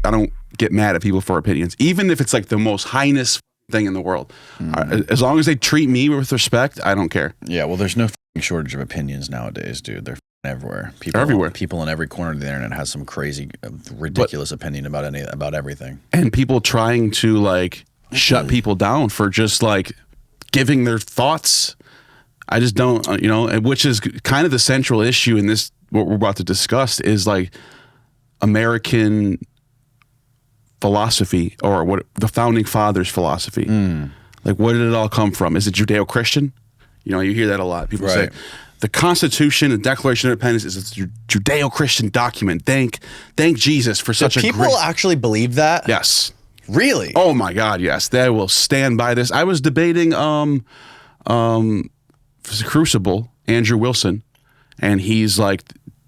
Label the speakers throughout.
Speaker 1: I don't get mad at people for opinions, even if it's like the most heinous thing in the world. As long as they treat me with respect, I don't care.
Speaker 2: Yeah, well, there's no shortage of opinions nowadays, dude. They're everywhere. People in every corner of the internet has some crazy, ridiculous opinion about everything.
Speaker 1: And people trying to like shut people down for just like giving their thoughts. I just don't, which is kind of the central issue in this, what we're about to discuss is like American philosophy, or what the founding fathers' philosophy. Like, where did it all come from? Is it Judeo-Christian? You hear that a lot. People say the Constitution, the Declaration of Independence is a Judeo-Christian document. Thank Jesus for such a great...
Speaker 2: People actually believe that?
Speaker 1: Yes.
Speaker 2: Really?
Speaker 1: Oh my God, yes. They will stand by this. I was debating Crucible, Andrew Wilson, and he's like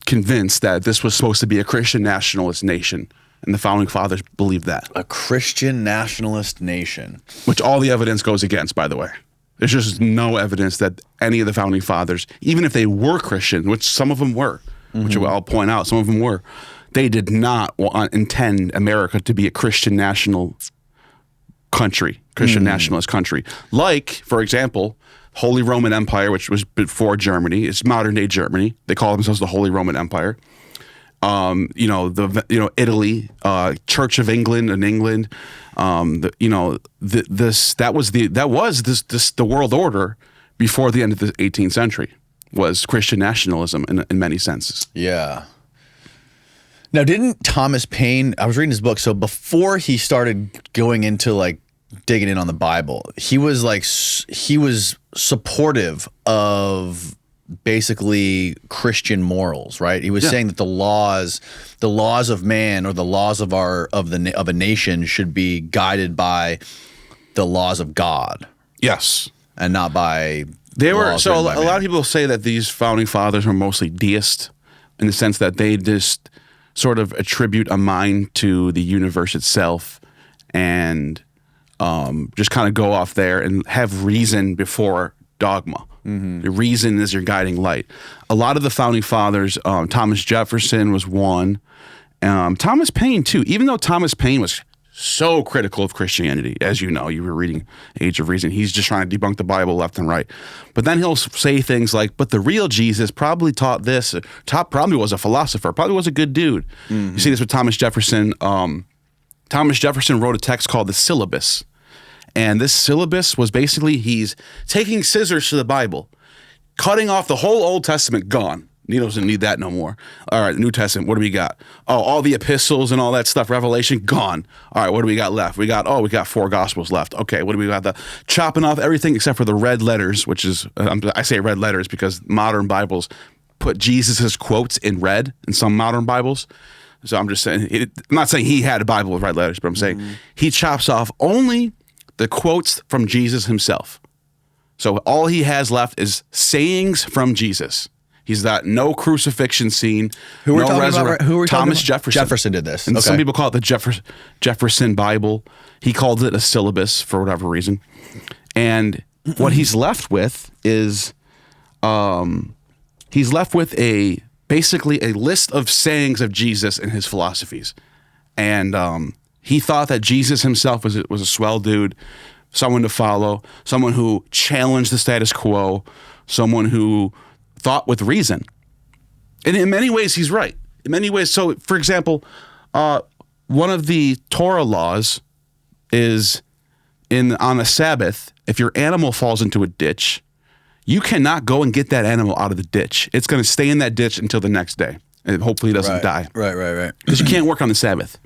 Speaker 1: convinced that this was supposed to be a Christian nationalist nation. And the founding fathers believed that.
Speaker 2: A Christian nationalist nation.
Speaker 1: Which all the evidence goes against, by the way. There's just no evidence that any of the founding fathers, even if they were Christian, which some of them were, which I'll point out, some of them were, they did not intend America to be a Christian national country, Christian nationalist country. Like, for example, Holy Roman Empire, which was before Germany. It's modern day Germany. They call themselves the Holy Roman Empire. Italy, Church of England in England, the world order before the end of the 18th century was Christian nationalism in many senses.
Speaker 2: Yeah. Now, didn't Thomas Paine, I was reading his book, so before he started going into like digging in on the Bible, he was supportive of basically Christian morals, right? He was saying that the laws of man, or the laws of a nation, should be guided by the laws of God.
Speaker 1: Yes,
Speaker 2: and not by
Speaker 1: a lot of people say that these founding fathers were mostly deist, in the sense that they just sort of attribute a mind to the universe itself, and just kind of go off there and have reason before dogma. The reason is your guiding light. A lot of the founding fathers, Thomas Jefferson was one. Thomas Paine too, even though Thomas Paine was so critical of Christianity, as you know, you were reading Age of Reason. He's just trying to debunk the Bible left and right. But then he'll say things like, but the real Jesus probably taught this, probably was a philosopher, probably was a good dude. You see this with Thomas Jefferson. Thomas Jefferson wrote a text called the Syllabus. And this syllabus was basically, he's taking scissors to the Bible, cutting off the whole Old Testament, gone. He doesn't need that no more. All right, New Testament, what do we got? Oh, all the epistles and all that stuff, Revelation, gone. All right, what do we got left? We got 4 Gospels left. Okay, what do we got? Chopping off everything except for the red letters, which is, I say red letters because modern Bibles put Jesus's quotes in red in some modern Bibles. So I'm just saying, I'm not saying he had a Bible with red letters, but I'm saying he chops off only the quotes from Jesus himself. So all he has left is sayings from Jesus. He's got no crucifixion scene.
Speaker 2: Who we're talking about? Who we're
Speaker 1: Thomas
Speaker 2: talking about?
Speaker 1: Jefferson.
Speaker 2: Jefferson did this.
Speaker 1: And some people call it the Jefferson Bible. He called it a syllabus for whatever reason. And what he's left with is, he's left with basically a list of sayings of Jesus and his philosophies. And he thought that Jesus himself was a swell dude, someone to follow, someone who challenged the status quo, someone who thought with reason. And in many ways, he's right. In many ways. So, for example, one of the Torah laws is on a Sabbath, if your animal falls into a ditch, you cannot go and get that animal out of the ditch. It's going to stay in that ditch until the next day. And hopefully it doesn't die.
Speaker 2: Right.
Speaker 1: Because you can't work on the Sabbath.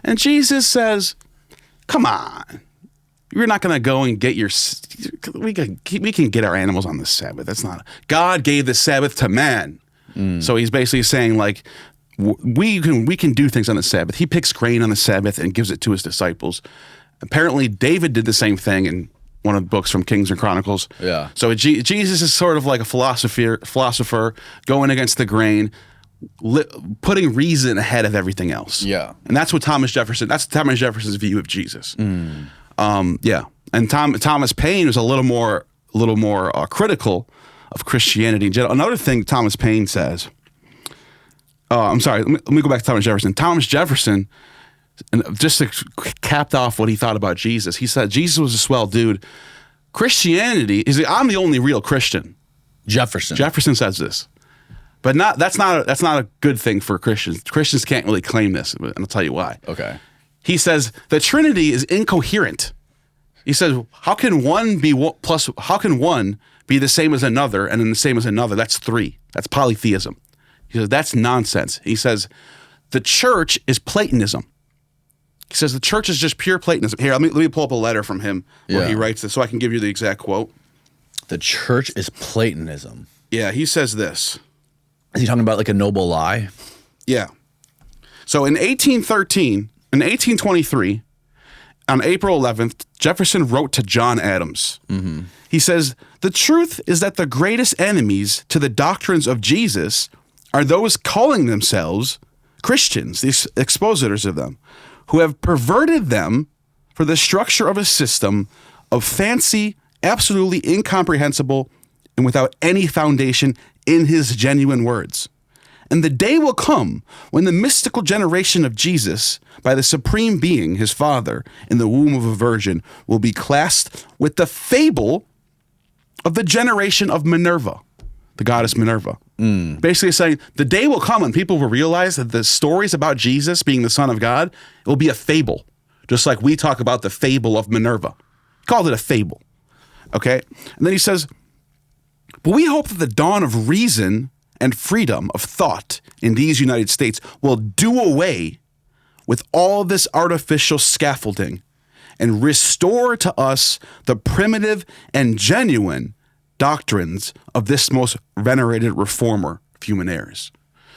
Speaker 1: And Jesus says, come on. You're not going to go and get we can get our animals on the Sabbath. That's not, God gave the Sabbath to man. So he's basically saying, like, we can do things on the Sabbath. He picks grain on the Sabbath and gives it to his disciples. Apparently David did the same thing in one of the books from Kings and Chronicles. Yeah. So Jesus is sort of like a philosopher going against the grain, putting reason ahead of everything else. Yeah. And that's Thomas Jefferson's view of Jesus. Yeah. And Thomas Paine was a little more critical of Christianity in general. Another thing Thomas Paine says, I'm sorry, let me go back to Thomas Jefferson. Thomas Jefferson, and just to capped off what he thought about Jesus, he said Jesus was a swell dude. Christianity is, I'm the only real Christian. Jefferson says this. But that's not a good thing for Christians. Christians can't really claim this, and I'll tell you why.
Speaker 2: Okay.
Speaker 1: He says the Trinity is incoherent. He says, how can one be the same as another and then the same as another? That's three. That's polytheism. He says that's nonsense. He says the church is Platonism. He says the church is just pure Platonism. Here, let me pull up a letter from him where he writes this so I can give you the exact quote.
Speaker 2: The church is Platonism.
Speaker 1: Yeah, he says this.
Speaker 2: Is he talking about like a noble lie?
Speaker 1: Yeah. So in 1823, on April 11th, Jefferson wrote to John Adams. Mm-hmm. He says, the truth is that the greatest enemies to the doctrines of Jesus are those calling themselves Christians, the expositors of them, who have perverted them for the structure of a system of fancy, absolutely incomprehensible, and without any foundation in his genuine words. And the day will come when the mystical generation of Jesus, by the Supreme Being, his Father, in the womb of a virgin, will be classed with the fable of the generation of Minerva, the goddess Minerva. Basically saying the day will come when people will realize that the stories about Jesus being the Son of God, it will be a fable, just like we talk about the fable of Minerva. He called it a fable. Okay? And then he says, but we hope that the dawn of reason and freedom of thought in these United States will do away with all this artificial scaffolding and restore to us the primitive and genuine doctrines of this most venerated reformer of human errors.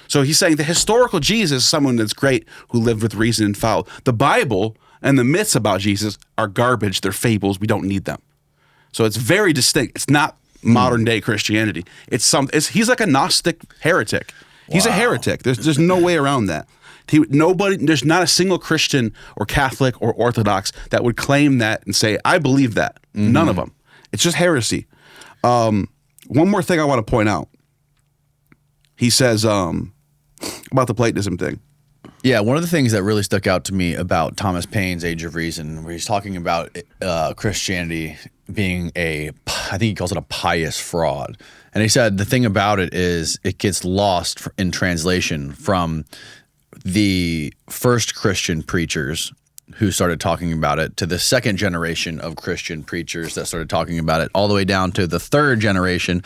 Speaker 1: So he's saying the historical Jesus is someone that's great who lived with reason and followed. The Bible and the myths about Jesus are garbage. They're fables. We don't need them. So it's very distinct. It's not modern day Christianity. He's like a Gnostic heretic. He's a heretic. There's no way around that. There's not a single Christian or Catholic or Orthodox that would claim that and say, I believe that. Mm-hmm. None of them. It's just heresy. One more thing I want to point out. He says about the Platonism thing.
Speaker 2: Yeah, one of the things that really stuck out to me about Thomas Paine's Age of Reason, where he's talking about Christianity being I think he calls it a pious fraud. And he said the thing about it is it gets lost in translation from the first Christian preachers who started talking about it to the second generation of Christian preachers that started talking about it, all the way down to the third generation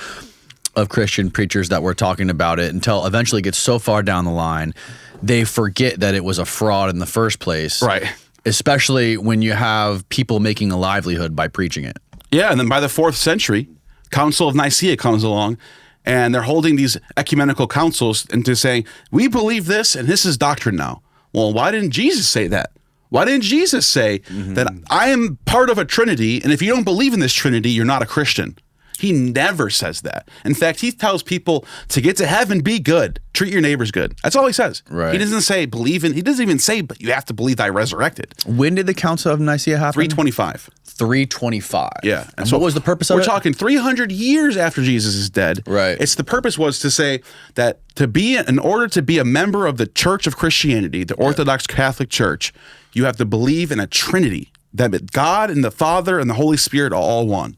Speaker 2: of Christian preachers that were talking about it, until eventually it gets so far down the line, they forget that it was a fraud in the first place.
Speaker 1: Right.
Speaker 2: Especially when you have people making a livelihood by preaching it.
Speaker 1: Yeah, and then by the 4th century, Council of Nicaea comes along, and they're holding these ecumenical councils into saying, we believe this, and this is doctrine now. Well, why didn't Jesus say that? Why didn't Jesus say that I am part of a Trinity, and if you don't believe in this Trinity, you're not a Christian? He never says that. In fact, he tells people to get to heaven, be good, treat your neighbors good. That's all he says.
Speaker 2: Right.
Speaker 1: He doesn't say he doesn't even say, but you have to believe I resurrected.
Speaker 2: When did the Council of Nicaea happen?
Speaker 1: 325.
Speaker 2: 325.
Speaker 1: Yeah.
Speaker 2: And so what was the purpose of it?
Speaker 1: We're talking 300 years after Jesus is dead.
Speaker 2: Right.
Speaker 1: The purpose was to say that in order to be a member of the Church of Christianity, the Orthodox Catholic Church, you have to believe in a Trinity, that God and the Father and the Holy Spirit are all one.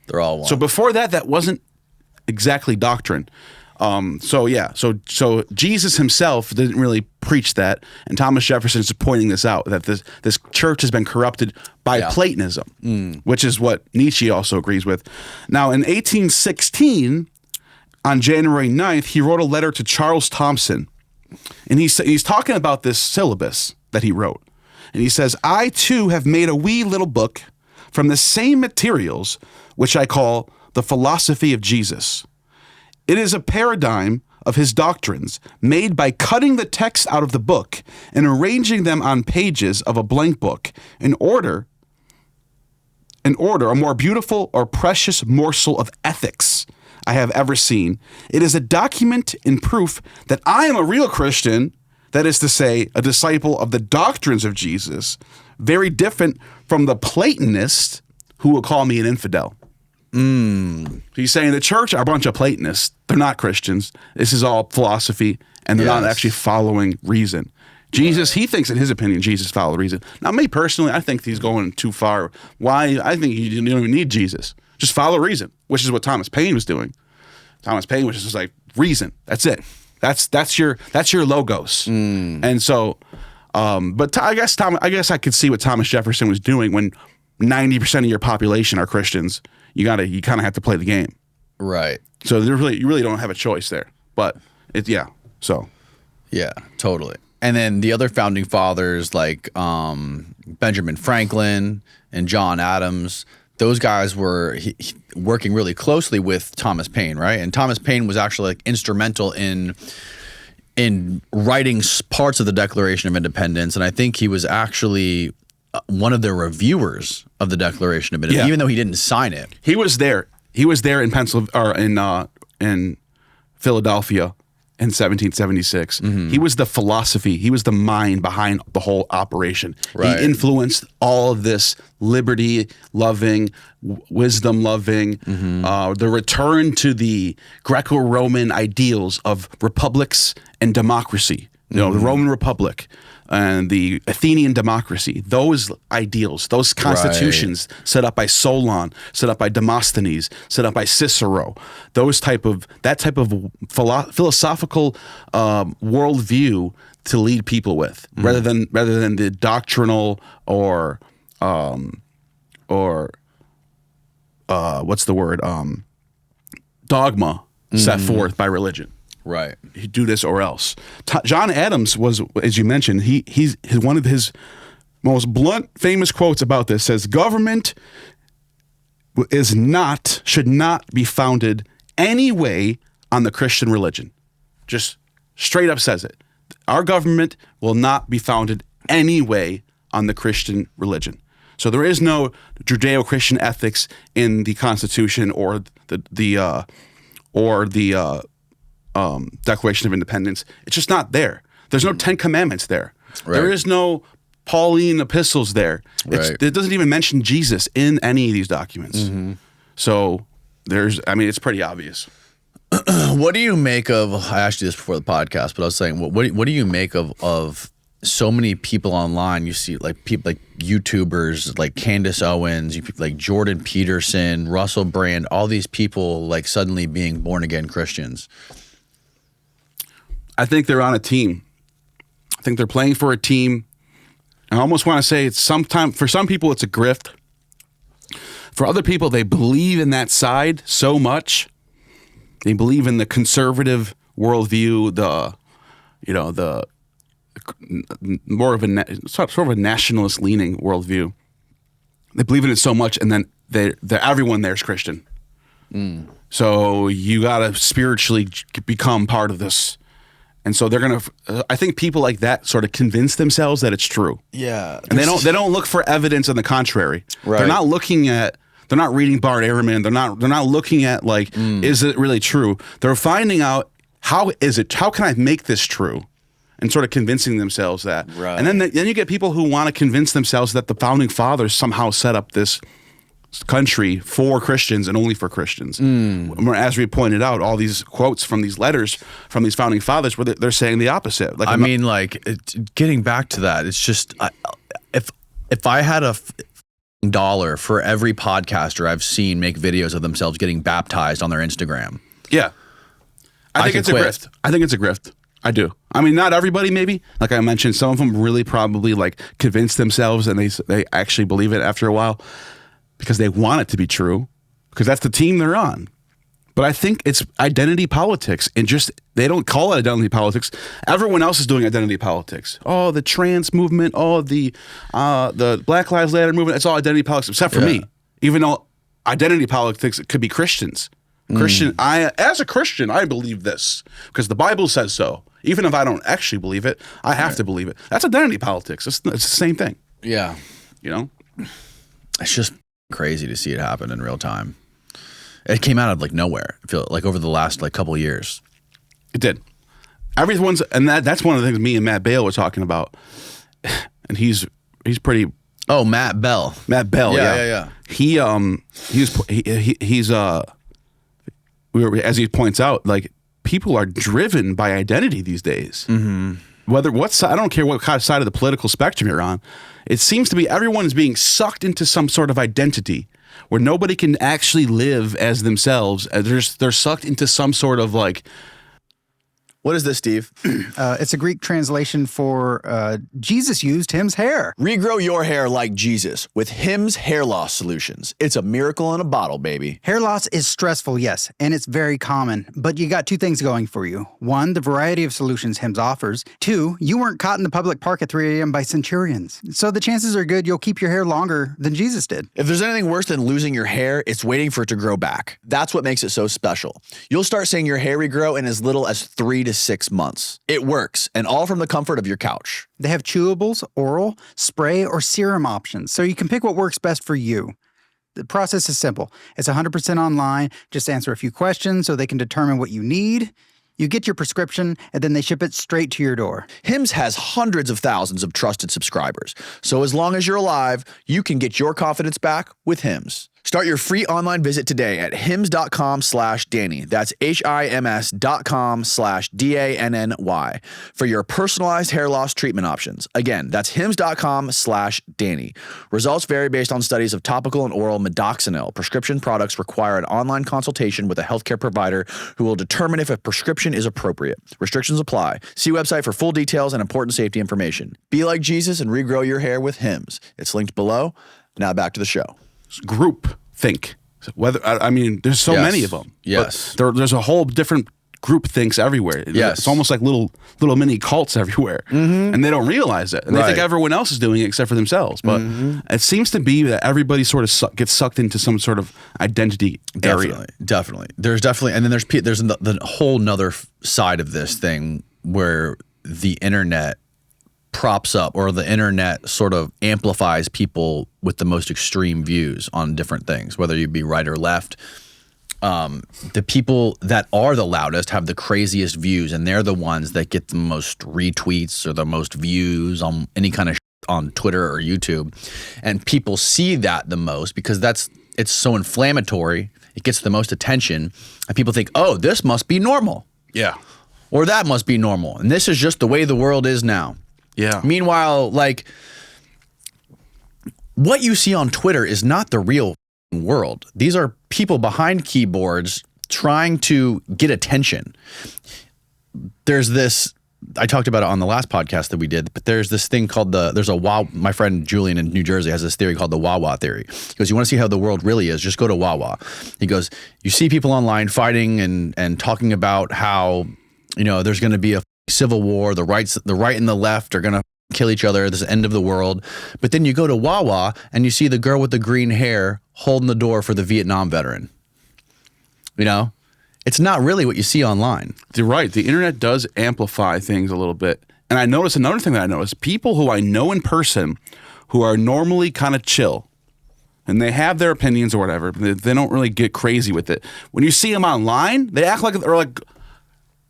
Speaker 2: They're all one.
Speaker 1: So before that wasn't exactly doctrine. So Jesus himself didn't really preach that, and Thomas Jefferson is pointing this out, that this church has been corrupted by Platonism, which is what Nietzsche also agrees with. Now, in 1816, on January 9th, he wrote a letter to Charles Thomson, and he's talking about this syllabus that he wrote. And he says, I too have made a wee little book from the same materials, which I call the philosophy of Jesus. It is a paradigm of his doctrines made by cutting the text out of the book and arranging them on pages of a blank book in order a more beautiful or precious morsel of ethics I have ever seen. It is a document in proof that I am a real Christian, that is to say, a disciple of the doctrines of Jesus, very different from the Platonist who will call me an infidel. He's saying the church are a bunch of Platonists. They're not Christians. This is all philosophy, and they're not actually following reason. Jesus, he thinks, in his opinion, Jesus followed reason. Now, me personally, I think he's going too far. Why? I think you don't even need Jesus. Just follow reason, which is what Thomas Paine was doing. Thomas Paine was just like, reason. That's it. That's your logos. And so, but I guess I could see what Thomas Jefferson was doing when 90% of your population are Christians. You kind of have to play the game.
Speaker 2: Right.
Speaker 1: So you really don't have a choice there. But so.
Speaker 2: Yeah, totally. And then the other founding fathers like Benjamin Franklin and John Adams, those guys were working really closely with Thomas Paine, right? And Thomas Paine was actually like instrumental in writing parts of the Declaration of Independence, and I think he was actually one of the reviewers of the Declaration of Independence, even though he didn't sign it.
Speaker 1: He was there. He was there in in Philadelphia in 1776. He was the philosophy. He was the mind behind the whole operation. Right. He influenced all of this liberty-loving, wisdom-loving, the return to the Greco-Roman ideals of republics and democracy. The Roman Republic and the Athenian democracy, those ideals, those constitutions set up by Solon, set up by Demosthenes, set up by Cicero, that type of philosophical worldview to lead people with, rather than the doctrinal or what's the word, dogma set forth by religion.
Speaker 2: Right.
Speaker 1: You do this or else. John Adams was, as you mentioned, he's one of his most blunt, famous quotes about this says, "Government should not be founded any way on the Christian religion." Just straight up says it. Our government will not be founded any way on the Christian religion. So there is no Judeo-Christian ethics in the Constitution or the Declaration of Independence. It's just not there. There's no 10 Commandments there. Right. There is no Pauline epistles there. It doesn't even mention Jesus in any of these documents. So it's pretty obvious.
Speaker 2: What do you make of, I asked you this before the podcast, but I was saying, what do you make of so many people online? You see like people like YouTubers like Candace Owens, like Jordan Peterson, Russell Brand, all these people like suddenly being born again Christians.
Speaker 1: I think they're on a team. I think they're playing for a team. I almost want to say for some people it's a grift. For other people, they believe in that side so much. They believe in the conservative worldview, the more of a sort of a nationalist leaning worldview. They believe in it so much, and then everyone there's Christian. So you got to spiritually become part of this. And so they're going to, I think people like that sort of convince themselves that it's true.
Speaker 2: Yeah.
Speaker 1: And they don't look for evidence on the contrary. Right. They're not reading Bart Ehrman. They're not looking at like, is it really true? They're finding out, how can I make this true? And sort of convincing themselves that. Right. And then you get people who want to convince themselves that the founding fathers somehow set up this country for Christians and only for Christians. As we pointed out, all these quotes from these letters from these founding fathers, where they're saying the opposite. Like,
Speaker 2: getting back to that, it's just if I had $1 for every podcaster I've seen make videos of themselves getting baptized on their Instagram.
Speaker 1: Yeah, I think it's a grift. I think it's a grift. I do. I mean, not everybody, maybe. Like I mentioned, some of them really probably like convince themselves and they actually believe it after a while, because they want it to be true, because that's the team they're on. But I think it's identity politics, and just they don't call it identity politics. Everyone else is doing identity politics. Oh, the trans movement. Oh, the Black Lives Matter movement. It's all identity politics, except for me. Even though identity politics, it could be Christians. As a Christian, I believe this because the Bible says so. Even if I don't actually believe it, I have to believe it. That's identity politics. It's the same thing.
Speaker 2: Yeah.
Speaker 1: You know?
Speaker 2: It's just crazy to see it happen in real time. It came out of like nowhere. I feel like over the last like couple of years.
Speaker 1: It did. That's one of the things me and Matt Bale were talking about. And he's pretty
Speaker 2: Oh, Matt Bell.
Speaker 1: Matt Bell,
Speaker 2: Yeah.
Speaker 1: He's as he points out, like, people are driven by identity these days. Mm-hmm. I don't care what side of the political spectrum you're on. It seems to be everyone is being sucked into some sort of identity where nobody can actually live as themselves. They're sucked into some sort of like.
Speaker 2: What is this, Steve?
Speaker 3: It's a Greek translation for Jesus used him's hair.
Speaker 2: Regrow your hair like Jesus with Hims Hair Loss Solutions. It's a miracle in a bottle, baby.
Speaker 3: Hair loss is stressful, yes, and it's very common. But you got two things going for you. One, the variety of solutions Hims offers. Two, you weren't caught in the public park at 3 a.m. by centurions. So the chances are good you'll keep your hair longer than Jesus did.
Speaker 2: If there's anything worse than losing your hair, it's waiting for it to grow back. That's what makes it so special. You'll start seeing your hair regrow in as little as 3 to 6 months. It works, and all from the comfort of your couch.
Speaker 3: They have chewables, oral, spray, or serum options, so you can pick what works best for you. The process is simple. It's 100% online. Just answer a few questions so they can determine what you need. You get your prescription, and then they ship it straight to your door.
Speaker 2: Hims has hundreds of thousands of trusted subscribers, so as long as you're alive, you can get your confidence back with Hims. Start your free online visit today at hims.com/Danny. That's HIMS.com/DANNY for your personalized hair loss treatment options. Again, that's hims.com/Danny. Results vary based on studies of topical and oral Midoxanil. Prescription products require an online consultation with a healthcare provider who will determine if a prescription is appropriate. Restrictions apply. See website for full details and important safety information. Be like Jesus and regrow your hair with Hims. It's linked below. Now back to the show.
Speaker 1: Group think. There's so many of them.
Speaker 2: Yes.
Speaker 1: But there's a whole different group thinks everywhere.
Speaker 2: Yes.
Speaker 1: It's almost like little mini cults everywhere. Mm-hmm. And they don't realize it. And they think everyone else is doing it except for themselves. But it seems to be that everybody sort of gets sucked into some sort of identity area.
Speaker 2: Definitely. There's definitely, and then there's the whole nother side of this thing where the internet props up, or the internet sort of amplifies people with the most extreme views on different things, whether you be right or left. The people that are the loudest have the craziest views, and they're the ones that get the most retweets or the most views on any kind of on Twitter or YouTube. And people see that the most because it's so inflammatory. It gets the most attention, and people think, oh, this must be normal.
Speaker 1: Yeah.
Speaker 2: Or that must be normal. And this is just the way the world is now.
Speaker 1: Yeah.
Speaker 2: Meanwhile, like, what you see on Twitter is not the real world. These are people behind keyboards trying to get attention. There's this, I talked about it on the last podcast that we did, but there's this thing called my friend Julian in New Jersey has this theory called the Wawa theory. He goes, you want to see how the world really is? Just go to Wawa. He goes, you see people online fighting and talking about how, there's going to be a civil war, the right and the left are going to kill each other, this end of the world. But then you go to Wawa and you see the girl with the green hair holding the door for the Vietnam veteran. It's not really what you see online.
Speaker 1: You're right. The internet does amplify things a little bit. And I noticed another thing that I noticed, people who I know in person who are normally kind of chill and they have their opinions or whatever, they don't really get crazy with it. When you see them online, they act like they're like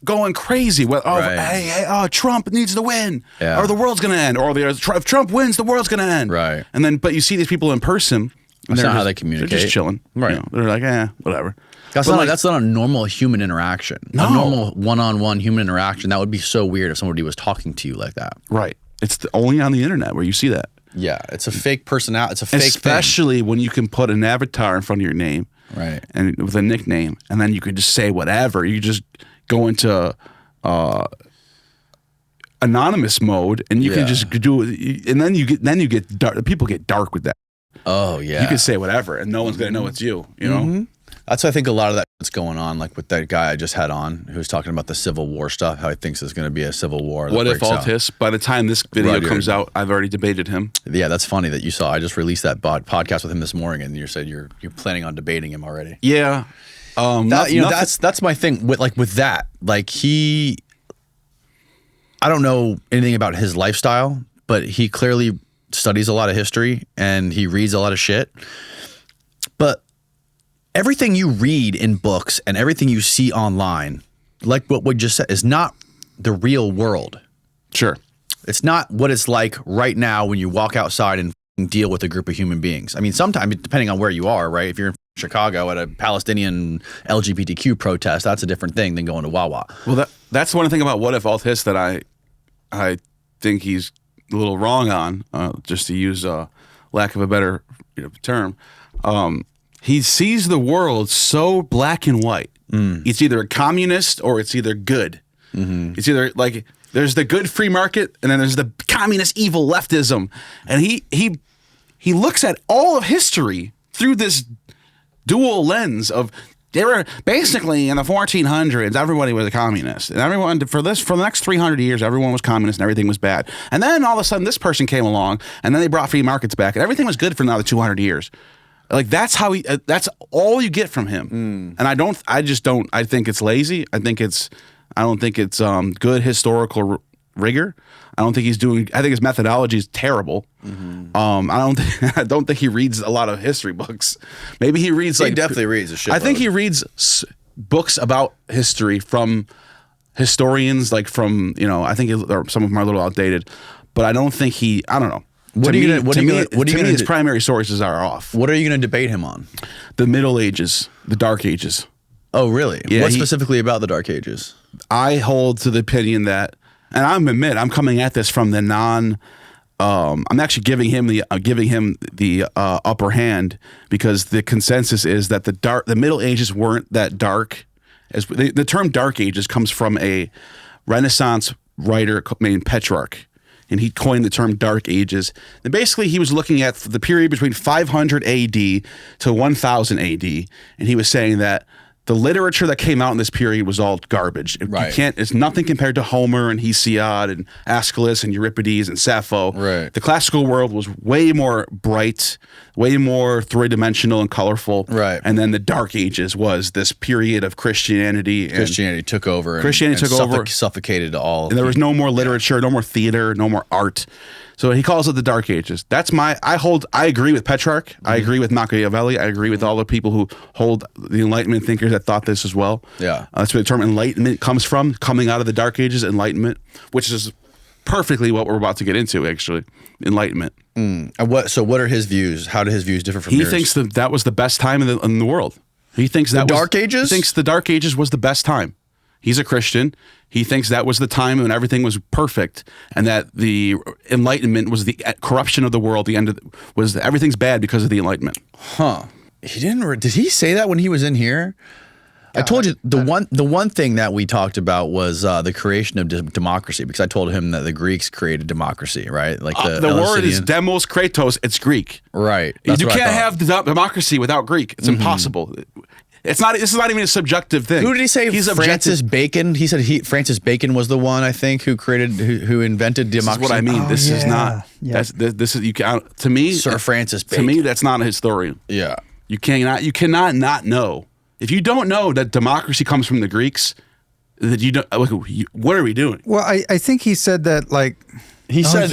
Speaker 1: going crazy. Trump needs to win, or the world's going to end, or if Trump wins, the world's going to end.
Speaker 2: Right.
Speaker 1: And then, but you see these people in person.
Speaker 2: That's not how they communicate.
Speaker 1: They're just chilling. Right. They're like, whatever.
Speaker 2: That's not a normal human interaction. No. A normal one-on-one human interaction. That would be so weird if somebody was talking to you like that.
Speaker 1: Right. It's only on the internet where you see that.
Speaker 2: Yeah. It's a fake personality. It's a fake
Speaker 1: Especially when you can put an avatar in front of your name.
Speaker 2: Right.
Speaker 1: And with a nickname. And then you could just say whatever. You just go into anonymous mode, and you can just do it, and then you get dark. People get dark with that.
Speaker 2: Oh yeah,
Speaker 1: you can say whatever, and no one's gonna know it's you. You know,
Speaker 2: that's I think a lot of that's going on. Like with that guy I just had on, who was talking about the Civil War stuff, how he thinks there's going to be a Civil War.
Speaker 1: Whatifalthist. By the time this video comes out, I've already debated him.
Speaker 2: Yeah, that's funny that you saw. I just released that podcast with him this morning, and you said you're planning on debating him already.
Speaker 1: Yeah.
Speaker 2: That's my thing with that. Like I don't know anything about his lifestyle, but he clearly studies a lot of history and he reads a lot of shit. But everything you read in books and everything you see online, like what we just said, is not the real world.
Speaker 1: Sure.
Speaker 2: It's not what it's like right now when you walk outside in deal with a group of human beings. I mean, sometimes, depending on where you are, right? If you're in Chicago at a Palestinian LGBTQ protest, that's a different thing than going to Wawa.
Speaker 1: Well, that's one thing about Whatifalthist that I think he's a little wrong on, just to use lack of a better term. He sees the world so black and white. It's either a communist or it's either good. It's either like there's the good free market and then there's the communist evil leftism. And he looks at all of history through this dual lens of they were basically in the 1400s, everybody was a communist. And everyone for the next 300 years, everyone was communist and everything was bad. And then all of a sudden this person came along and then they brought free markets back and everything was good for another 200 years. Like that's how that's all you get from him. And I think it's lazy. I don't think it's good historical rigor. I don't think I think his methodology is terrible. I don't think he reads a lot of history books. Maybe he reads
Speaker 2: He definitely reads a shitload.
Speaker 1: I think he reads books about history from historians, like from, I think some of them are a little outdated, but I don't think I don't know. To me, his primary sources are off.
Speaker 2: What are you going to debate him on?
Speaker 1: The Middle Ages, the Dark Ages.
Speaker 2: Oh, really?
Speaker 1: Yeah,
Speaker 2: what specifically about the Dark Ages?
Speaker 1: I hold to the opinion that, and I'm coming at this from the I'm actually giving him the upper hand because the consensus is that the Middle Ages weren't that dark. As the term Dark Ages comes from a Renaissance writer named Petrarch. And he coined the term Dark Ages. And basically, he was looking at the period between 500 AD to 1000 AD. And he was saying that the literature that came out in this period was all garbage.
Speaker 2: Right.
Speaker 1: It's nothing compared to Homer and Hesiod and Aeschylus and Euripides and Sappho.
Speaker 2: Right.
Speaker 1: The classical world was way more bright, way more three-dimensional and colorful.
Speaker 2: Right.
Speaker 1: And then the Dark Ages was this period of Christianity.
Speaker 2: Christianity took over. Suffocated all.
Speaker 1: And there was no more literature, no more theater, no more art. So he calls it the Dark Ages. I agree with Petrarch. I agree with Machiavelli. I agree with all the people who hold the Enlightenment thinkers that thought this as well.
Speaker 2: Yeah.
Speaker 1: That's where the term Enlightenment comes from, coming out of the Dark Ages, Enlightenment, which is perfectly what we're about to get into, actually. Enlightenment.
Speaker 2: So what are his views? How do his views differ from yours?
Speaker 1: He thinks that was the best time in the world. He thinks that
Speaker 2: Dark Ages?
Speaker 1: He thinks the Dark Ages was the best time. He's a Christian. He thinks that was the time when everything was perfect, and that the Enlightenment was the corruption of the world. The end was everything's bad because of the Enlightenment.
Speaker 2: Huh? He didn't. Did he say that when he was in here? I told you the one thing that we talked about was the creation of democracy, because I told him that the Greeks created democracy, right? Like
Speaker 1: the word is demos kratos. It's Greek,
Speaker 2: right?
Speaker 1: You can't have democracy without Greek. It's impossible. It's not. This is not even a subjective thing.
Speaker 2: Who did he say? He's Francis Bacon. He said Francis Bacon was the one, I think, who invented democracy.
Speaker 1: This is what I mean. This is not. Yeah. This is you can to me.
Speaker 2: Sir Francis Bacon.
Speaker 1: To me, that's not a historian.
Speaker 2: Yeah.
Speaker 1: You cannot not know. If you don't know that democracy comes from the Greeks, that you don't. What are we doing?
Speaker 3: Well, I think he said that like.
Speaker 2: He said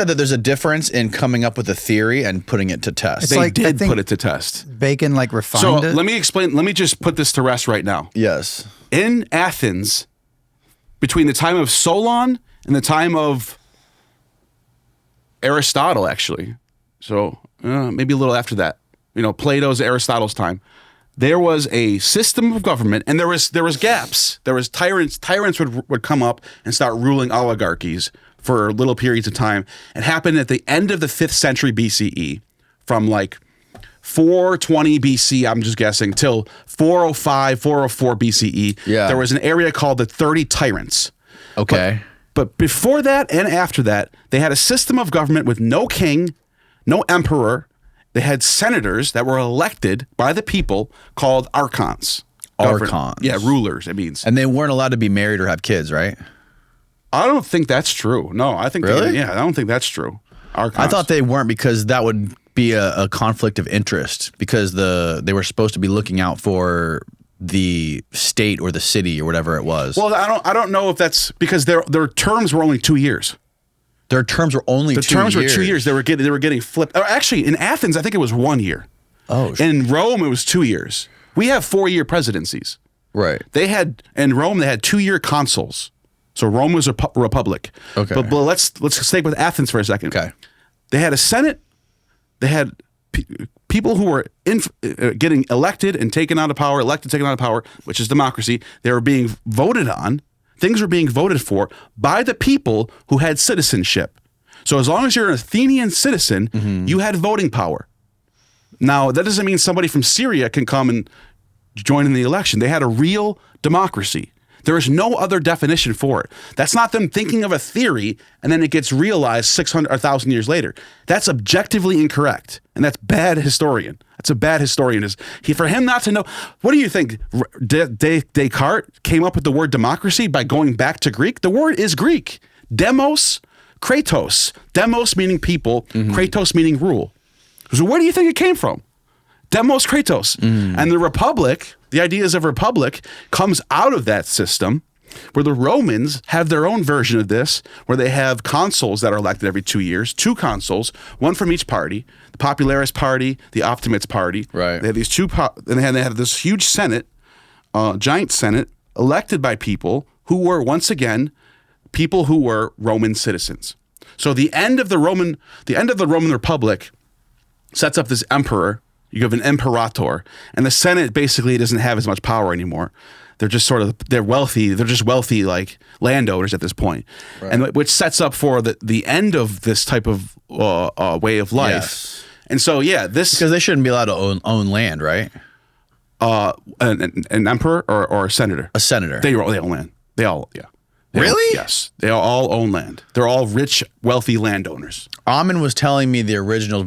Speaker 2: that there's a difference in coming up with a theory and putting it to test.
Speaker 1: They did put it to test.
Speaker 3: Bacon refined it.
Speaker 1: So let me explain. Let me just put this to rest right now.
Speaker 2: Yes.
Speaker 1: In Athens, between the time of Solon and the time of Aristotle, actually, so maybe a little after that, Plato's, Aristotle's time, there was a system of government, and there was gaps. There was tyrants. Tyrants would come up and start ruling oligarchies for little periods of time. It happened at the end of the 5th century BCE, from like 420 BC, I'm just guessing, till 405, 404 BCE.
Speaker 2: Yeah.
Speaker 1: There was an area called the 30 Tyrants.
Speaker 2: Okay.
Speaker 1: But before that and after that, they had a system of government with no king, no emperor. They had senators that were elected by the people called archons.
Speaker 2: Archons.
Speaker 1: Yeah, rulers, it means.
Speaker 2: And they weren't allowed to be married or have kids, right?
Speaker 1: I don't think that's true. No, I think
Speaker 2: really?
Speaker 1: I don't think that's true. Archons.
Speaker 2: I thought they weren't, because that would be a conflict of interest, because they were supposed to be looking out for the state or the city or whatever it was.
Speaker 1: Well, I don't know if that's because their terms were only 2 years.
Speaker 2: Their terms were only 2 years.
Speaker 1: The terms were 2 years. They were getting flipped. Or actually, in Athens, I think it was 1 year.
Speaker 2: Oh.
Speaker 1: In Rome, it was 2 years. We have 4-year presidencies.
Speaker 2: Right.
Speaker 1: In Rome, they had 2-year consuls. So Rome was a republic.
Speaker 2: Okay.
Speaker 1: But let's stay with Athens for a second.
Speaker 2: Okay.
Speaker 1: They had a Senate they had people who were getting elected and taken out of power, which is democracy. They were being voted on. Things were being voted for by the people who had citizenship. So as long as you're an Athenian citizen, you had voting power. Now, that doesn't mean somebody from Syria can come and join in the election. They had a real democracy. There is no other definition for it. That's not them thinking of a theory and then it gets realized 600 or 1,000 years later. That's objectively incorrect, and that's bad historian. That's a bad historian. For him not to know. What do you think? Descartes came up with the word democracy by going back to Greek? The word is Greek. Demos, kratos. Demos meaning people, kratos meaning rule. So where do you think it came from? Demos, kratos. And the republic, the ideas of republic, comes out of that system where the Romans have their own version of this, where they have consuls that are elected every 2 years, 2 consuls, one from each party, the Popularis party, the Optimates party.
Speaker 2: Right.
Speaker 1: They have these two, and they have this huge senate, giant senate, elected by people who were, once again, people who were Roman citizens. So the end of the Roman Republic sets up this emperor. You have an imperator, and the Senate basically doesn't have as much power anymore. They're just they're wealthy. They're just wealthy, like landowners at this point. Right. And which sets up for the end of this type of way of life. Yes. And so, because
Speaker 2: they shouldn't be allowed to own land, right?
Speaker 1: An emperor or a senator?
Speaker 2: A senator.
Speaker 1: They own land. They all,
Speaker 2: Really?
Speaker 1: Yes. They all own land. They're all rich, wealthy landowners.
Speaker 2: Ammon was telling me the original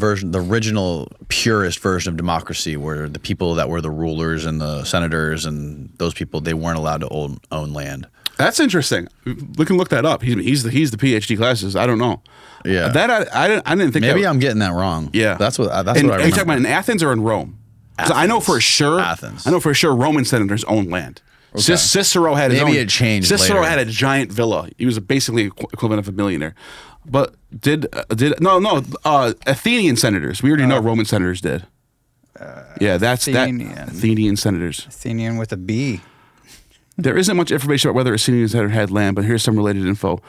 Speaker 2: purest version of democracy, where the people that were the rulers and the senators and those people, they weren't allowed to own land.
Speaker 1: That's interesting. We can look that up. He's the PhD classes. I don't know.
Speaker 2: Yeah.
Speaker 1: That I didn't think.
Speaker 2: Maybe I'm getting that wrong.
Speaker 1: Yeah.
Speaker 2: That's what I remember.
Speaker 1: Are you talking about in Athens or in Rome? I know for sure.
Speaker 2: Athens.
Speaker 1: I know for sure Roman senators own land. Okay. Cicero had his own.
Speaker 2: Maybe it changed.
Speaker 1: Cicero
Speaker 2: later.
Speaker 1: had a giant villa. He was basically equivalent of a millionaire. But Athenian senators. We already know Roman senators did. That's Athenian senators.
Speaker 3: Athenian with a B.
Speaker 1: There isn't much information about whether Athenian senator had land, but here's some related info.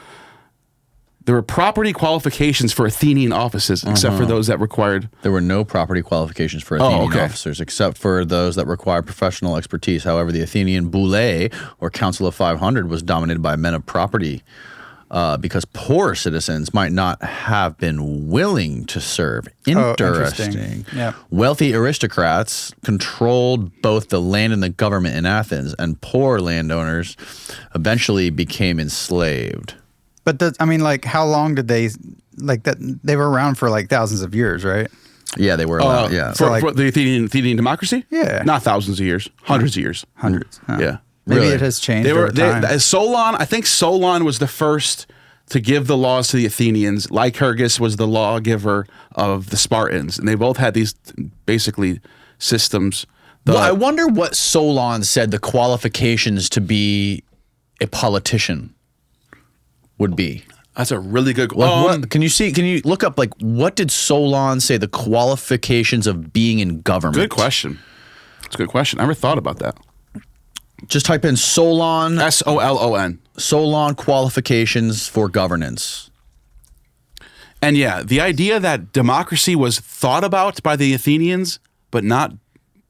Speaker 1: There were property qualifications for Athenian offices, except for those that required...
Speaker 2: There were no property qualifications for Athenian officers, except for those that required professional expertise. However, the Athenian Boule, or Council of 500, was dominated by men of property because poor citizens might not have been willing to serve. Interesting.
Speaker 3: Yep.
Speaker 2: Wealthy aristocrats controlled both the land and the government in Athens, and poor landowners eventually became enslaved.
Speaker 3: But how long did they that? They were around for thousands of years, right?
Speaker 2: Yeah, they were.
Speaker 1: For the Athenian democracy.
Speaker 3: Yeah,
Speaker 1: not thousands of years, hundreds of years.
Speaker 3: Hundreds. Huh.
Speaker 1: Yeah,
Speaker 3: maybe it has changed over time.
Speaker 1: Solon, I think Solon was the first to give the laws to the Athenians. Lycurgus was the lawgiver of the Spartans, and they both had these basically systems.
Speaker 2: Well, I wonder what Solon said the qualifications to be a politician would be.
Speaker 1: That's a really good
Speaker 2: question. Can you look up what did Solon say the qualifications of being in government?
Speaker 1: Good question. It's a good question. I never thought about that.
Speaker 2: Just type in Solon.
Speaker 1: Solon.
Speaker 2: Solon qualifications for governance.
Speaker 1: And the idea that democracy was thought about by the Athenians but not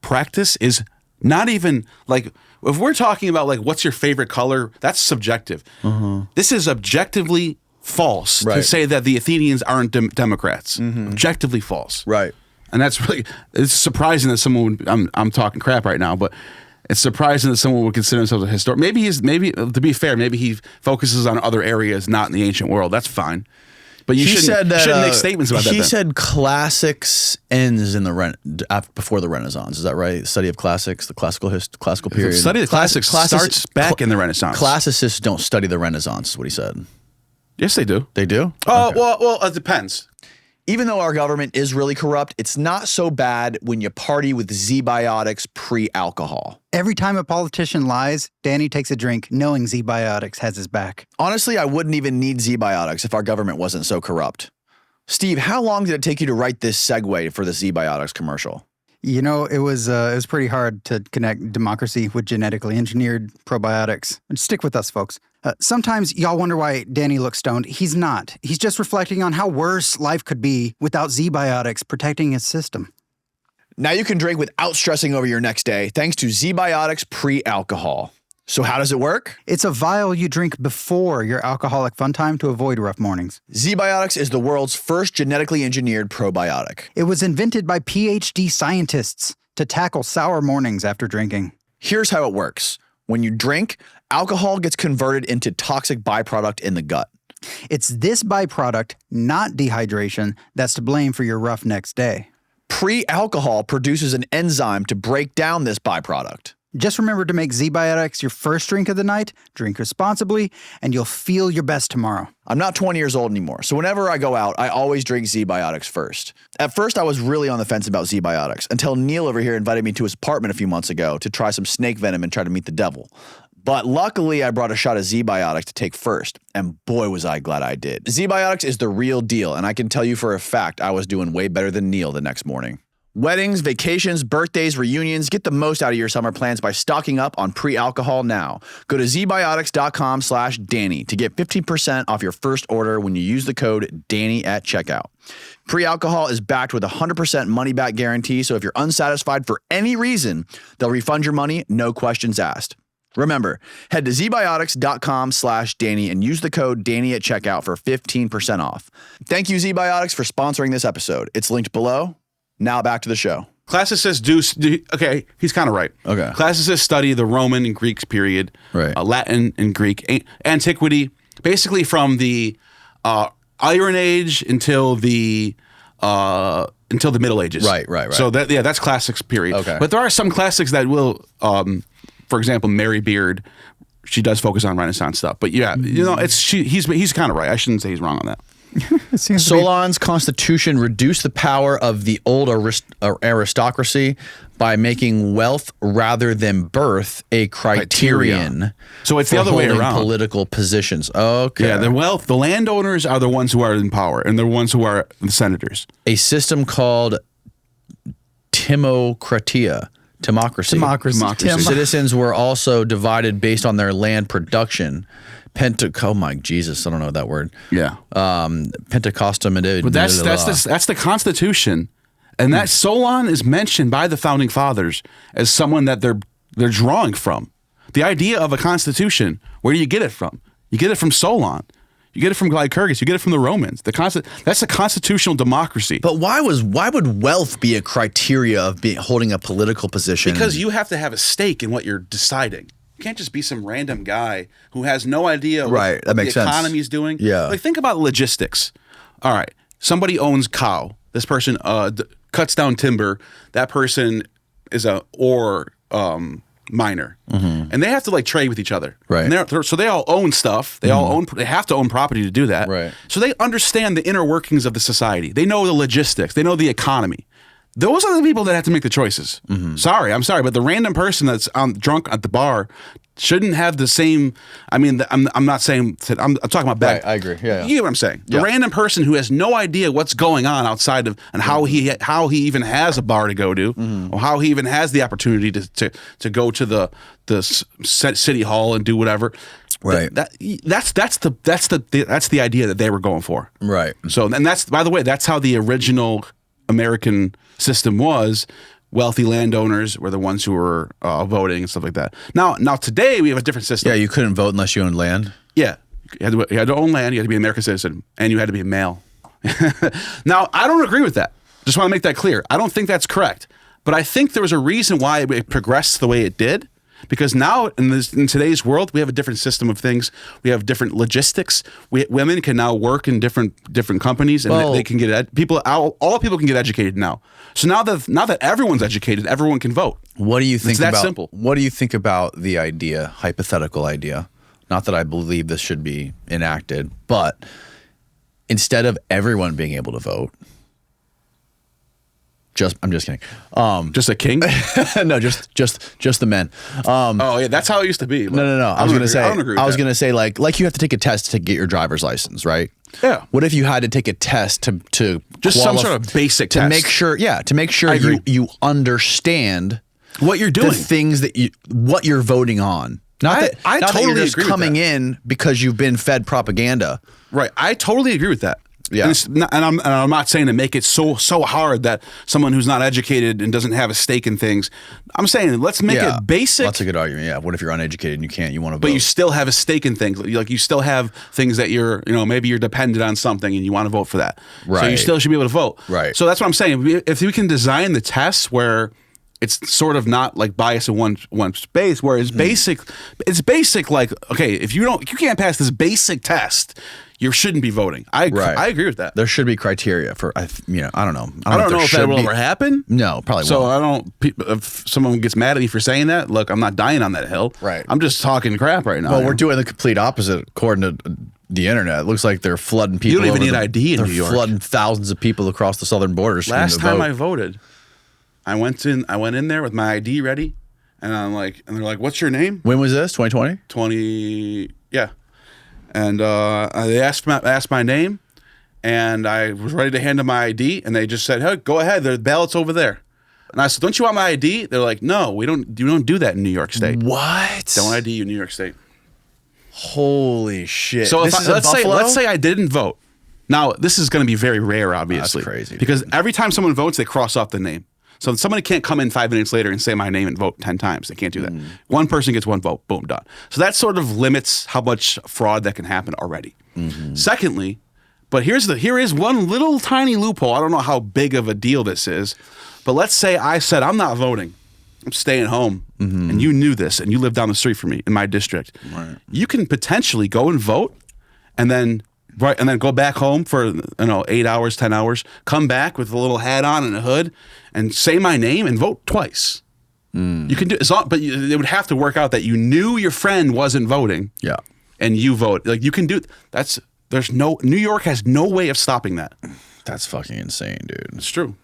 Speaker 1: practiced is not even if we're talking about what's your favorite color, that's subjective. This is objectively false to say that the Athenians aren't Democrats. Objectively false.
Speaker 2: Right.
Speaker 1: And it's surprising that someone would, I'm talking crap right now, but it's surprising that someone would consider themselves a historian. Maybe to be fair, maybe he focuses on other areas not in the ancient world. That's fine. But you shouldn't make statements about that.
Speaker 2: He said classics ends in before the Renaissance. Is that right? Study of classics, the classical period.
Speaker 1: The study of classics starts back in the Renaissance.
Speaker 2: Classicists don't study the Renaissance, is what he said.
Speaker 1: Yes, they do.
Speaker 2: They do?
Speaker 1: Oh, okay. Well, it depends.
Speaker 2: Even though our government is really corrupt, it's not so bad when you party with Z-Biotics pre-alcohol.
Speaker 3: Every time a politician lies, Danny takes a drink knowing Z-Biotics has his back.
Speaker 2: Honestly, I wouldn't even need Z-Biotics if our government wasn't so corrupt. Steve, how long did it take you to write this segue for the Z-Biotics commercial?
Speaker 3: You know, it was pretty hard to connect democracy with genetically engineered probiotics. And stick with us, folks. Sometimes y'all wonder why Danny looks stoned. He's not. He's just reflecting on how worse life could be without Z-Biotics protecting his system.
Speaker 2: Now you can drink without stressing over your next day thanks to Z-Biotics pre-alcohol. So how does it work?
Speaker 3: It's a vial you drink before your alcoholic fun time to avoid rough mornings.
Speaker 2: Z-Biotics is the world's first genetically engineered probiotic.
Speaker 3: It was invented by PhD scientists to tackle sour mornings after drinking.
Speaker 2: Here's how it works. When you drink, alcohol gets converted into toxic byproduct in the gut.
Speaker 3: It's this byproduct, not dehydration, that's to blame for your rough next day.
Speaker 2: Pre-alcohol produces an enzyme to break down this byproduct.
Speaker 3: Just remember to make Z-Biotics your first drink of the night, drink responsibly, and you'll feel your best tomorrow.
Speaker 2: I'm not 20 years old anymore, so whenever I go out, I always drink Z-Biotics first. At first, I was really on the fence about Z-Biotics until Neal over here invited me to his apartment a few months ago to try some snake venom and try to meet the devil. But luckily, I brought a shot of Z-Biotics to take first, and boy was I glad I did. Z-Biotics is the real deal, and I can tell you for a fact I was doing way better than Neal the next morning. Weddings, vacations, birthdays, reunions, get the most out of your summer plans by stocking up on pre-alcohol now. Go to zbiotics.com/Danny to get 15% off your first order when you use the code Danny at checkout. Pre-alcohol is backed with a 100% money-back guarantee, so if you're unsatisfied for any reason, they'll refund your money, no questions asked. Remember, head to zbiotics.com/Danny and use the code Danny at checkout for 15% off. Thank you, Z-Biotics, for sponsoring this episode. It's linked below. Now back to the show.
Speaker 1: Classicists okay, he's kind of right.
Speaker 2: Okay.
Speaker 1: Classicists study the Roman and Greek period,
Speaker 2: Right.
Speaker 1: Latin and Greek, antiquity, basically from the Iron Age until the Middle Ages.
Speaker 2: Right.
Speaker 1: So that's classics period.
Speaker 2: Okay.
Speaker 1: But there are some classics that will, for example, Mary Beard, she does focus on Renaissance stuff. But yeah, you know, he's kind of right. I shouldn't say he's wrong on that.
Speaker 2: Solon's constitution reduced the power of the old aristocracy by making wealth rather than birth a criterion.
Speaker 1: So it's the other way around.
Speaker 2: Political positions. Okay.
Speaker 1: Yeah, the landowners are the ones who are in power, and they're the ones who are the senators.
Speaker 2: A system called Democracy. Citizens were also divided based on their land production. Oh my Jesus, I don't know that word.
Speaker 1: Yeah.
Speaker 2: Pentecostum.
Speaker 1: But that's the Constitution, and that Solon is mentioned by the founding fathers as someone that they're drawing from. The idea of a constitution, where do you get it from? You get it from Solon. You get it from Lycurgus. You get it from the Romans. That's a constitutional democracy.
Speaker 2: But why would wealth be a criteria of holding a political position?
Speaker 1: Because you have to have a stake in what you're deciding. You can't just be some random guy who has no idea what the economy is doing.
Speaker 2: Yeah.
Speaker 1: Like, think about logistics. All right. Somebody owns cow. This person cuts down timber. That person is a ore miner. Mm-hmm. And they have to like trade with each other.
Speaker 2: Right.
Speaker 1: And so they all own stuff. They they have to own property to do that.
Speaker 2: Right.
Speaker 1: So they understand the inner workings of the society. They know the logistics. They know the economy. Those are the people that have to make the choices. Mm-hmm. I'm sorry, but the random person that's drunk at the bar shouldn't have the same. I mean, I'm not saying. I'm talking about back.
Speaker 2: Right, I agree. Yeah.
Speaker 1: You know what I'm saying? The random person who has no idea what's going on outside of and how he even has a bar to go to, or how he even has the opportunity to go to the city hall and do whatever.
Speaker 2: Right.
Speaker 1: That's the idea that they were going for.
Speaker 2: Right.
Speaker 1: So, and that's, by the way, that's how the original American system was. Wealthy landowners were the ones who were voting and stuff like that. Now today we have a different system.
Speaker 2: Yeah, you couldn't vote unless you owned land.
Speaker 1: Yeah, you had to own land. You had to be an American citizen, and you had to be a male. Now, I don't agree with that. Just want to make that clear. I don't think that's correct. But I think there was a reason why it progressed the way it did. Because now in today's world, we have a different system of things. We have different logistics. Women can now work in different companies, and they can get all people can get educated now. So now that everyone's educated, everyone can vote.
Speaker 2: What do you think?
Speaker 1: It's that simple.
Speaker 2: What do you think about the hypothetical idea? Not that I believe this should be enacted, but instead of everyone being able to vote, I'm just kidding.
Speaker 1: Just a king?
Speaker 2: No, just the men.
Speaker 1: Oh yeah, that's how it used to be.
Speaker 2: No. I was gonna say.
Speaker 1: I don't agree with
Speaker 2: I was
Speaker 1: that.
Speaker 2: gonna say like you have to take a test to get your driver's license, right?
Speaker 1: Yeah.
Speaker 2: What if you had to take a test to
Speaker 1: Just some sort of basic
Speaker 2: to
Speaker 1: test.
Speaker 2: make sure? Yeah, to make sure
Speaker 1: agree.
Speaker 2: you understand
Speaker 1: what you're doing.
Speaker 2: the things that what you're voting on. Not that
Speaker 1: I
Speaker 2: not that
Speaker 1: totally
Speaker 2: you're just
Speaker 1: agree with
Speaker 2: coming
Speaker 1: that.
Speaker 2: in because you've been fed propaganda.
Speaker 1: Right. I totally agree with that.
Speaker 2: Yeah.
Speaker 1: And I'm not saying to make it so hard that someone who's not educated and doesn't have a stake in things. I'm saying let's make it basic.
Speaker 2: That's a good argument. Yeah. What if you're uneducated and you want to vote?
Speaker 1: But you still have a stake in things. Like you still have things that maybe you're dependent on something and you want to vote for that.
Speaker 2: Right.
Speaker 1: So you still should be able to vote.
Speaker 2: Right.
Speaker 1: So that's what I'm saying. If we can design the tests where it's sort of not like biased in one space, where it's basic. It's basic. Like, okay, if you can't pass this basic test, you shouldn't be voting. I agree with that.
Speaker 2: There should be criteria for. I don't know.
Speaker 1: I don't know if that will ever happen.
Speaker 2: No, probably
Speaker 1: So
Speaker 2: won't.
Speaker 1: if someone gets mad at me for saying that, look, I'm not dying on that hill.
Speaker 2: Right.
Speaker 1: I'm just talking crap right now.
Speaker 2: Well, we're doing the complete opposite according to the internet. It looks like they're flooding people.
Speaker 1: You don't even need ID in New York.
Speaker 2: They're flooding thousands of people across the southern border.
Speaker 1: Last time I voted, I went in there with my ID ready, and they're like, "What's your name?"
Speaker 2: When was this? 2020?
Speaker 1: Yeah. And they asked my name, and I was ready to hand them my ID, and they just said, "Hey, go ahead. The ballot's over there." And I said, "Don't you want my ID?" They're like, "No, we don't. You don't do that in New York State.
Speaker 2: What?
Speaker 1: Don't ID you in New York State."
Speaker 2: Holy shit!
Speaker 1: So
Speaker 2: this is
Speaker 1: let's
Speaker 2: Buffalo?
Speaker 1: say I didn't vote. Now this is going to be very rare, obviously.
Speaker 2: That's crazy,
Speaker 1: because every time someone votes, they cross off the name. So somebody can't come in 5 minutes later and say my name and vote 10 times. They can't do that. One person gets one vote, boom, done. So that sort of limits how much fraud that can happen already. Secondly, but here is one little tiny loophole. I don't know how big of a deal this is, but let's say I said I'm not voting. I'm staying home, and you knew this, and you live down the street from me in my district.
Speaker 2: Right.
Speaker 1: You can potentially go and vote, and then go back home for 8 hours, 10 hours, come back with a little hat on and a hood, and say my name and vote twice. You can do it, but it would have to work out that you knew your friend wasn't voting.
Speaker 2: Yeah.
Speaker 1: And you vote. Like you can do New York has no way of stopping that.
Speaker 2: That's fucking insane, dude.
Speaker 1: It's true.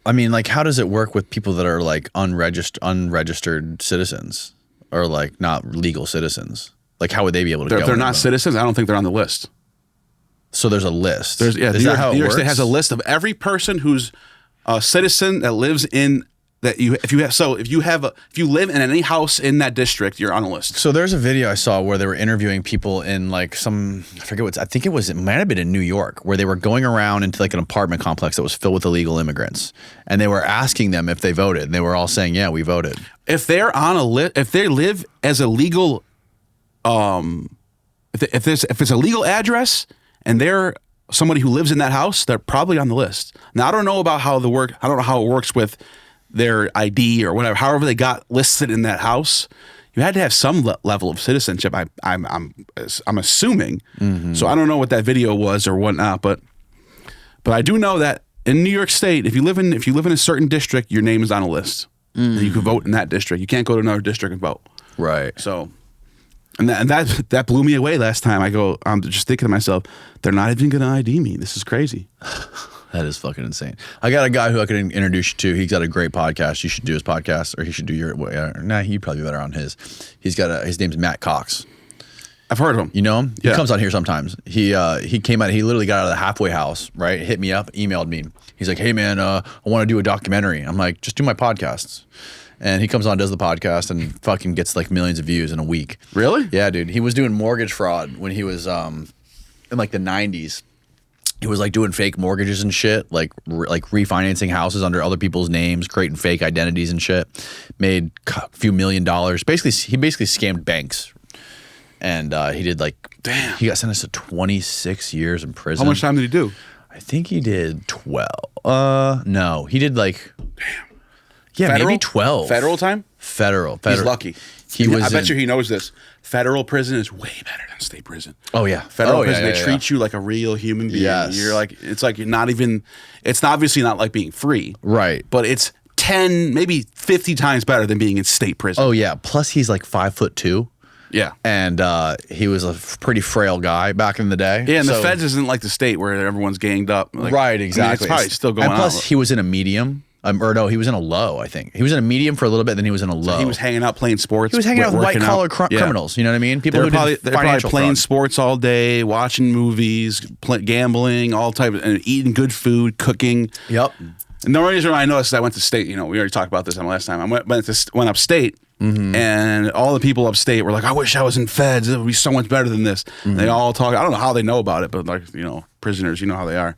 Speaker 2: I mean, like, how does it work with people that are like unregistered citizens or like not legal citizens? Like, how would they be able to go?
Speaker 1: If they're not citizens, I don't think they're on the list.
Speaker 2: So there's a list.
Speaker 1: Is
Speaker 2: that how it
Speaker 1: New York
Speaker 2: works?
Speaker 1: State has a list of every person who's a citizen that lives in that if you live in any house in that district, you're on a list.
Speaker 2: So there's a video I saw where they were interviewing people in like I think it might have been in New York, where they were going around into like an apartment complex that was filled with illegal immigrants, and they were asking them if they voted, and they were all saying, "Yeah, we voted."
Speaker 1: If they're on a list, if they live as a legal, if it's a legal address and they're somebody who lives in that house, they're probably on the list. Now I don't know about I don't know how it works with their ID or whatever. However they got listed in that house, you had to have some level of citizenship. I'm assuming. So I don't know what that video was or whatnot, but I do know that in New York State, if you live in a certain district, your name is on a list, and you can vote in that district. You can't go to another district and vote.
Speaker 2: Right.
Speaker 1: So, and that blew me away last time. I'm just thinking to myself, they're not even going to ID me. This is crazy.
Speaker 2: That is fucking insane. I got a guy who I could introduce you to. He's got a great podcast. You should do his podcast, or he should do your. He'd probably be better on his. His name's Matt Cox.
Speaker 1: I've heard of him.
Speaker 2: You know him?
Speaker 1: Yeah.
Speaker 2: He comes on here sometimes. He came out. He literally got out of the halfway house. Right, hit me up, emailed me. He's like, "Hey man, I want to do a documentary." I'm like, "Just do my podcasts." And he comes on, does the podcast, and fucking gets like millions of views in a week.
Speaker 1: Really?
Speaker 2: Yeah, dude. He was doing mortgage fraud when he was in like the 90s. He was like doing fake mortgages and shit, like refinancing houses under other people's names, creating fake identities and shit. Made a few $1 million. Basically, he scammed banks, and he did like,
Speaker 1: damn.
Speaker 2: He got sentenced to 26 years in prison.
Speaker 1: How much time did he do?
Speaker 2: I think he did 12. No, he did like, damn. Yeah,
Speaker 1: Federal?
Speaker 2: maybe 12.
Speaker 1: Federal time?
Speaker 2: Federal.
Speaker 1: He's lucky. I bet you he knows this. Federal prison is way better than state prison.
Speaker 2: Oh yeah,
Speaker 1: Federal prison, they treat you like a real human being.
Speaker 2: Yes.
Speaker 1: It's like you're not even. It's obviously not like being free,
Speaker 2: right?
Speaker 1: But it's 10, maybe 50 times better than being in state prison.
Speaker 2: Oh yeah. Plus he's like 5'2".
Speaker 1: Yeah,
Speaker 2: and he was a pretty frail guy back in the day.
Speaker 1: Yeah, and the feds isn't like the state where everyone's ganged up. Like,
Speaker 2: right, exactly.
Speaker 1: I mean, it's probably still going on.
Speaker 2: And plus, he was in a medium. Or no, he was in a low, I think. He was in a medium for a little bit, then he was in a low.
Speaker 1: So he was hanging out playing sports.
Speaker 2: He was hanging out with
Speaker 1: working
Speaker 2: white-collar criminals, you know what I mean? People
Speaker 1: they're
Speaker 2: who
Speaker 1: probably
Speaker 2: financial
Speaker 1: playing
Speaker 2: fraud.
Speaker 1: sports all day, watching movies, gambling, all types, and eating good food, cooking.
Speaker 2: Yep.
Speaker 1: And the only reason I know this is I went to state. You know, we already talked about this on the last time. I went upstate, and all the people upstate were like, "I wish I was in feds. It would be so much better than this." And they all talk. I don't know how they know about it, but like, you know, prisoners, you know how they are.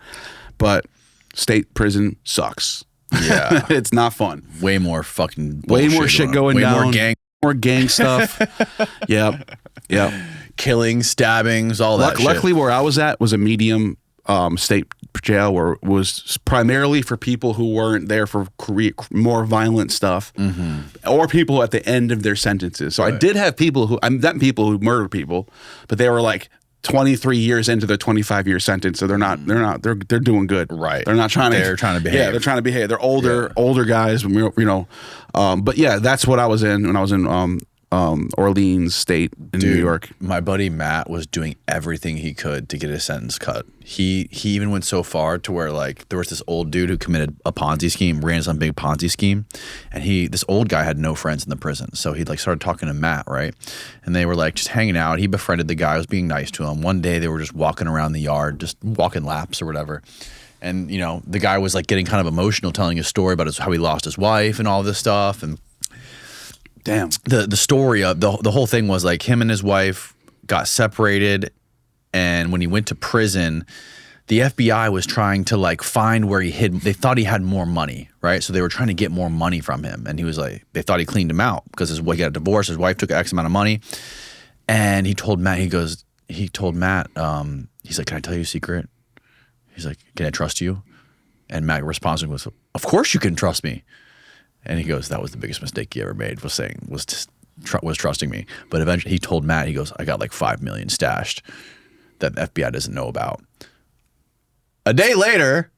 Speaker 1: But state prison sucks.
Speaker 2: Yeah.
Speaker 1: It's not fun.
Speaker 2: Way more fucking
Speaker 1: Way
Speaker 2: bullshit
Speaker 1: more shit going
Speaker 2: Way
Speaker 1: down.
Speaker 2: more
Speaker 1: More gang stuff. Yep.
Speaker 2: killing, stabbings, all that shit.
Speaker 1: Luckily, where I was at was a medium state jail, where it was primarily for people who weren't there for more violent stuff, or people at the end of their sentences. So I did have people who murdered people, but they were like 23 years into their 25-year sentence, so they're doing good.
Speaker 2: Right.
Speaker 1: They're trying to behave. Yeah, they're trying to behave. They're older guys, you know. But yeah, that's what I was in when I was in Orleans State in New York.
Speaker 2: My buddy Matt was doing everything he could to get his sentence cut. He even went so far to where, like, there was this old dude who committed a Ponzi scheme, ran some big Ponzi scheme, and this old guy had no friends in the prison. So he like started talking to Matt, right? And they were like just hanging out. He befriended the guy, was being nice to him. One day they were just walking around the yard, just walking laps or whatever. And, you know, the guy was like getting kind of emotional, telling his story about how he lost his wife and all this stuff. And
Speaker 1: damn,
Speaker 2: the story of the whole thing was like him and his wife got separated, and when he went to prison, the FBI was trying to like find where he hid. They thought he had more money, right? So they were trying to get more money from him, and he was like, they thought he cleaned him out because he got a divorce. His wife took X amount of money, and he told Matt, he's like, "Can I tell you a secret?" He's like, "Can I trust you?" And Matt responds was, "Of course you can trust me." And he goes, "That was the biggest mistake you ever made, was trusting me." But eventually he told Matt, he goes, "I got like 5 million stashed that the FBI doesn't know about." A day later,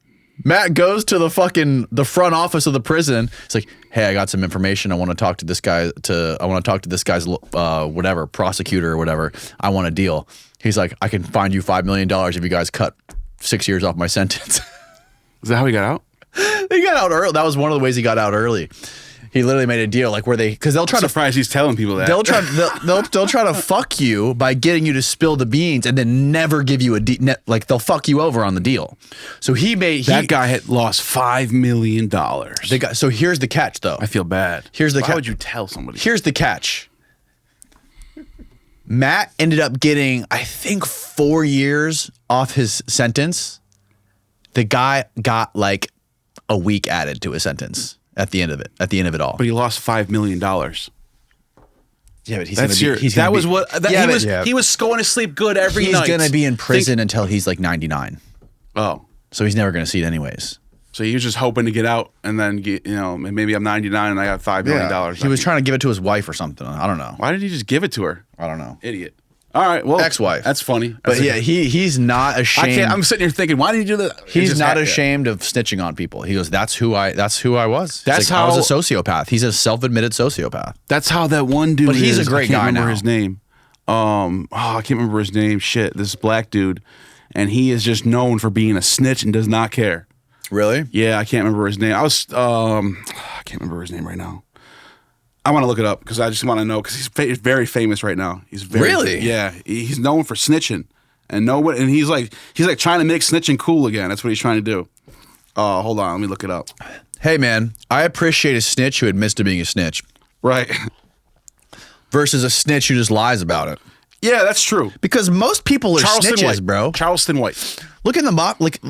Speaker 2: Matt goes to the front office of the prison. It's like, "Hey, I got some information. I want to talk to this guy whatever, prosecutor or whatever. I want a deal." He's like, "I can find you $5 million if you guys cut 6 years off my sentence."
Speaker 1: Is that how he got out?
Speaker 2: He got out early. That was one of the ways he got out early. He literally made a deal, like because they'll try
Speaker 1: I'm surprised he's telling people that.
Speaker 2: they'll try to fuck you by getting you to spill the beans and then never give you like they'll fuck you over on the deal. So that
Speaker 1: guy had lost $5 million.
Speaker 2: So here's the catch, though.
Speaker 1: I feel bad.
Speaker 2: Why
Speaker 1: would you tell somebody?
Speaker 2: Here's the catch. Matt ended up getting, I think, 4 years off his sentence. The guy got like a week added to his sentence at the end of it all.
Speaker 1: But he lost $5 million.
Speaker 2: Yeah, but he
Speaker 1: was going to sleep good every night.
Speaker 2: He's going to be in prison until he's like 99.
Speaker 1: Oh.
Speaker 2: So he's never going to see it anyways.
Speaker 1: So he was just hoping to get out and then maybe I'm 99 and I got $5 million.
Speaker 2: He was trying to give it to his wife or something. I don't know.
Speaker 1: Why did he just give it to her?
Speaker 2: I don't know.
Speaker 1: Idiot. All right, well,
Speaker 2: ex-wife.
Speaker 1: That's funny.
Speaker 2: But yeah, he's not ashamed.
Speaker 1: I'm sitting here thinking, why did he do that?
Speaker 2: He's not ashamed of snitching on people. He goes, that's who I was.
Speaker 1: That's
Speaker 2: how I was a sociopath. He's a self-admitted sociopath.
Speaker 1: That's how that one dude.
Speaker 2: But he's a great guy now.
Speaker 1: I can't remember his name. I can't remember his name. Shit, this black dude, and he is just known for being a snitch and does not care.
Speaker 2: Really?
Speaker 1: Yeah, I can't remember his name. I can't remember his name right now. I want to look it up because I just want to know because he's very famous right now.
Speaker 2: Really?
Speaker 1: Yeah, he's known for snitching, and he's like trying to make snitching cool again. That's what he's trying to do. Hold on, let me look it up.
Speaker 2: Hey man, I appreciate a snitch who admits to being a snitch,
Speaker 1: right?
Speaker 2: Versus a snitch who just lies about it.
Speaker 1: Yeah, that's true.
Speaker 2: Because most people are snitches, bro.
Speaker 1: Charleston White.
Speaker 2: Look in the mob, like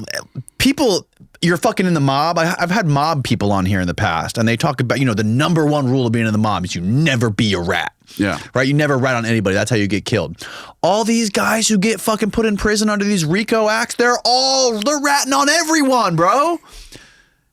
Speaker 2: people. You're fucking in the mob. I've had mob people on here in the past, and they talk about, the number one rule of being in the mob is you never be a rat.
Speaker 1: Yeah.
Speaker 2: Right? You never rat on anybody. That's how you get killed. All these guys who get fucking put in prison under these RICO acts, they're ratting on everyone, bro.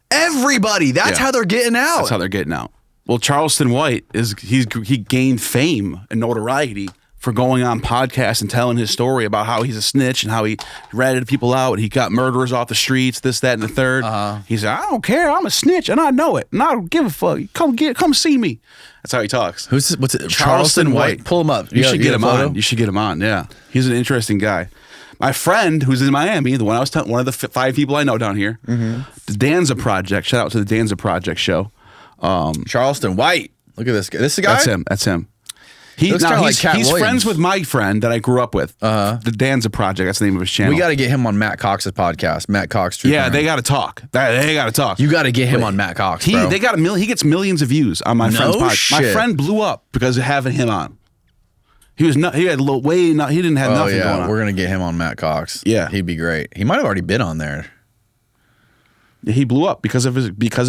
Speaker 2: Everybody. That's how they're getting out.
Speaker 1: That's how they're getting out. Well, Charleston White he gained fame and notoriety for going on podcasts and telling his story about how he's a snitch and how he ratted people out and he got murderers off the streets, this, that, and the third. He said, "I don't care. I'm a snitch and I know it. And I don't give a fuck. Come see me." That's how he talks.
Speaker 2: What's it? Charleston White. Pull him up.
Speaker 1: You should get him on. You should get him on. Yeah. He's an interesting guy. My friend who's in Miami, the one I was telling, one of the 5 people I know down here, the Danza Project. Shout out to the Danza Project show.
Speaker 2: Charleston White. Look at this guy. This the guy?
Speaker 1: That's him. That's him. He's
Speaker 2: Williams.
Speaker 1: friends with my friend that I grew up with. The Danza Project. That's the name of his channel.
Speaker 2: We got to get him on Matt Cox's podcast. Matt Cox. True Crime.
Speaker 1: they got to talk. They got to talk.
Speaker 2: You got to get him on Matt Cox, bro.
Speaker 1: He gets millions of views on my friend's podcast. My friend blew up because of having him on. He was not. He had a little way. He didn't have nothing going on.
Speaker 2: We're gonna get him on Matt Cox.
Speaker 1: Yeah,
Speaker 2: he'd be great. He might have already been on there.
Speaker 1: He blew up because of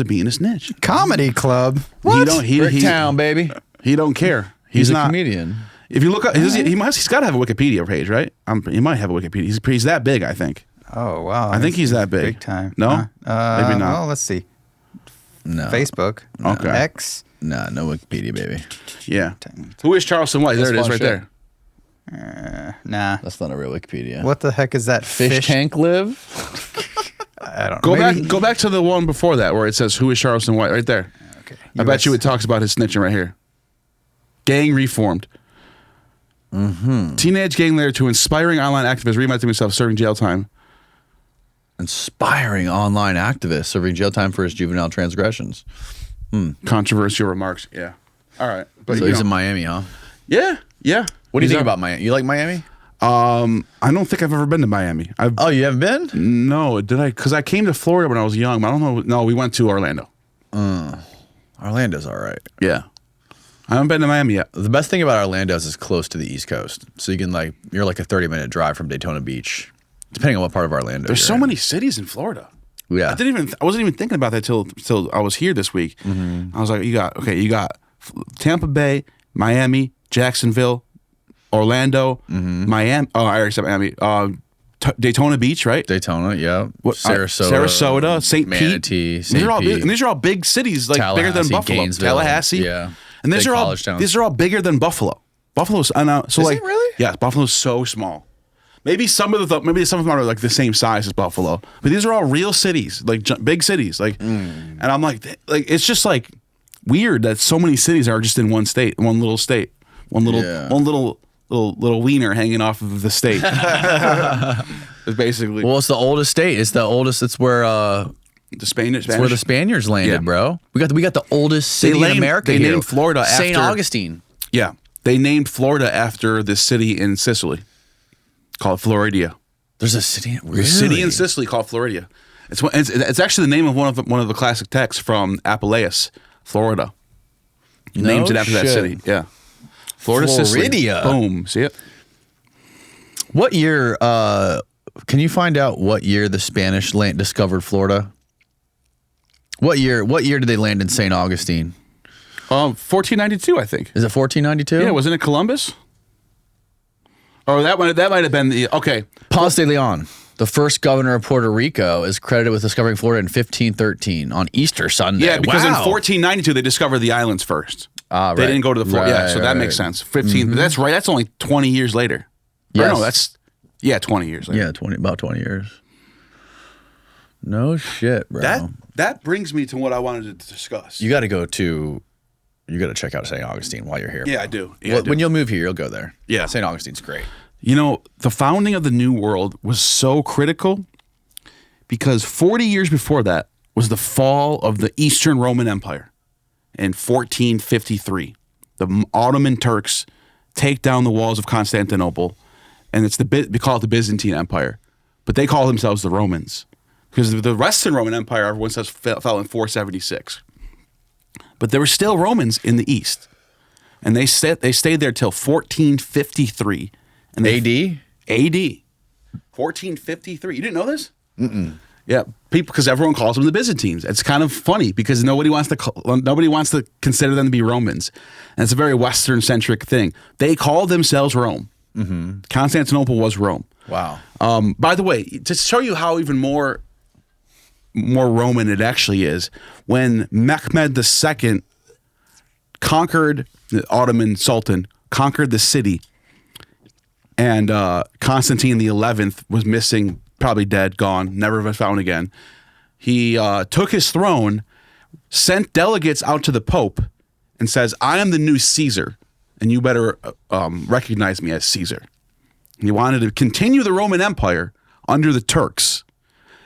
Speaker 1: being a snitch.
Speaker 3: Comedy club.
Speaker 2: What? Bricktown, baby.
Speaker 1: He don't care.
Speaker 2: He's
Speaker 1: not
Speaker 2: a comedian.
Speaker 1: If you look up, he's got to have a Wikipedia page, right? He might have a Wikipedia. He's that big, I think.
Speaker 3: Oh wow!
Speaker 1: I think he's that big.
Speaker 3: Big time.
Speaker 1: No, maybe not.
Speaker 3: Well, let's see.
Speaker 2: No.
Speaker 3: Facebook.
Speaker 1: Okay.
Speaker 3: X.
Speaker 2: No Wikipedia, baby.
Speaker 1: Yeah. Who is Charleston White? There it is, right there.
Speaker 3: Nah.
Speaker 2: That's not a real Wikipedia.
Speaker 3: What the heck is that?
Speaker 2: Fish tank live?
Speaker 3: I don't know.
Speaker 1: Go back to the one before that where it says who is Charleston White right there.
Speaker 3: Okay.
Speaker 1: I bet you it talks about his snitching right here. Gang reformed. Teenage gang leader to inspiring online activist reinventing himself serving jail time.
Speaker 2: Inspiring online activist serving jail time for his juvenile transgressions.
Speaker 1: Controversial remarks. Yeah. All right.
Speaker 2: But so he's in Miami, huh?
Speaker 1: Yeah. Yeah.
Speaker 2: What do you think about Miami? You like Miami?
Speaker 1: I don't think I've ever been to Miami.
Speaker 2: Oh, you haven't been?
Speaker 1: No, did I? Because I came to Florida when I was young, but I don't know. No, we went to Orlando.
Speaker 2: Orlando's all right.
Speaker 1: Yeah. I haven't been to Miami yet.
Speaker 2: The best thing about Orlando is it's close to the East Coast. So you can you're like a 30-minute drive from Daytona Beach, depending on what part of Orlando.
Speaker 1: There's so many cities in Florida.
Speaker 2: Yeah.
Speaker 1: I wasn't even thinking about that till I was here this week. I was like, you got Tampa Bay, Miami, Jacksonville, Orlando, Miami. Oh, I already said Miami. Daytona Beach, right?
Speaker 2: Daytona, yeah.
Speaker 1: Sarasota, St.
Speaker 2: Manatee,
Speaker 1: Pete. These are all big cities, like bigger than Buffalo.
Speaker 2: Gainesville,
Speaker 1: Tallahassee.
Speaker 2: Yeah.
Speaker 1: And these are all bigger than Buffalo. Buffalo's it
Speaker 2: really?
Speaker 1: Yeah, Buffalo's so small. Maybe some of them are like the same size as Buffalo, but these are all real cities, like big cities. And I'm like it's just like weird that so many cities are just in one state, one little wiener hanging off of the state. It's basically.
Speaker 2: Well, it's the oldest state. It's the oldest. It's where
Speaker 1: the Spanish.
Speaker 2: It's where the Spaniards landed, bro. We got the oldest city in America.
Speaker 1: They named Florida after
Speaker 2: St. Augustine.
Speaker 1: Yeah, they named Florida after this city in Sicily called Floridia.
Speaker 2: There's a city. Really?
Speaker 1: There's a city in Sicily called Floridia. It's actually the name of one of the classic texts from Apuleius, Florida. Named it after that city. Yeah. Florida, Sicily. Boom. See it?
Speaker 2: What year? Can you find out what year the Spanish discovered Florida? What year did they land in St. Augustine?
Speaker 1: 1492, I think.
Speaker 2: Is it 1492?
Speaker 1: Yeah, wasn't it Columbus? Or that might have been the
Speaker 2: Ponce de Leon, the first governor of Puerto Rico, is credited with discovering Florida in 1513 on Easter Sunday.
Speaker 1: Yeah, because in 1492 they discovered the islands first.
Speaker 2: Right.
Speaker 1: They didn't go to the Florida. Yeah, so that makes sense. 15. That's right. That's only 20 years later.
Speaker 2: Yes.
Speaker 1: Or no, that's 20 years later.
Speaker 2: Yeah, about 20 years. No shit, bro.
Speaker 1: That brings me to what I wanted to discuss.
Speaker 2: You got to check out St. Augustine while you're here.
Speaker 1: Yeah,
Speaker 2: bro.
Speaker 1: I do. Yeah,
Speaker 2: when you'll move here, you'll go there.
Speaker 1: Yeah.
Speaker 2: St. Augustine's great.
Speaker 1: You know, the founding of the New World was so critical because 40 years before that was the fall of the Eastern Roman Empire in 1453. The Ottoman Turks take down the walls of Constantinople, and we call it the Byzantine Empire, but they call themselves the Romans because the Western Roman Empire, everyone says, fell in 476. But there were still Romans in the East, and they stayed there till 1453. And
Speaker 2: AD?
Speaker 1: AD. 1453. You didn't know this? Mm-mm. Yeah, because everyone calls them the Byzantines. It's kind of funny because nobody wants to consider them to be Romans, and it's a very Western-centric thing. They call themselves Rome. Mm-hmm. Constantinople was Rome.
Speaker 2: Wow.
Speaker 1: By the way, to show you how even more Roman it actually is, when Mehmed II conquered the Ottoman Sultan, conquered the city, and Constantine the 11th was missing, probably dead, gone, never been found again. He took his throne, sent delegates out to the Pope, and says, I am the new Caesar, and you better recognize me as Caesar. He wanted to continue the Roman Empire under the Turks.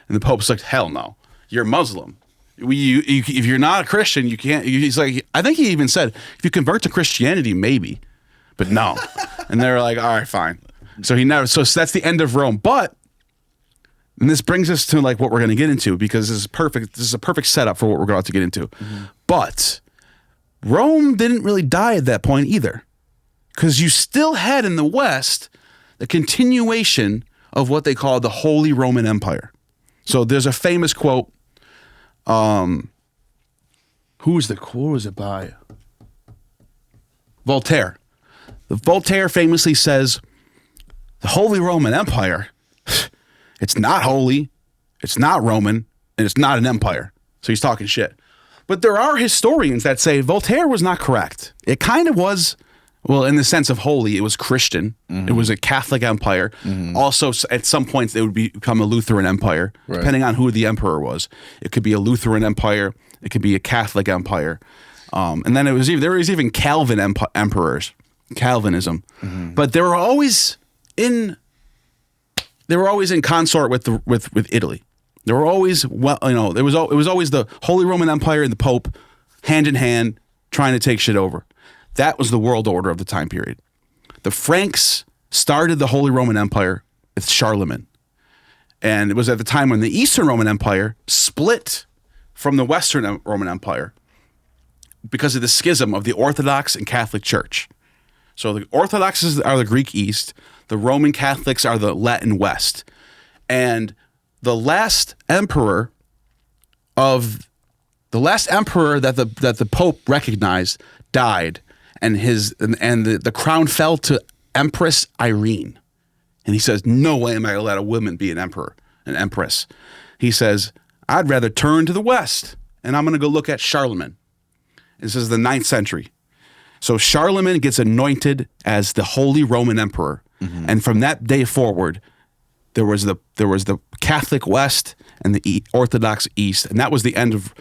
Speaker 1: And the Pope's like, hell no, you're Muslim. If you're not a Christian, you can't. He's like, I think he even said, if you convert to Christianity, maybe, but no. And they're like, all right, fine. So that's the end of Rome. But, and this brings us to like what we're going to get into, because this is perfect. This is a perfect setup for what we're about to get into. Mm-hmm. But Rome didn't really die at that point either, because you still had in the West the continuation of what they call the Holy Roman Empire. So there's a famous quote. Who was it by? Voltaire. Voltaire famously says, the Holy Roman Empire, it's not holy, it's not Roman, and it's not an empire. So he's talking shit. But there are historians that say Voltaire was not correct. It kind of was, well, in the sense of holy, it was Christian. Mm-hmm. It was a Catholic empire. Mm-hmm. Also, at some points, it would become a Lutheran empire, depending on who the emperor was. It could be a Lutheran empire. It could be a Catholic empire. And then there was even Calvin emperors, Calvinism. Mm-hmm. But they were always in consort with Italy. There were always, it was always the Holy Roman Empire and the Pope hand in hand trying to take shit over. That was the world order of the time period. The Franks started the Holy Roman Empire with Charlemagne. And it was at the time when the Eastern Roman Empire split from the Western Roman Empire because of the schism of the Orthodox and Catholic Church. So the Orthodoxes are the Greek East, the Roman Catholics are the Latin West. And the last emperor that the Pope recognized died. And the crown fell to Empress Irene. And he says, no way am I going to let a woman be an emperor, an empress. He says, I'd rather turn to the West, and I'm going to go look at Charlemagne. This is the 9th century. So Charlemagne gets anointed as the Holy Roman Emperor. Mm-hmm. And from that day forward, there was the Catholic West and the Orthodox East. And that was the end of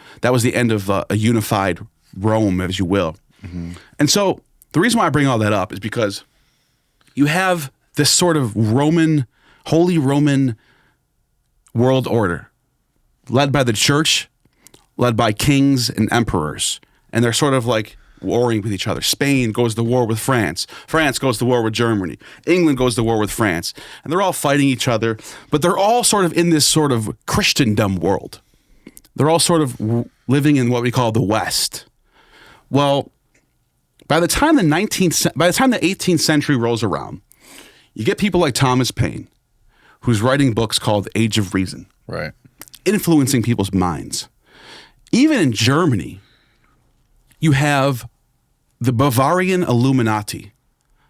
Speaker 1: a unified Rome, as you will. Mm-hmm. And so the reason why I bring all that up is because you have this sort of Holy Roman world order led by the church, led by kings and emperors. And they're sort of like warring with each other. Spain goes to war with France. France goes to war with Germany. England goes to war with France. And they're all fighting each other, but they're all sort of in this sort of Christendom world. They're all sort of living in what we call the West. Well, by the time the 18th century rolls around, you get people like Thomas Paine, who's writing books called Age of Reason,
Speaker 2: right,
Speaker 1: influencing people's minds. Even in Germany, you have the Bavarian Illuminati,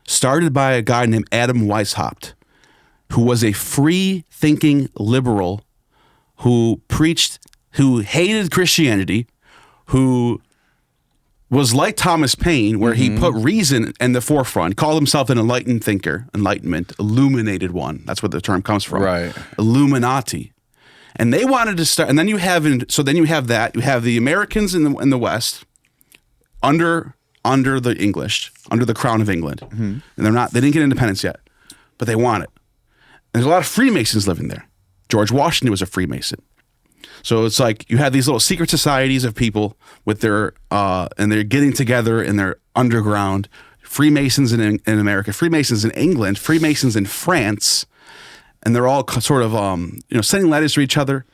Speaker 1: started by a guy named Adam Weishaupt, who was a free-thinking liberal who hated Christianity, who was like Thomas Paine, where he put reason in the forefront, called himself an enlightened thinker, enlightenment, illuminated one. That's where the term comes from.
Speaker 2: Right.
Speaker 1: Illuminati. And they wanted to start, and then you have the Americans in the West under the English, under the Crown of England. Mm-hmm. And they didn't get independence yet, but they want it. And there's a lot of Freemasons living there. George Washington was a Freemason. So it's like you have these little secret societies of people with their and they're getting together in their underground. Freemasons in America, Freemasons in England, Freemasons in France, and they're all sort of sending letters to each other.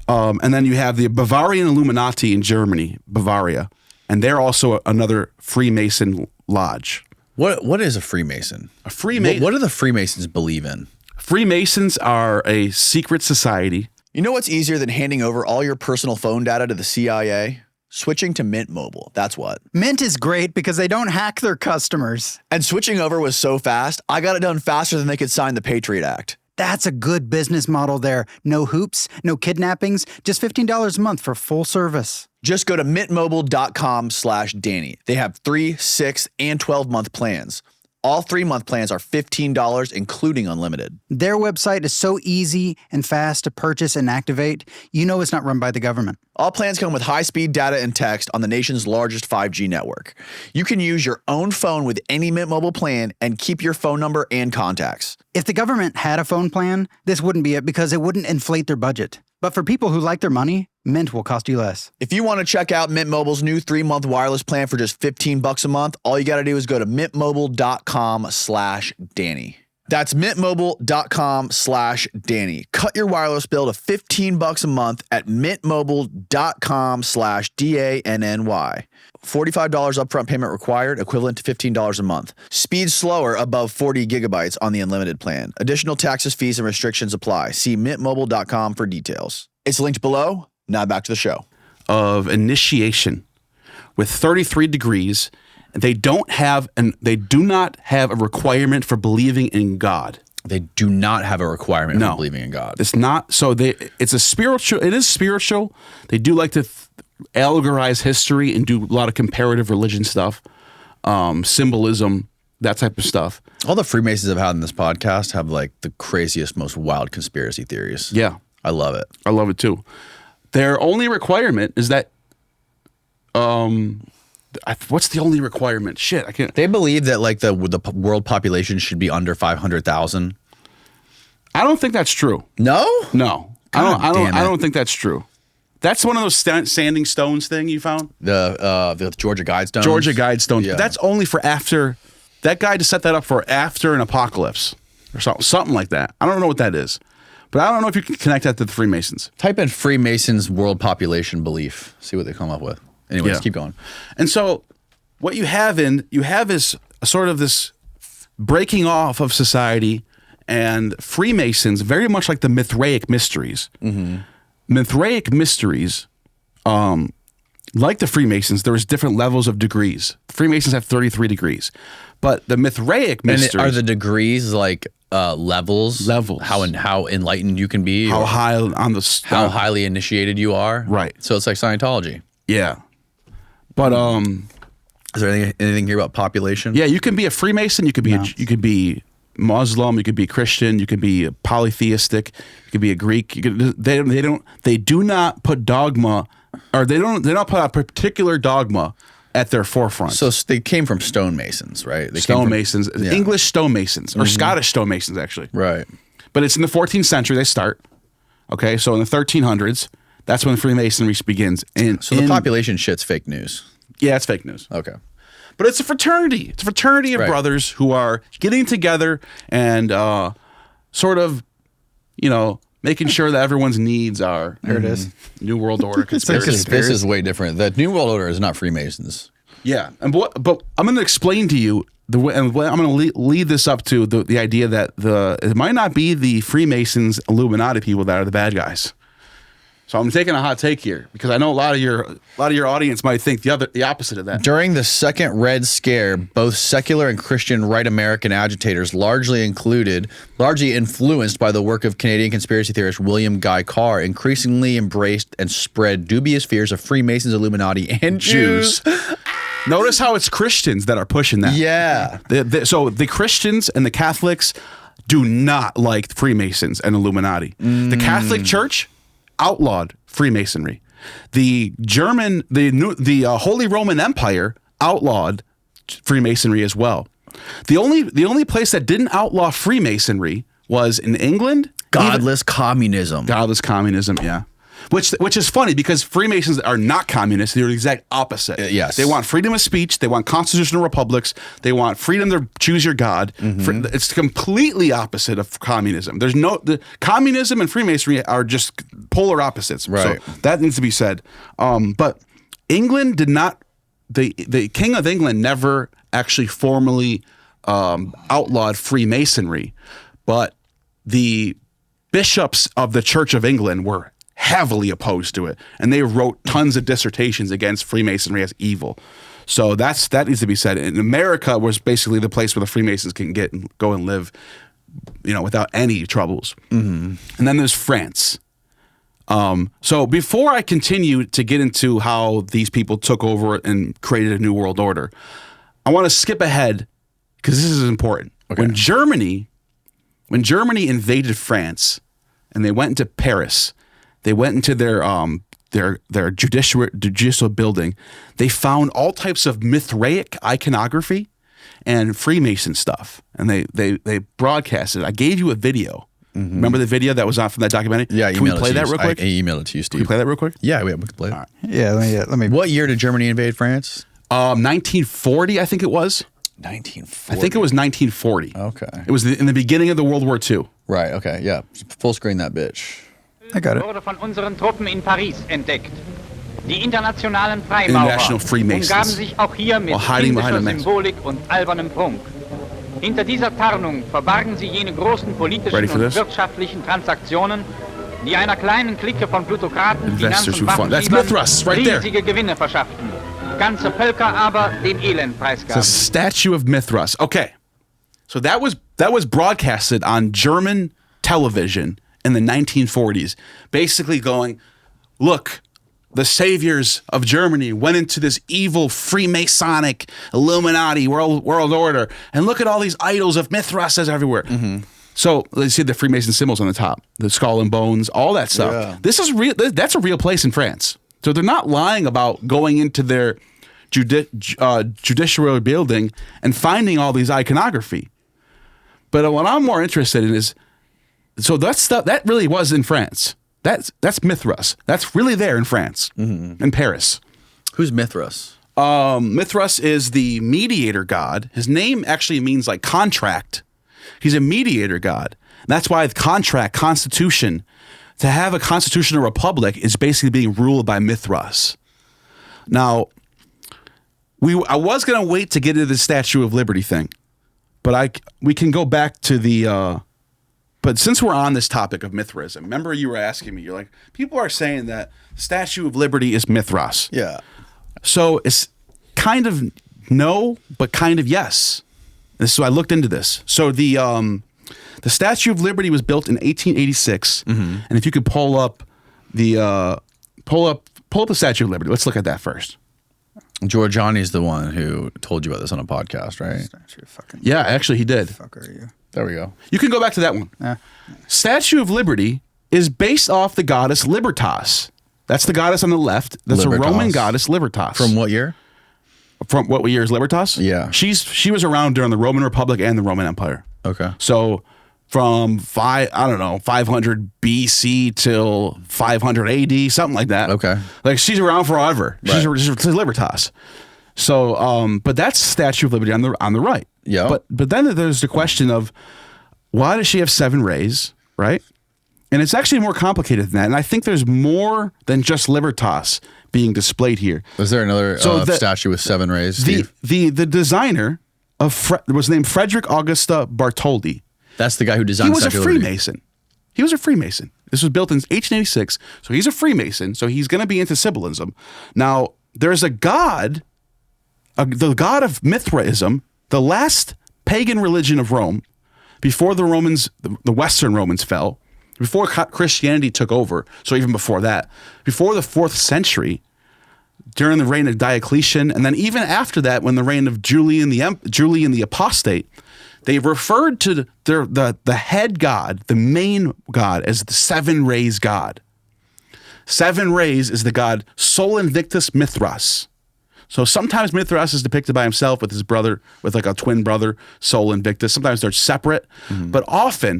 Speaker 1: And then you have the Bavarian Illuminati in Germany, Bavaria, and they're also another Freemason lodge.
Speaker 2: What is a Freemason? What do the Freemasons believe in?
Speaker 1: Freemasons are a secret society.
Speaker 2: You know what's easier than handing over all your personal phone data to the CIA? Switching to Mint Mobile. That's what.
Speaker 3: Mint is great because they don't hack their customers.
Speaker 2: And switching over was so fast, I got it done faster than they could sign the Patriot Act.
Speaker 3: That's a good business model there. No hoops, no kidnappings, just $15 a month for full service.
Speaker 2: Just go to mintmobile.com/Danny. They have 3, 6, and 12-month plans. All 3-month plans are $15, including unlimited.
Speaker 3: Their website is so easy and fast to purchase and activate, you know it's not run by the government.
Speaker 2: All plans come with high-speed data and text on the nation's largest 5G network. You can use your own phone with any Mint Mobile plan and keep your phone number and contacts.
Speaker 3: If the government had a phone plan, this wouldn't be it because it wouldn't inflate their budget. But for people who like their money, Mint will cost you less.
Speaker 2: If you want to check out Mint Mobile's new 3-month wireless plan for just $15 a month, all you got to do is go to mintmobile.com/Danny. That's mintmobile.com/Danny. Cut your wireless bill to $15 a month at mintmobile.com/DANNY. $45 upfront payment required, equivalent to $15 a month. Speed slower above 40 gigabytes on the unlimited plan. Additional taxes, fees, and restrictions apply. See mintmobile.com for details. It's linked below. Now back to the show.
Speaker 1: Of initiation with 33 degrees. They do not have a requirement for believing in God.
Speaker 2: They do not have a requirement for believing in God.
Speaker 1: It's not. So it's a spiritual. It is spiritual. They do like to allegorize history and do a lot of comparative religion stuff, symbolism, that type of stuff.
Speaker 2: All the Freemasons I've had in this podcast have like the craziest, most wild conspiracy theories.
Speaker 1: Yeah.
Speaker 2: I love it.
Speaker 1: I love it too. Their only requirement is that, what's the only requirement? Shit, I can't.
Speaker 2: They believe that like the world population should be under 500,000.
Speaker 1: I don't think that's true.
Speaker 2: No?
Speaker 1: No.
Speaker 2: God
Speaker 1: I
Speaker 2: damn it.
Speaker 1: don't think that's true. That's one of those sanding stones thing you found?
Speaker 2: The Georgia Guidestones?
Speaker 1: Georgia Guidestones.
Speaker 2: Yeah.
Speaker 1: That's only for after, that guy just set that up for after an apocalypse or something like that. I don't know what that is. But I don't know if you can connect that to the Freemasons.
Speaker 2: Type in Freemasons world population belief. See what they come up with. Anyways, keep going.
Speaker 1: And so what you have is sort of this breaking off of society, and Freemasons, very much like the Mithraic mysteries. Mm-hmm. Mithraic mysteries, like the Freemasons, there was different levels of degrees. The Freemasons have 33 degrees. But the Mithraic mysteries...
Speaker 2: And are the degrees like levels?
Speaker 1: Levels.
Speaker 2: How enlightened you can be?
Speaker 1: How high on the...
Speaker 2: How highly initiated you are?
Speaker 1: Right.
Speaker 2: So it's like Scientology.
Speaker 1: Yeah. But
Speaker 2: is there anything here about population?
Speaker 1: yeah, you can be a Freemason, you could be you could be Muslim, you could be Christian, you could be polytheistic, you could be a Greek. They do not put dogma, or they don't put a particular dogma at their forefront.
Speaker 2: So they came from stonemasons, right?
Speaker 1: Stonemasons, English stonemasons, or Scottish stonemasons, actually.
Speaker 2: Right.
Speaker 1: But it's in the 14th century they start. Okay, so in the 1300s, that's when Freemasonry begins.
Speaker 2: So the population shit's fake news.
Speaker 1: Yeah, it's fake news.
Speaker 2: Okay.
Speaker 1: But it's a fraternity. It's a fraternity of brothers who are getting together and sort of, making sure that everyone's needs are.
Speaker 3: There it is.
Speaker 1: New World Order conspiracy.
Speaker 2: This is way different. The New World Order is not Freemasons.
Speaker 1: Yeah, but I'm going to explain to you I'm going to lead this up to the idea that it might not be the Freemasons, Illuminati people that are the bad guys. So I'm taking a hot take here because I know a lot of your audience might think the opposite of that.
Speaker 2: During the Second Red Scare, both secular and Christian right American agitators, largely influenced by the work of Canadian conspiracy theorist William Guy Carr, increasingly embraced and spread dubious fears of Freemasons, Illuminati, and Jews.
Speaker 1: Notice how it's Christians that are pushing that.
Speaker 2: Yeah.
Speaker 1: So the Christians and the Catholics do not like Freemasons and Illuminati. The Catholic Church outlawed Freemasonry. The Holy Roman Empire outlawed Freemasonry as well. The only place that didn't outlaw Freemasonry was in England.
Speaker 2: Godless communism.
Speaker 1: Godless communism, yeah. Which is funny because Freemasons are not communists. They're the exact opposite.
Speaker 2: Yes.
Speaker 1: They want freedom of speech. They want constitutional republics. They want freedom to choose your God.
Speaker 2: Mm-hmm.
Speaker 1: It's completely opposite of communism. Communism and Freemasonry are just polar opposites.
Speaker 2: Right.
Speaker 1: So that needs to be said. But England did not, the King of England never actually formally outlawed Freemasonry, but the bishops of the Church of England were heavily opposed to it, and they wrote tons of dissertations against Freemasonry as evil. So that needs to be said. And America was basically the place where the Freemasons can go and live, without any troubles. Mm-hmm. And then there's France. So before I continue to get into how these people took over and created a new world order, I want to skip ahead because this is important.
Speaker 2: Okay.
Speaker 1: When Germany invaded France and they went into Paris, they went into their judicial building, they found all types of Mithraic iconography and Freemason stuff, and they broadcasted. I gave you a video. Mm-hmm. Remember the video that was on from that documentary?
Speaker 2: Yeah,
Speaker 1: can we play that real quick?
Speaker 2: I emailed it to you, Steve.
Speaker 1: Can we play that real quick?
Speaker 2: Yeah, we can play it.
Speaker 1: All right.
Speaker 3: Yeah, let me.
Speaker 2: What year did Germany invade France?
Speaker 1: 1940, I think it was.
Speaker 2: 1940.
Speaker 1: I think it was 1940.
Speaker 2: Okay.
Speaker 1: It was in the beginning of the World War II.
Speaker 2: Right. Okay. Yeah. Full screen that bitch.
Speaker 3: I got it.
Speaker 4: Wurde von unseren Truppen in Paris entdeckt. Die internationalen Freimaurer
Speaker 1: International Freemasons.
Speaker 4: umgaben sich auch hier mit
Speaker 1: While hiding behind
Speaker 4: kindischer
Speaker 1: a mask.
Speaker 4: Symbolik und albernem Prunk. Hinter dieser Tarnung verbargen sie jene großen politischen
Speaker 1: Ready for
Speaker 4: und
Speaker 1: this?
Speaker 4: wirtschaftlichen Transaktionen, die einer kleinen Clique von Plutokraten,
Speaker 1: Investors
Speaker 4: Finanz- und
Speaker 1: who fund. That's
Speaker 4: Waffenschiebern
Speaker 1: Mithras, right there.
Speaker 4: riesige Gewinne verschafften. Ganze Völker aber den Elend
Speaker 1: The
Speaker 4: preisgaben.
Speaker 1: statue of Mithras. Okay, so that was broadcasted on German television in the 1940s, basically going, look, the saviors of Germany went into this evil Freemasonic Illuminati world order, and look at all these idols of Mithras everywhere. Mm-hmm. So let's see the Freemason symbols on the top, the skull and bones, all that stuff.
Speaker 2: Yeah.
Speaker 1: This is real. That's a real place in France. So they're not lying about going into their judiciary building and finding all these iconography. But what I'm more interested in is, so that stuff that really was in France. That's Mithras. That's really there in France, in Paris.
Speaker 2: Who's Mithras?
Speaker 1: Mithras is the mediator god. His name actually means like contract. He's a mediator god. That's why the contract, constitution, to have a constitutional republic is basically being ruled by Mithras. Now, I was going to wait to get into the Statue of Liberty thing, but we can go back to the... But since we're on this topic of Mithraism, remember you were asking me, you're like, people are saying that Statue of Liberty is Mithras.
Speaker 2: Yeah.
Speaker 1: So it's kind of no, but kind of yes. And so I looked into this. So the Statue of Liberty was built in 1886, and if you could pull up the Statue of Liberty, let's look at that first.
Speaker 2: Giorgiani's the one who told you about this on a podcast, right?
Speaker 1: Yeah, actually he did.
Speaker 3: Fuck are you?
Speaker 2: There we go.
Speaker 1: You can go back to that one.
Speaker 3: Yeah.
Speaker 1: Statue of Liberty is based off the goddess Libertas. That's the goddess on the left. That's
Speaker 2: Libertas.
Speaker 1: a Roman goddess, Libertas.
Speaker 2: From what year?
Speaker 1: From what year is Libertas?
Speaker 2: Yeah.
Speaker 1: She was around during the Roman Republic and the Roman Empire.
Speaker 2: Okay.
Speaker 1: So from 500 BC till 500 AD, something like that.
Speaker 2: Okay.
Speaker 1: Like she's around forever.
Speaker 2: Right.
Speaker 1: She's Libertas. So, but that's Statue of Liberty on the right.
Speaker 2: Yeah.
Speaker 1: But then there's the question of why does she have 7 rays, right? And it's actually more complicated than that. And I think there's more than just Libertas being displayed here.
Speaker 2: Was there another statue with 7 rays, Steve?
Speaker 1: The designer was named Frederick Augusta Bartholdi.
Speaker 2: That's the guy who designed
Speaker 1: He was a
Speaker 2: Statue of Liberty.
Speaker 1: Freemason. He was a Freemason. This was built in 1886. So he's a Freemason. So he's going to be into symbolism. Now, there's a god, the god of Mithraism, the last pagan religion of Rome, before the Romans, the Western Romans fell, before Christianity took over, so even before that, before the 4th century, during the reign of Diocletian, and then even after that, when the reign of Julian the Apostate, they referred to the head god, the main god, as the 7 rays god. 7 rays is the god Sol Invictus Mithras. So sometimes Mithras is depicted by himself with his brother, with like a twin brother, Sol Invictus. Sometimes they're separate, but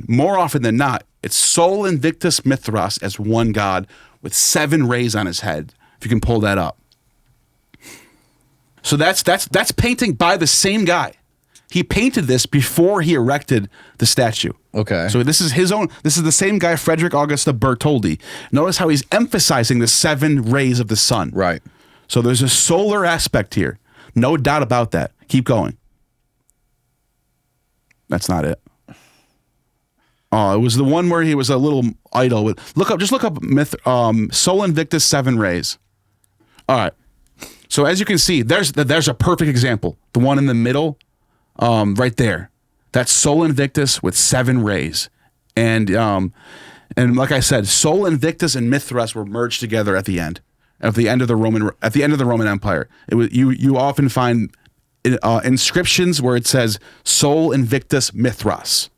Speaker 1: more often than not, it's Sol Invictus Mithras as one god with 7 rays on his head. If you can pull that up. So that's painting by the same guy. He painted this before he erected the statue.
Speaker 2: Okay.
Speaker 1: So this is his own. This is the same guy, Frederick Augusta Bartholdi. Notice how he's emphasizing the 7 rays of the sun.
Speaker 2: Right.
Speaker 1: So there's a solar aspect here. No doubt about that. Keep going. That's not it. Oh, it was the one where he was a little idol. Just look up Sol Invictus 7 rays. All right. So as you can see, there's a perfect example. The one in the middle, right there. That's Sol Invictus with 7 rays. And like I said, Sol Invictus and Mithras were merged together at the end of the Roman Empire. It was you often find inscriptions where it says Sol Invictus Mithras.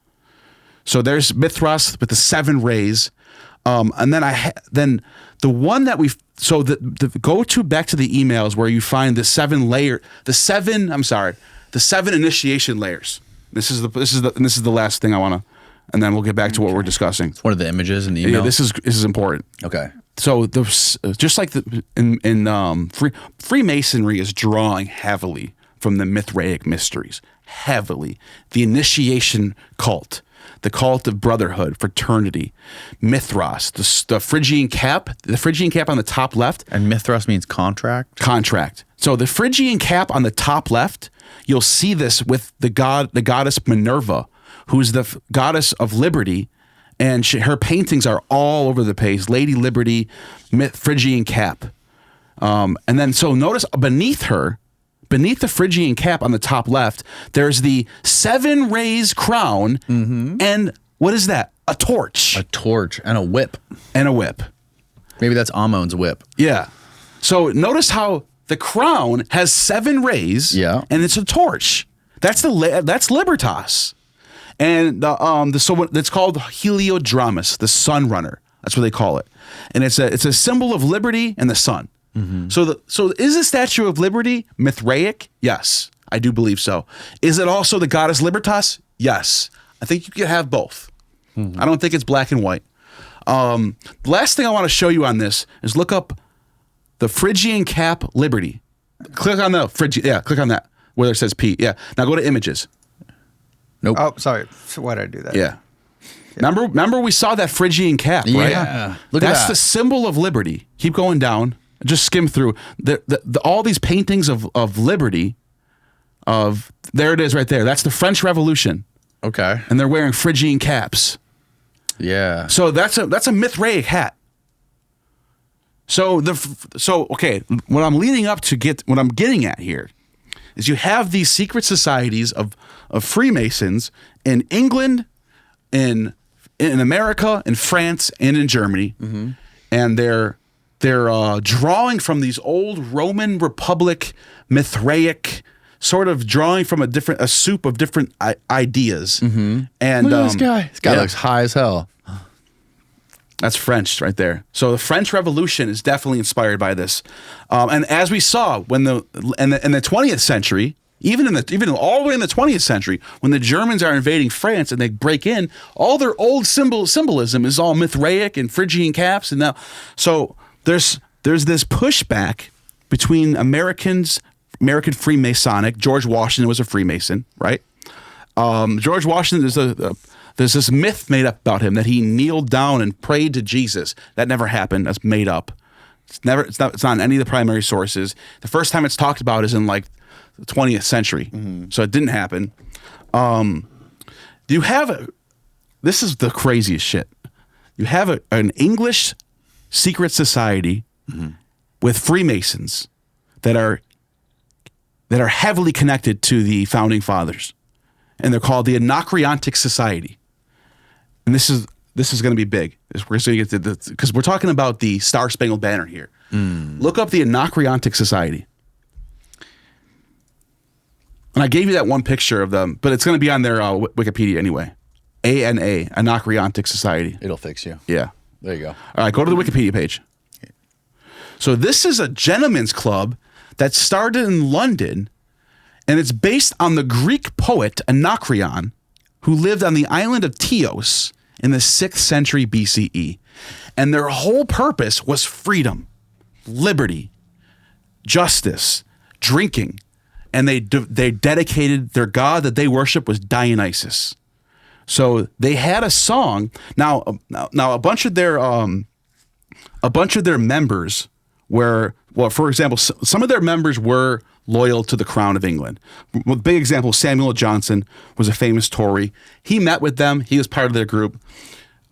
Speaker 1: So there's Mithras with the 7 rays. And then the one that go back to the emails where you find the 7 initiation layers. This is the last thing I want to, and then we'll get back to what we're discussing.
Speaker 2: It's one of the images in the email.
Speaker 1: Yeah, this is important.
Speaker 2: Okay.
Speaker 1: So just like in Freemasonry is drawing heavily from the Mithraic mysteries, heavily. The initiation cult, the cult of brotherhood, fraternity, Mithras, the Phrygian cap on the top left.
Speaker 2: And Mithras means contract?
Speaker 1: Contract. So the Phrygian cap on the top left, you'll see this with the goddess Minerva, who's the goddess of liberty, and her paintings are all over the place. Lady Liberty, Phrygian cap. And then so notice beneath the Phrygian cap on the top left, there's the 7 rays crown, and what is that? A torch.
Speaker 2: A torch and a whip.
Speaker 1: Maybe
Speaker 2: that's Ammon's whip.
Speaker 1: Yeah. So notice how the crown has 7 rays, and it's a torch. That's Libertas. And it's called Heliodramus, the sun runner. That's what they call it. And it's a symbol of liberty and the sun. So is the Statue of Liberty Mithraic? Yes, I do believe so. Is it also the goddess Libertas? Yes. I think you could have both. I don't think it's black and white. The last thing I want to show you on this is look up the Phrygian cap Liberty. Click on the Phrygian. Yeah, click on that where it says P. Yeah. Now go to images.
Speaker 2: Nope.
Speaker 3: Oh, sorry. Why did I do that?
Speaker 1: Yeah. Remember we saw that Phrygian cap, right?
Speaker 2: Yeah.
Speaker 1: That's the symbol of liberty. Keep going down. Just skim through all these paintings of liberty. There it is right there. That's the French Revolution.
Speaker 2: Okay.
Speaker 1: And they're wearing Phrygian caps.
Speaker 2: Yeah.
Speaker 1: So that's a Mithraic hat. So okay, what I'm leading up to what I'm getting at here is you have these secret societies of Freemasons in England, in America, in France, and in Germany, and they're drawing from these old Roman Republic Mithraic, sort of drawing from a soup of different ideas. And
Speaker 2: look at this guy. This guy looks high as hell.
Speaker 1: That's French right there. So the French Revolution is definitely inspired by this. And as we saw in the 20th century, even all the way in the 20th century, when the Germans are invading France and they break in, all their old symbolism is all Mithraic and Phrygian caps, and now there's this pushback between American Freemasonic. George Washington was a Freemason, right? George Washington there's this myth made up about him that he kneeled down and prayed to Jesus. That never happened. That's made up. It's not in any of the primary sources. The first time it's talked about is in like the 20th century. So it didn't happen. This is the craziest shit. You have an English secret society with Freemasons that are heavily connected to the founding fathers, and they're called the Anacreontic Society. And this is going to be big. We're going to get to this because we're talking about the Star Spangled Banner here. Look up the Anacreontic Society. And I gave you that one picture of them, but it's going to be on their Wikipedia anyway. ANA, Anacreontic Society.
Speaker 2: It'll fix you.
Speaker 1: Yeah.
Speaker 2: There you go.
Speaker 1: All right, go to the Wikipedia page. So this is a gentleman's club that started in London, and it's based on the Greek poet Anacreon, who lived on the island of Chios in the 6th century BCE. And their whole purpose was freedom, liberty, justice, drinking. And they dedicated their god that they worship was Dionysus. So they had a song. Now a bunch of their members were, well, for example, some of their members were loyal to the Crown of England. A big example, Samuel Johnson was a famous Tory. He met with them. He was part of their group.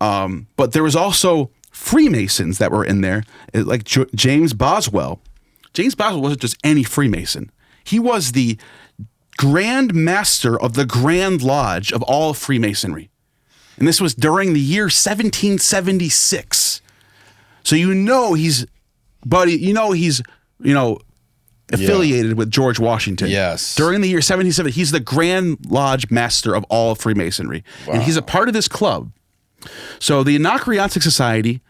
Speaker 1: But there was also Freemasons that were in there, like James Boswell. James Boswell wasn't just any Freemason. He was the Grand Master of the Grand Lodge of all Freemasonry. And this was during the year 1776. So he's affiliated with George Washington.
Speaker 2: Yes.
Speaker 1: During the year 1770, he's the Grand Lodge Master of all of Freemasonry. Wow. And he's a part of this club. So the Anacreontic Society,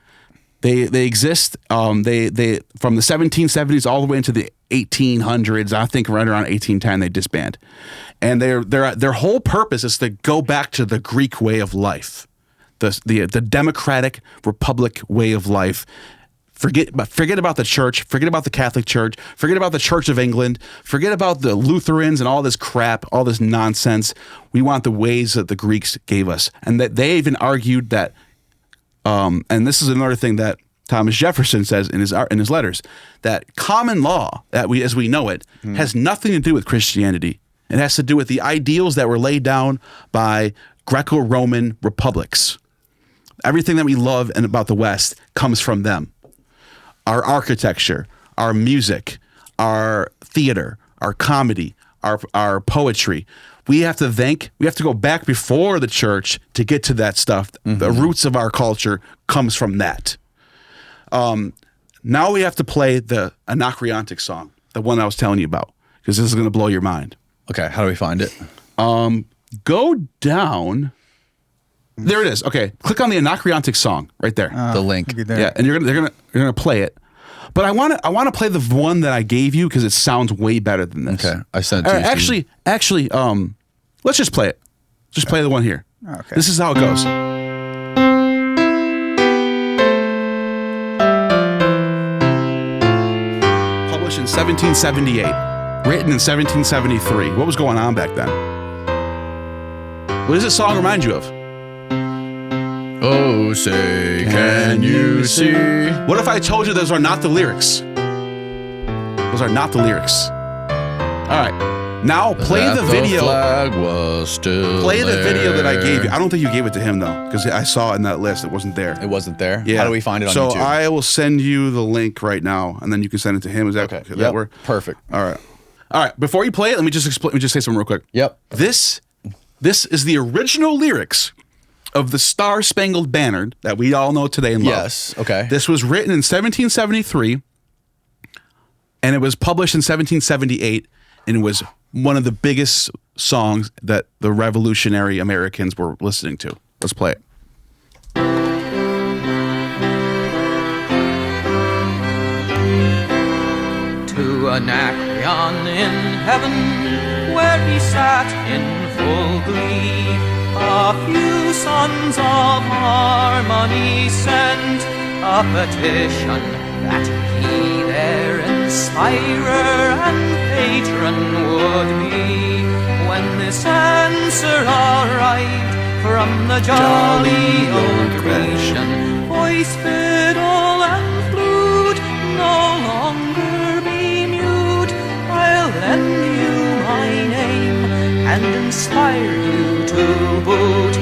Speaker 1: they exist they from the 1770s all the way into the 1800s. I think right around 1810 they disband. And their whole purpose is to go back to the Greek way of life. The democratic republic way of life. Forget about the church, forget about the Catholic Church, forget about the Church of England, forget about the Lutherans and all this crap, all this nonsense. We want the ways that the Greeks gave us. And that they even argued that, and this is another thing that Thomas Jefferson says in his letters, that common law, as we know it, has nothing to do with Christianity. It has to do with the ideals that were laid down by Greco-Roman republics. Everything that we love and about the West comes from them. Our architecture, our music, our theater, our comedy, our poetry. We have to go back before the church to get to that stuff. The roots of our culture comes from that. Now we have to play the Anacreontic song, the one I was telling you about, because this is going to blow your mind.
Speaker 2: Okay, how do we find it?
Speaker 1: Go down. There it is. Okay, click on the Anacreontic song right there.
Speaker 2: The link.
Speaker 1: Yeah, and you're gonna play it. But I want to play the one that I gave you because it sounds way better than this.
Speaker 2: Okay, I sent it to you.
Speaker 1: Actually, let's just play it. Just play the one here.
Speaker 3: Okay.
Speaker 1: This is how it goes. Published in 1778, written in 1773. What was going on back then? What does this song remind you of?
Speaker 2: Oh, say, can you see?
Speaker 1: What if I told you those are not the lyrics? Those are not the lyrics. All right. Now play the video.
Speaker 2: Flag was still
Speaker 1: Play the video that I gave you. I don't think you gave it to him though, because I saw it in that list. It wasn't there.
Speaker 2: It wasn't there?
Speaker 1: Yeah.
Speaker 2: How do we find it on
Speaker 1: YouTube? So
Speaker 2: YouTube?
Speaker 1: I will send you the link right now, and then you can send it to him. Is that
Speaker 2: Okay.
Speaker 1: that work?
Speaker 2: Perfect.
Speaker 1: All right. All right. Before you play it, let me just say something real quick.
Speaker 2: Yep.
Speaker 1: This is the original lyrics of the Star Spangled Banner that we all know today and love.
Speaker 2: Yes. Okay.
Speaker 1: This was written in 1773, and it was published in 1778, and it was one of the biggest songs that the revolutionary Americans were listening to. Let's play it.
Speaker 5: To Anacreon in heaven, where he sat in full glee, a few sons of harmony sent a petition that he their inspirer and patron would be. When this answer arrived from the jolly old Grecian, voice, fiddle, and flute no longer be mute. I'll lend you my name and inspire you to boot.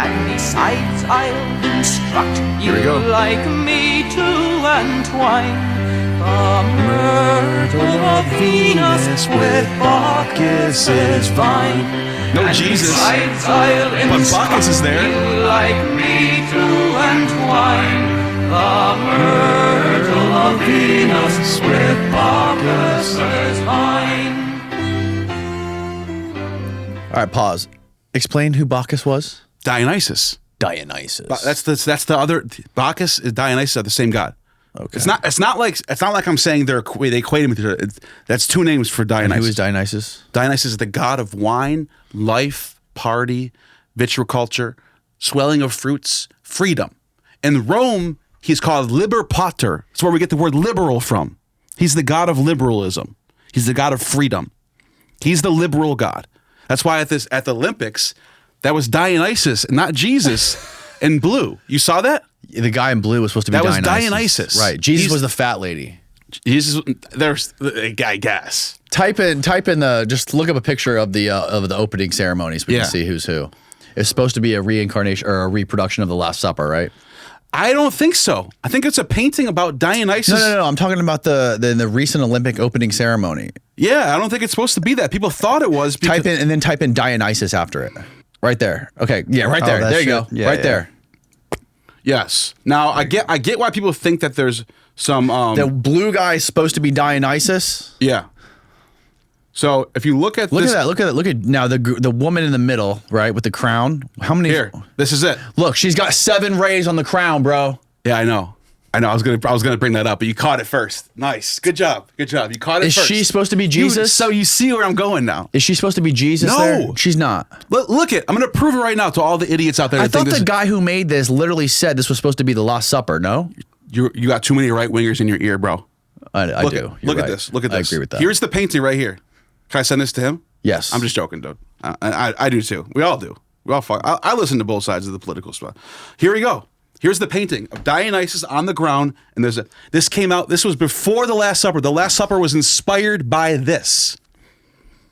Speaker 5: And besides, I'll instruct you like me to entwine the myrtle of Venus with Bacchus's vine.
Speaker 1: No
Speaker 5: And
Speaker 1: Jesus,
Speaker 5: besides, I'll
Speaker 1: but Bacchus is there.
Speaker 5: you like me to entwine the myrtle of Venus with Bacchus's vine.
Speaker 2: All right, pause. Explain who Bacchus was.
Speaker 1: Dionysus.
Speaker 2: Dionysus.
Speaker 1: That's the other. Bacchus and Dionysus are the same god.
Speaker 2: Okay.
Speaker 1: It's not like I'm saying they equate him with each other. That's two names for Dionysus.
Speaker 2: And who is Dionysus?
Speaker 1: Dionysus is the god of wine, life, party, viticulture, swelling of fruits, freedom. In Rome, he's called Liber Pater. That's where we get the word liberal from. He's the god of liberalism. He's the god of freedom. He's the liberal god. That's why at the Olympics, that was Dionysus, not Jesus, in blue. You saw that?
Speaker 2: The guy in blue was supposed to be
Speaker 1: That was
Speaker 2: Dionysus.
Speaker 1: Dionysus.
Speaker 2: Right. Jesus
Speaker 1: He's-
Speaker 2: was the fat lady.
Speaker 1: Jesus, there's, I guess.
Speaker 2: Type in just look up a picture of the opening ceremonies. We
Speaker 1: Yeah.
Speaker 2: can see who's who. It's supposed to be a reincarnation or a reproduction of the Last Supper, right?
Speaker 1: I don't think so. I think it's a painting about Dionysus.
Speaker 2: No. I'm talking about the recent Olympic opening ceremony.
Speaker 1: Yeah, I don't think it's supposed to be that. People thought it was. Because,
Speaker 2: Type in Dionysus after it. Right there. Okay. Yeah, right there.
Speaker 3: that
Speaker 2: There you go.
Speaker 3: shit. Yeah,
Speaker 2: right
Speaker 3: yeah.
Speaker 2: there.
Speaker 1: yes. Now I get why people think that there's some.
Speaker 2: The blue guy is supposed to be Dionysus.
Speaker 1: Yeah. So if you look at
Speaker 2: Look
Speaker 1: this,
Speaker 2: at that. Look at now the woman in the middle, right, with the crown. How many?
Speaker 1: here, this is it.
Speaker 2: Look, she's got 7 rays on the crown, bro.
Speaker 1: Yeah, I know. I was gonna bring that up, but you caught it first. Nice, good job. You caught it
Speaker 2: Is
Speaker 1: first.
Speaker 2: she supposed to be Jesus?
Speaker 1: So you see where I'm going now.
Speaker 2: Is she supposed to be Jesus?
Speaker 1: No.
Speaker 2: there? She's not.
Speaker 1: Look it. I'm gonna prove it right now to all the idiots out there.
Speaker 2: I
Speaker 1: that think
Speaker 2: thought the
Speaker 1: this,
Speaker 2: guy who made this literally said this was supposed to be the Last Supper. No,
Speaker 1: you got too many right wingers in your ear, bro.
Speaker 2: I
Speaker 1: Look
Speaker 2: do.
Speaker 1: At,
Speaker 2: You're
Speaker 1: look
Speaker 2: right.
Speaker 1: at this. Look at this.
Speaker 2: I agree with that.
Speaker 1: Here's the painting right here. Can I send this to him?
Speaker 2: Yes.
Speaker 1: I'm just joking, dude. I do too. We all do. We all fuck. I listen to both sides of the political stuff. Here we go. Here's the painting of Dionysus on the ground, and this came out. This was before the Last Supper. The Last Supper was inspired by this.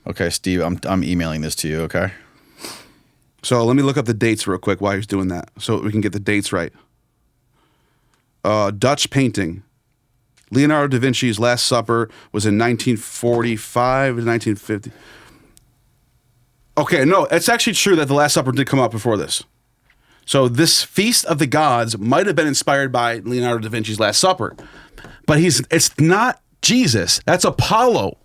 Speaker 2: Okay, Steve, I'm emailing this to you. Okay.
Speaker 1: So let me look up the dates real quick while he's doing that, so we can get the dates right. Dutch painting. Leonardo da Vinci's Last Supper was in 1945 to 1950. Okay, no, it's actually true that the Last Supper did come out before this. So this Feast of the Gods might have been inspired by Leonardo da Vinci's Last Supper. But it's not Jesus. That's Apollo.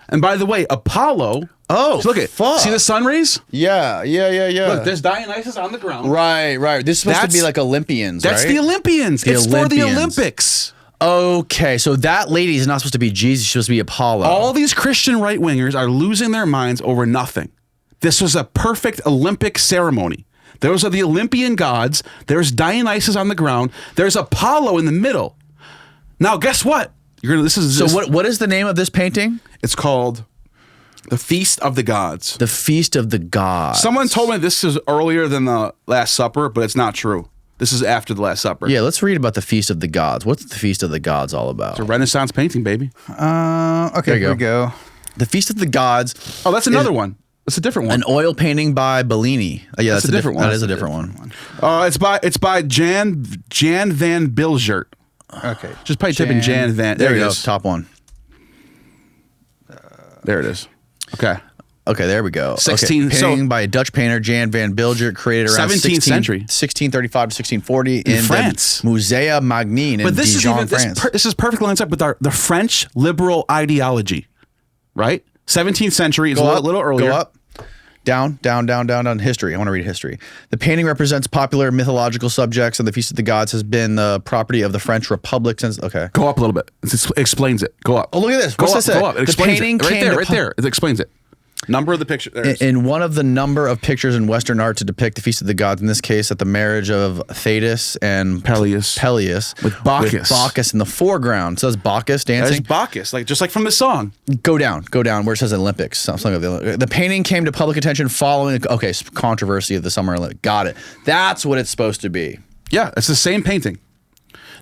Speaker 1: And by the way, Apollo...
Speaker 2: Oh,
Speaker 1: look at
Speaker 2: fuck.
Speaker 1: See the sun rays?
Speaker 2: Yeah.
Speaker 1: Look, there's Dionysus on the ground.
Speaker 2: Right. This is supposed to be like Olympians,
Speaker 1: That's
Speaker 2: right?
Speaker 1: the Olympians. It's for the
Speaker 2: Olympians.
Speaker 1: Olympics.
Speaker 2: Okay, so that lady is not supposed to be Jesus. She's supposed to be Apollo.
Speaker 1: All these Christian right-wingers are losing their minds over nothing. This was a perfect Olympic ceremony. Those are the Olympian gods. There's Dionysus on the ground. There's Apollo in the middle. Now, guess what?
Speaker 2: What is the name of this painting?
Speaker 1: It's called The Feast of the Gods.
Speaker 2: The Feast of the Gods.
Speaker 1: Someone told me this is earlier than the Last Supper, but it's not true. This is after the Last Supper.
Speaker 2: Yeah, let's read about the Feast of the Gods. What's the Feast of the Gods all about?
Speaker 1: It's a Renaissance painting, baby.
Speaker 3: Okay, here we go.
Speaker 2: The Feast of the Gods.
Speaker 1: Oh, that's another one. That's a different one.
Speaker 2: An oil painting by Bellini. Oh, yeah, that's
Speaker 1: a different one.
Speaker 2: That is a different one.
Speaker 1: It's by Jan van Bilgert.
Speaker 3: Okay.
Speaker 1: Just probably type in Jan van.
Speaker 2: There
Speaker 1: There
Speaker 2: you
Speaker 1: it
Speaker 2: go.
Speaker 1: is.
Speaker 2: Top one.
Speaker 1: There it is. Okay.
Speaker 2: Okay, there we go.
Speaker 1: 16
Speaker 2: Okay, painting by a Dutch painter, Jan van Bilgert, created around
Speaker 1: 17th century.
Speaker 2: 1635 to 1640 in
Speaker 1: France.
Speaker 2: the Musée Magnin in
Speaker 1: But this
Speaker 2: Dijon,
Speaker 1: is even
Speaker 2: France.
Speaker 1: this is perfectly lines up with the French liberal ideology, right? 17th century. It's a little earlier.
Speaker 2: Go up. Down. History. I want to read history. The painting represents popular mythological subjects, and the Feast of the Gods has been the property of the French Republic since. Okay.
Speaker 1: Go up a little bit. It explains it. Go up.
Speaker 2: Oh, look at this.
Speaker 1: Go
Speaker 2: What's
Speaker 1: up.
Speaker 2: this say?
Speaker 1: Go up. It
Speaker 2: The
Speaker 1: explains
Speaker 2: painting
Speaker 1: it. Right
Speaker 2: came
Speaker 1: there.
Speaker 2: to
Speaker 1: Right there. It explains it. Number of the picture. There it is.
Speaker 2: In one of the number of pictures in Western art to depict the Feast of the Gods, in this case, at the marriage of Thetis and
Speaker 1: Peleus.
Speaker 2: with
Speaker 1: Bacchus.
Speaker 2: in the foreground. So that's Bacchus
Speaker 1: There's
Speaker 2: dancing.
Speaker 1: Bacchus, just like from the song.
Speaker 2: Go down where it says Olympics. Something of the painting came to public attention following controversy of the Summer Olympics. Got it. That's what it's supposed to be.
Speaker 1: Yeah, it's the same painting.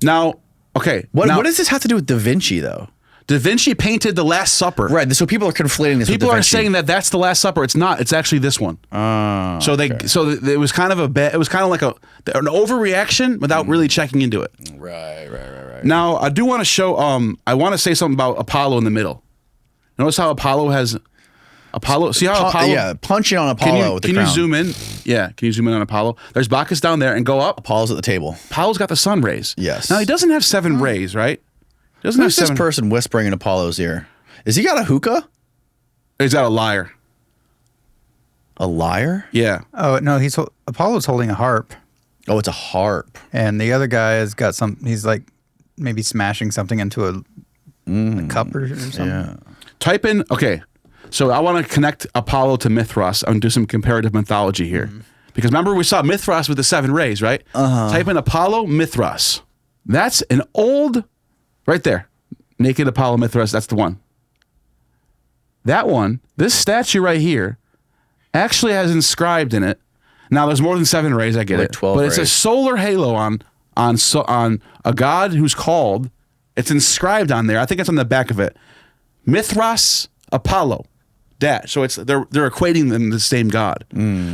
Speaker 1: Now, okay.
Speaker 2: What
Speaker 1: now,
Speaker 2: does this have to do with Da Vinci though?
Speaker 1: Da Vinci painted the Last Supper.
Speaker 2: Right. So people are conflating this.
Speaker 1: People
Speaker 2: with Da
Speaker 1: are
Speaker 2: Vinci.
Speaker 1: saying that that's the Last Supper. It's not. It's actually this one. So it was kind of it was kind of like an overreaction without really checking into it.
Speaker 2: Right.
Speaker 1: Now I do want to show. I want to say something about Apollo in the middle. Notice how Apollo has Apollo. See how Apollo?
Speaker 2: Yeah, punching on Apollo with the crown.
Speaker 1: Can you zoom in? Yeah. Can you zoom in on Apollo? There's Bacchus down there and go up.
Speaker 2: Apollo's at the table.
Speaker 1: Apollo's got the sun rays.
Speaker 2: Yes.
Speaker 1: Now he doesn't have 7 rays, right? He doesn't
Speaker 2: Who's
Speaker 1: have
Speaker 2: this
Speaker 1: 7.
Speaker 2: person whispering in Apollo's ear? Is he got a hookah?
Speaker 1: He's got a lyre.
Speaker 2: A lyre?
Speaker 1: Yeah.
Speaker 3: Oh no, Apollo's holding a harp,
Speaker 2: Oh, it's a harp.
Speaker 3: and the other guy has got some. He's like maybe smashing something into a cup or something.
Speaker 2: Yeah.
Speaker 1: Type in, okay, so I want to connect Apollo to Mithras and do some comparative mythology here. Because remember we saw Mithras with the 7 rays, right? Type in Apollo, Mithras. That's an old, right there, naked Apollo Mithras, that's the one. That one, this statue right here, actually has inscribed in it. Now there's more than 7 rays, I get
Speaker 2: Like
Speaker 1: it.
Speaker 2: 12
Speaker 1: but it's a
Speaker 2: rays.
Speaker 1: solar halo on a god who's called, it's inscribed on there, I think it's on the back of it, Mithras Apollo. That. So they're equating them to the same god.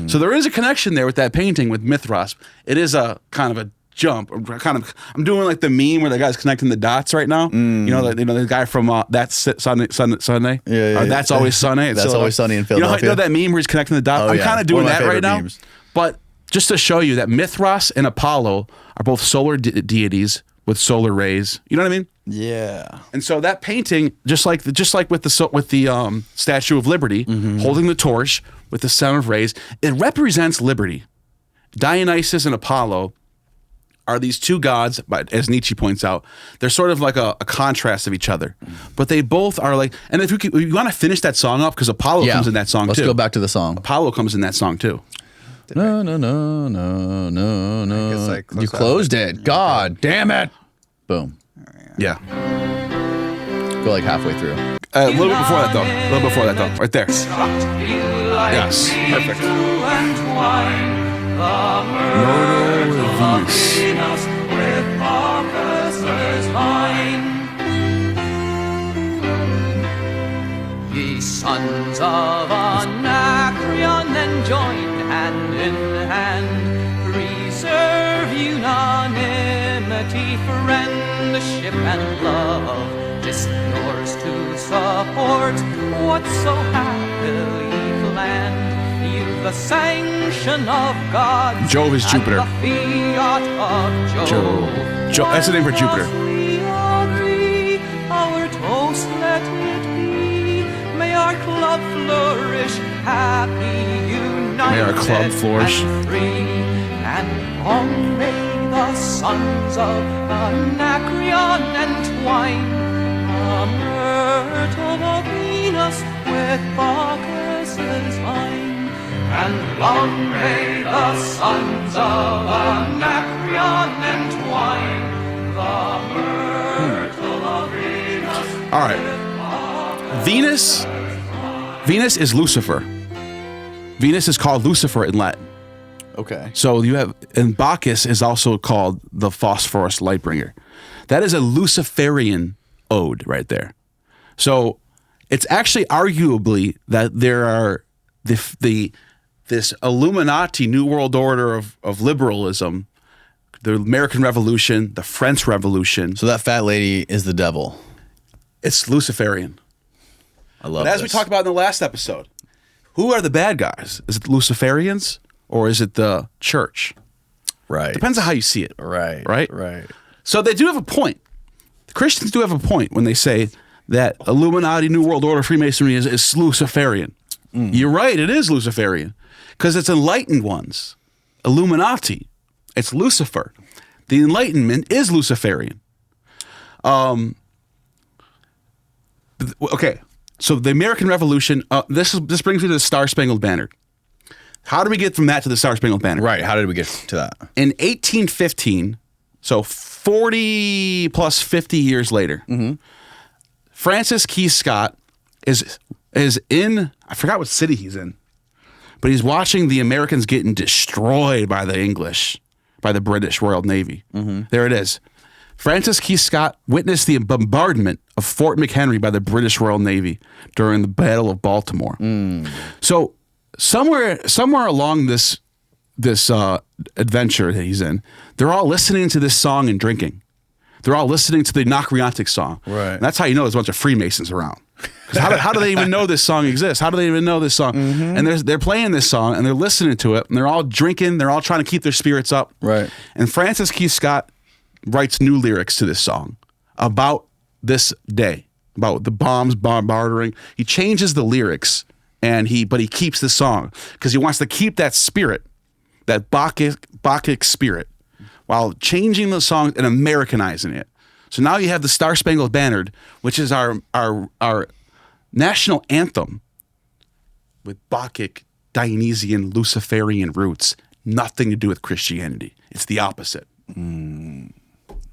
Speaker 1: So there is a connection there with that painting with Mithras. It is a kind of a jump. I'm doing like the meme where the guy's connecting the dots right now. You know the guy from That's Sunday.
Speaker 2: Yeah.
Speaker 1: Or That's Always Sunny.
Speaker 2: That's Always Sunny in
Speaker 1: You know
Speaker 2: Philadelphia.
Speaker 1: that meme where he's connecting the dots.
Speaker 2: Oh,
Speaker 1: I'm
Speaker 2: yeah.
Speaker 1: kind of
Speaker 2: One
Speaker 1: doing
Speaker 2: of my
Speaker 1: that right
Speaker 2: favorite
Speaker 1: now.
Speaker 2: memes.
Speaker 1: But just to show you that Mithras and Apollo are both solar deities. with solar rays. You know what I mean?
Speaker 2: Yeah.
Speaker 1: And so that painting, just like with the Statue of Liberty, holding the torch with the sun of rays, it represents liberty. Dionysus and Apollo are these two gods, but as Nietzsche points out, they're sort of like a contrast of each other. But they both are like, and if you want to finish that song up, because Apollo comes in that song
Speaker 2: Let's
Speaker 1: too.
Speaker 2: go back to the song.
Speaker 1: Apollo comes in that song too.
Speaker 2: No. You closed it. God damn it. Boom.
Speaker 1: Yeah.
Speaker 2: Go like halfway through.
Speaker 1: A little bit before that though. A little before that though. Right there. Yes. Perfect. Murder of Venus.
Speaker 5: Ye sons of Anacreon, then join hand in hand, preserve unanimity, friendship, and love. Discourse to support what's so happily planned. You've the sanction of God.
Speaker 1: Jove is Jupiter.
Speaker 5: And the fiat of Jove.
Speaker 1: That's the name for Jupiter.
Speaker 5: Agree, our toast let it be. May our club flourish, happy, united,
Speaker 1: May our club flourish.
Speaker 5: and free. And long may the sons of Anacreon entwine a myrtle of Venus with Bacchus's vine. And long may the sons of Anacreon entwine the myrtle of Venus.
Speaker 1: All right. Venus is Lucifer. Venus is called Lucifer in Latin.
Speaker 2: Okay.
Speaker 1: So you have, and Bacchus is also called the phosphorus lightbringer. That is a Luciferian ode right there. So it's actually arguably that there are this Illuminati New World Order of liberalism, the American Revolution, the French Revolution.
Speaker 2: So that fat lady is the devil.
Speaker 1: It's Luciferian.
Speaker 2: I love
Speaker 1: But as we talked about in the last episode, who are the bad guys? Is it the Luciferians or is it the church?
Speaker 2: Right.
Speaker 1: Depends on how you see it.
Speaker 2: Right.
Speaker 1: Right?
Speaker 2: Right.
Speaker 1: So they do have a point. The Christians do have a point when they say that Illuminati, New World Order, Freemasonry is Luciferian. You're right, it is Luciferian. Because it's enlightened ones. Illuminati. It's Lucifer. The Enlightenment is Luciferian. Okay, so the American Revolution, this brings me to the Star-Spangled Banner. How do we get from that to the Star-Spangled Banner?
Speaker 2: Right. How did we get to that?
Speaker 1: In 1815, so 40 plus 50 years later, Francis Key Scott is in, I forgot what city he's in, but he's watching the Americans getting destroyed by the English, by the British Royal Navy. There it is. Francis Key Scott witnessed the bombardment of Fort McHenry by the British Royal Navy during the Battle of Baltimore. So somewhere along this adventure that he's in, they're all listening to this song and drinking. They're all listening to the Anacreontic song.
Speaker 2: Right.
Speaker 1: And that's how you know there's a bunch of Freemasons around. Because how do they even know this song exists? How do they even know this song? And they're playing this song and they're listening to it and they're all drinking. They're all trying to keep their spirits up.
Speaker 2: Right.
Speaker 1: And Francis Key Scott writes new lyrics to this song about this day, about the bombs bombarding. He changes the lyrics, but he keeps the song because he wants to keep that spirit, that Bacchic spirit, while changing the song and Americanizing it. So now you have the Star-Spangled Banner, which is our national anthem with Bacchic, Dionysian, Luciferian roots. Nothing to do with Christianity. It's the opposite.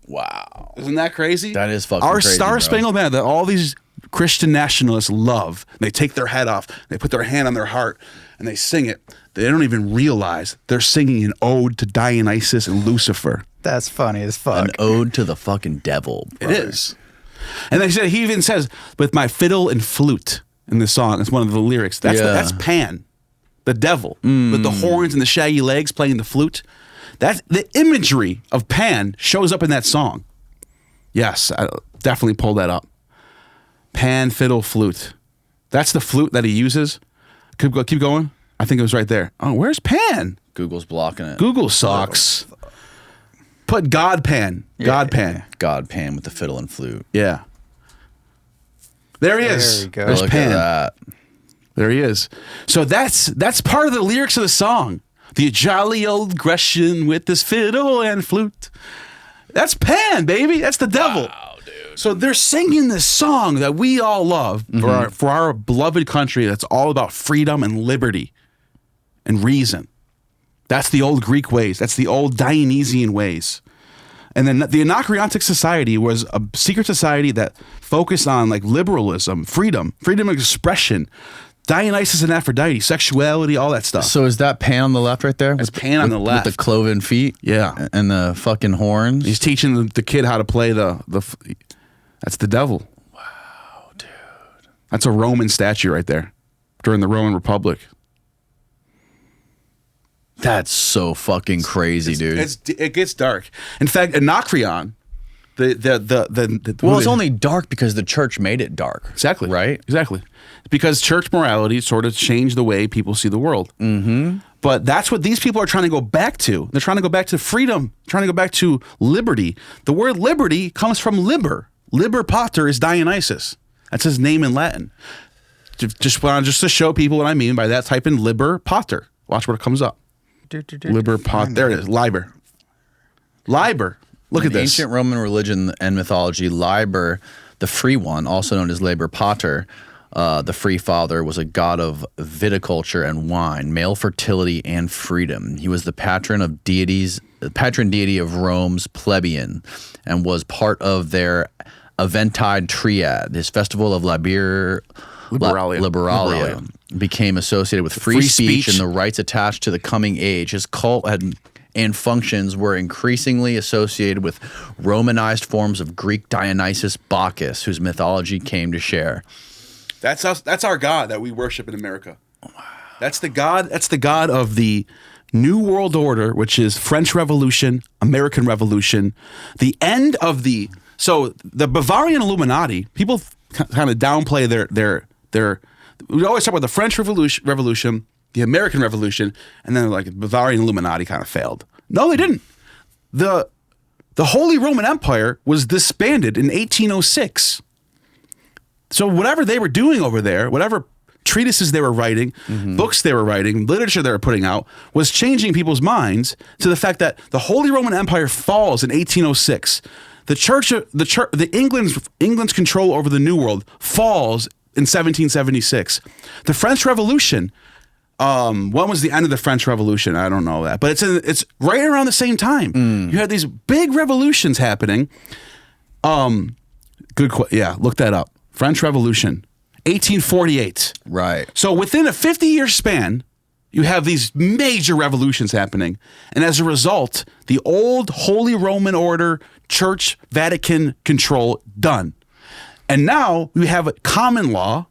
Speaker 2: Wow.
Speaker 1: Isn't that crazy?
Speaker 2: That is fucking
Speaker 1: Our
Speaker 2: crazy,
Speaker 1: Star-Spangled Banner that all these Christian nationalists love. They take their head off, they put their hand on their heart, and they sing it. They don't even realize they're singing an ode to Dionysus and Lucifer.
Speaker 3: That's funny as fuck.
Speaker 2: An ode to the fucking devil.
Speaker 1: It is. And he even says, with my fiddle and flute in the song, it's one of the lyrics. That's Pan, the devil, with the horns and the shaggy legs playing the flute. That's the imagery of Pan shows up in that song. Yes, I definitely pull that up. Pan, fiddle, flute. That's the flute that he uses. Keep going. I think it was right there. Oh, where's Pan?
Speaker 2: Google's blocking it.
Speaker 1: Google sucks. put God Pan. God Pan.
Speaker 2: God Pan with the fiddle and flute.
Speaker 1: Yeah. There he is.
Speaker 3: There we go.
Speaker 1: There's
Speaker 2: Look
Speaker 1: Pan.
Speaker 2: at that.
Speaker 1: There he is. So that's part of the lyrics of the song. The jolly old Grecian with his fiddle and flute. That's Pan, baby. That's the devil.
Speaker 2: Wow, dude.
Speaker 1: So they're singing this song that we all love for our beloved country that's all about freedom and liberty and reason. That's the old Greek ways. That's the old Dionysian ways. And then the Anacreontic Society was a secret society that focused on like liberalism, freedom of expression, Dionysus and Aphrodite, sexuality, all that stuff.
Speaker 2: So is that Pan on the left right there?
Speaker 1: That's Pan on the left.
Speaker 2: With the cloven feet?
Speaker 1: Yeah.
Speaker 2: And the fucking horns?
Speaker 1: He's teaching the kid how to play that's the devil.
Speaker 2: Wow, dude.
Speaker 1: That's a Roman statue right there during the Roman Republic.
Speaker 2: That's so fucking crazy, dude.
Speaker 1: It gets dark. In fact, Anacreon,
Speaker 2: It's only dark because the church made it dark.
Speaker 1: Exactly.
Speaker 2: Right?
Speaker 1: Exactly. Because church morality sort of changed the way people see the world. Mm-hmm. But that's what these people are trying to go back to. They're trying to go back to freedom, trying to go back to liberty. The word liberty comes from liber. Liber pater is Dionysus. That's his name in Latin. Just to show people what I mean by that, type in liber pater. Watch what comes up. Liber pater. There it is. Liber. Liber. Look at this.
Speaker 2: Ancient Roman religion and mythology, Liber, the free one, also known as Liber Pater, the free father, was a god of viticulture and wine, male fertility and freedom. He was the patron deity of Rome's plebeian, and was part of their Aventide triad. His festival of Liberalia became associated with free speech and the rights attached to the coming age. His cult and functions were increasingly associated with Romanized forms of Greek Dionysus Bacchus, whose mythology came to share.
Speaker 1: That's us. That's our God that we worship in America. Wow. That's the God. That's the God of the New World Order, which is French Revolution, American Revolution, the end of the Bavarian Illuminati. People kind of downplay their. We always talk about the French Revolution, the American Revolution, and then like Bavarian Illuminati kind of failed. No, they didn't. The Holy Roman Empire was disbanded in 1806. So whatever they were doing over there, whatever treatises they were writing, books they were writing, literature they were putting out, was changing people's minds to the fact that the Holy Roman Empire falls in 1806. England's control over the New World falls in 1776. The French Revolution. When was the end of the French Revolution? I don't know that, but it's right around the same time. You had these big revolutions happening. Look that up. French Revolution, 1848.
Speaker 2: Right.
Speaker 1: So within a 50-year span, you have these major revolutions happening, and as a result, the old Holy Roman Order, Church, Vatican control done, and now we have a common law,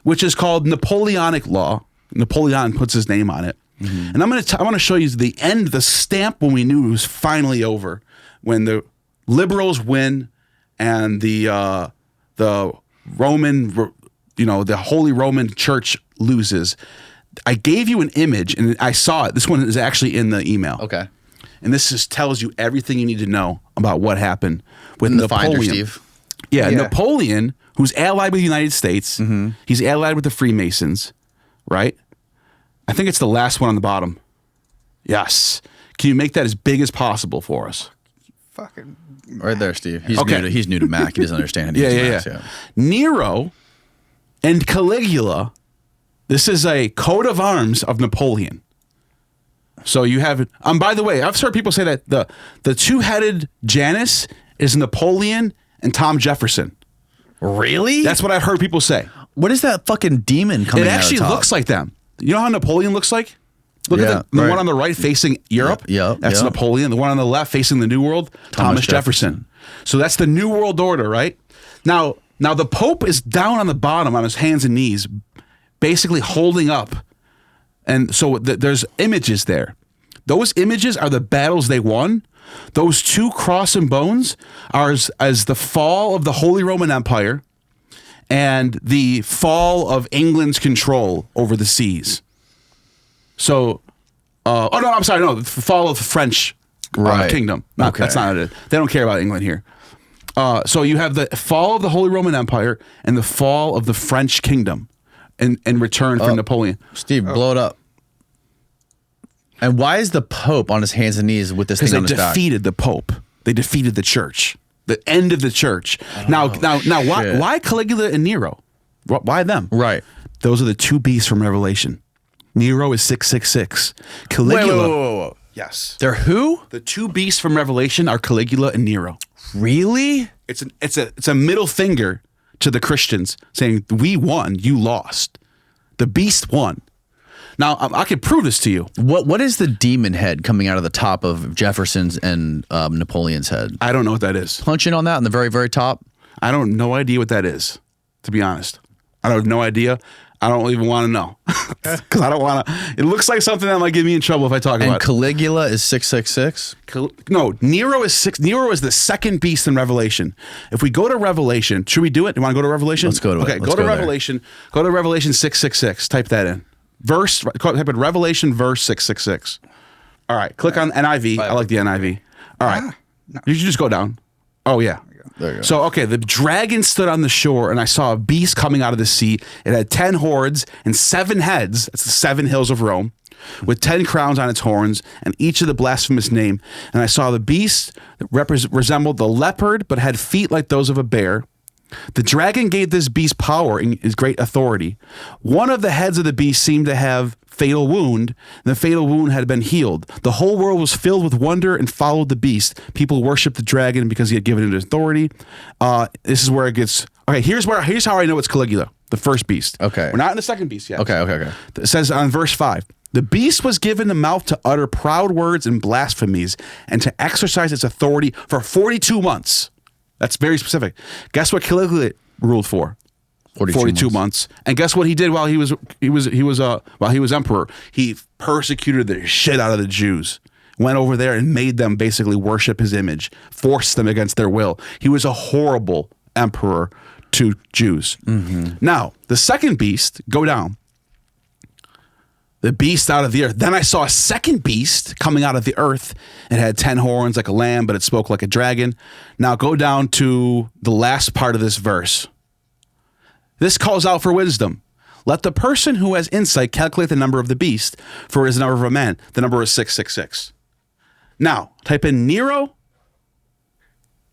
Speaker 1: which is called Napoleonic law. Napoleon puts his name on it. And I want to show you the end, the stamp when we knew it was finally over, when the liberals win and the Roman, the Holy Roman Church loses. I gave you an image and I saw it. This one is actually in the email.
Speaker 2: Okay.
Speaker 1: And this just tells you everything you need to know about what happened with
Speaker 2: In the
Speaker 1: Napoleon.
Speaker 2: Finder, Steve.
Speaker 1: Yeah, Napoleon, who's allied with the United States. He's allied with the Freemasons, right? I think it's the last one on the bottom. Yes. Can you make that as big as possible for us?
Speaker 3: Fucking
Speaker 2: Right there, Steve. He's
Speaker 1: Okay.
Speaker 2: he's new to Mac. He doesn't understand how to use Macs,
Speaker 1: Nero and Caligula. This is a coat of arms of Napoleon. So you have, by the way, I've heard people say that the two-headed Janus is Napoleon and Tom Jefferson.
Speaker 2: Really?
Speaker 1: That's what I've heard people say.
Speaker 2: What is that fucking demon coming
Speaker 1: It
Speaker 2: out of
Speaker 1: actually
Speaker 2: the top?
Speaker 1: looks like them. You know how Napoleon looks like? Look at the one on the right facing Europe. That's Napoleon. The one on the left facing the New World, Thomas Jefferson. So that's the New World Order, right? Now the Pope is down on the bottom on his hands and knees, basically holding up. And so there's images there. Those images are the battles they won. Those two cross and bones are as the fall of the Holy Roman Empire and the fall of England's control over the seas. So, the fall of French kingdom. That's not it. They don't care about England here. So you have the fall of the Holy Roman Empire and the fall of the French kingdom in return for Napoleon.
Speaker 2: Steve, blow it up. And why is the Pope on his hands and knees with this thing on his back?
Speaker 1: Because they defeated the Pope. They defeated the church. The end of the church. Now, why Caligula and Nero? Why them?
Speaker 2: Right.
Speaker 1: Those are the two beasts from Revelation. Nero is 666. Caligula.
Speaker 2: Wait.
Speaker 1: Yes.
Speaker 2: They're who?
Speaker 1: The two beasts from Revelation are Caligula and Nero.
Speaker 2: Really?
Speaker 1: It's a middle finger to the Christians saying, we won, you lost. The beast won. Now, I can prove this to you.
Speaker 2: What is the demon head coming out of the top of Jefferson's and Napoleon's head?
Speaker 1: I don't know what that is.
Speaker 2: Punch in on that in the very, very top?
Speaker 1: I don't no idea what that is, to be honest. I have no idea. I don't even want to know. Because I don't want to. It looks like something that might get me in trouble if I talk about it.
Speaker 2: And Caligula is 666?
Speaker 1: No, Nero is 6. Nero is the second beast in Revelation. If we go to Revelation, should we do it? You want to go to Revelation?
Speaker 2: Let's go to it.
Speaker 1: Okay, go to Revelation. Go to Revelation 666. Type that in. Type in Revelation verse 666. All right, click on NIV. I like the NIV. All right. You should just go down. Oh, yeah.
Speaker 2: There you go.
Speaker 1: So, okay, the dragon stood on the shore, and I saw a beast coming out of the sea. It had 10 horns and 7 heads. That's the 7 hills of Rome, with 10 crowns on its horns, and each of the blasphemous name. And I saw the beast that resembled the leopard, but had feet like those of a bear. The dragon gave this beast power and his great authority. One of the heads of the beast seemed to have fatal wound, and the fatal wound had been healed. The whole world was filled with wonder and followed the beast. People worshipped the dragon because he had given it authority. This is where it gets... Okay, here's how I know it's Caligula, the first beast.
Speaker 2: Okay.
Speaker 1: We're not in the second beast yet.
Speaker 2: Okay.
Speaker 1: It says on verse 5, the beast was given the mouth to utter proud words and blasphemies and to exercise its authority for 42 months. That's very specific. Guess what Caligula ruled for? 42 months. And guess what he did while he was emperor? He persecuted the shit out of the Jews. Went over there and made them basically worship his image, forced them against their will. He was a horrible emperor to Jews. Mm-hmm. Now, the second beast, go down. The beast out of the earth. Then I saw a second beast coming out of the earth. It had 10 horns like a lamb, but it spoke like a dragon. Now go down to the last part of this verse. This calls out for wisdom. Let the person who has insight calculate the number of the beast, for it is the number of a man. The number is 666. Now, type in Nero,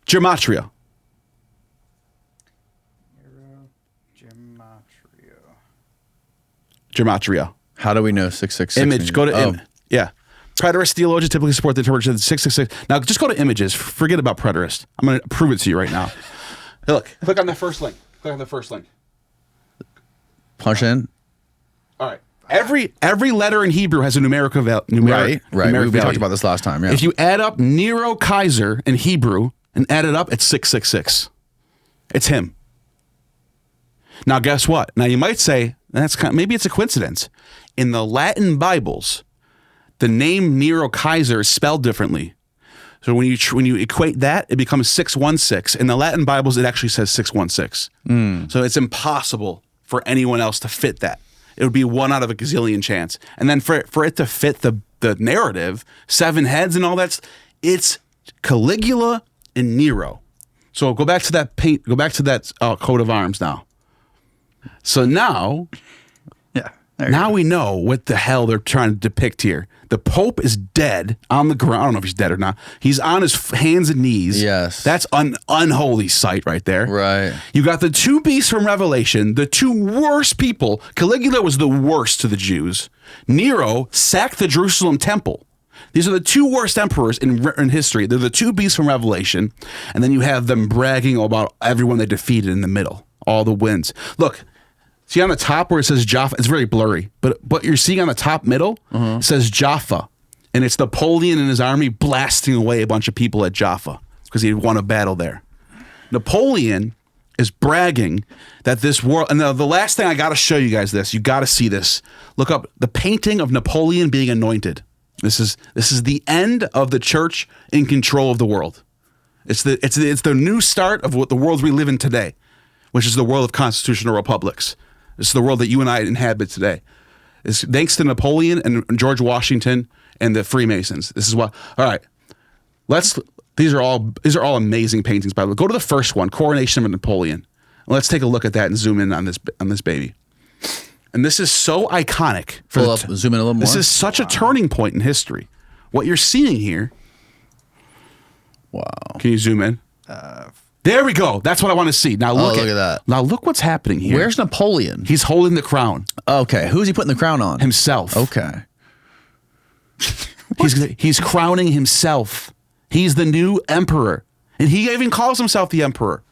Speaker 1: gematria. Gematria.
Speaker 2: How do we know 666?
Speaker 1: Image. Go to yeah. Preterist theologians typically support the interpretation of 666. Now, just go to images. Forget about preterist. I'm going to prove it to you right now. Hey, look. Click on the first link. Click on the first link.
Speaker 2: Punch in.
Speaker 1: All right. Every letter in Hebrew has a numerical value.
Speaker 2: Right. We talked about this last time. Yeah.
Speaker 1: If you add up Nero Kaiser in Hebrew and add it up, it's 666. It's him. Now, guess what? Now, you might say maybe it's a coincidence. In the Latin Bibles, the name Nero Kaiser is spelled differently. So when you equate that, it becomes 616. In the Latin Bibles, it actually says 616. So it's impossible for anyone else to fit that. It would be 1 out of a gazillion chance. And then for it to fit the narrative, 7 heads and all that, it's Caligula and Nero. So go back to that coat of arms now. So now... Now we know what the hell they're trying to depict here. The Pope is dead on the ground. I don't know if he's dead or not. He's on his hands and knees.
Speaker 2: Yes.
Speaker 1: That's an unholy sight right there.
Speaker 2: Right.
Speaker 1: You got the two beasts from Revelation, the two worst people. Caligula was the worst to the Jews. Nero sacked the Jerusalem temple. These are the two worst emperors in history. They're the two beasts from Revelation. And then you have them bragging about everyone they defeated in the middle. All the wins. Look. See on the top where it says Jaffa, it's very blurry, but you're seeing on the top middle, it says Jaffa, and it's Napoleon and his army blasting away a bunch of people at Jaffa because he had won a battle there. Napoleon is bragging that this world, and the last thing I got to show you guys this, you got to see this. Look up the painting of Napoleon being anointed. This is the end of the church in control of the world. It's the new start of what the world we live in today, which is the world of constitutional republics. This is the world that you and I inhabit today. It's thanks to Napoleon and George Washington and the Freemasons. This is what. All right. These are all amazing paintings, by the way. Go to the first one, Coronation of Napoleon. Let's take a look at that and zoom in on this baby. And this is so iconic.
Speaker 2: Zoom in a little more.
Speaker 1: This is such a turning point in history. What you're seeing here.
Speaker 2: Wow.
Speaker 1: Can you zoom in? There we go. That's what I want to see. Now look
Speaker 2: at that.
Speaker 1: Now look what's happening here.
Speaker 2: Where's Napoleon?
Speaker 1: He's holding the crown.
Speaker 2: Okay. Who's he putting the crown on?
Speaker 1: Himself.
Speaker 2: Okay.
Speaker 1: He's crowning himself. He's the new emperor. And he even calls himself the emperor.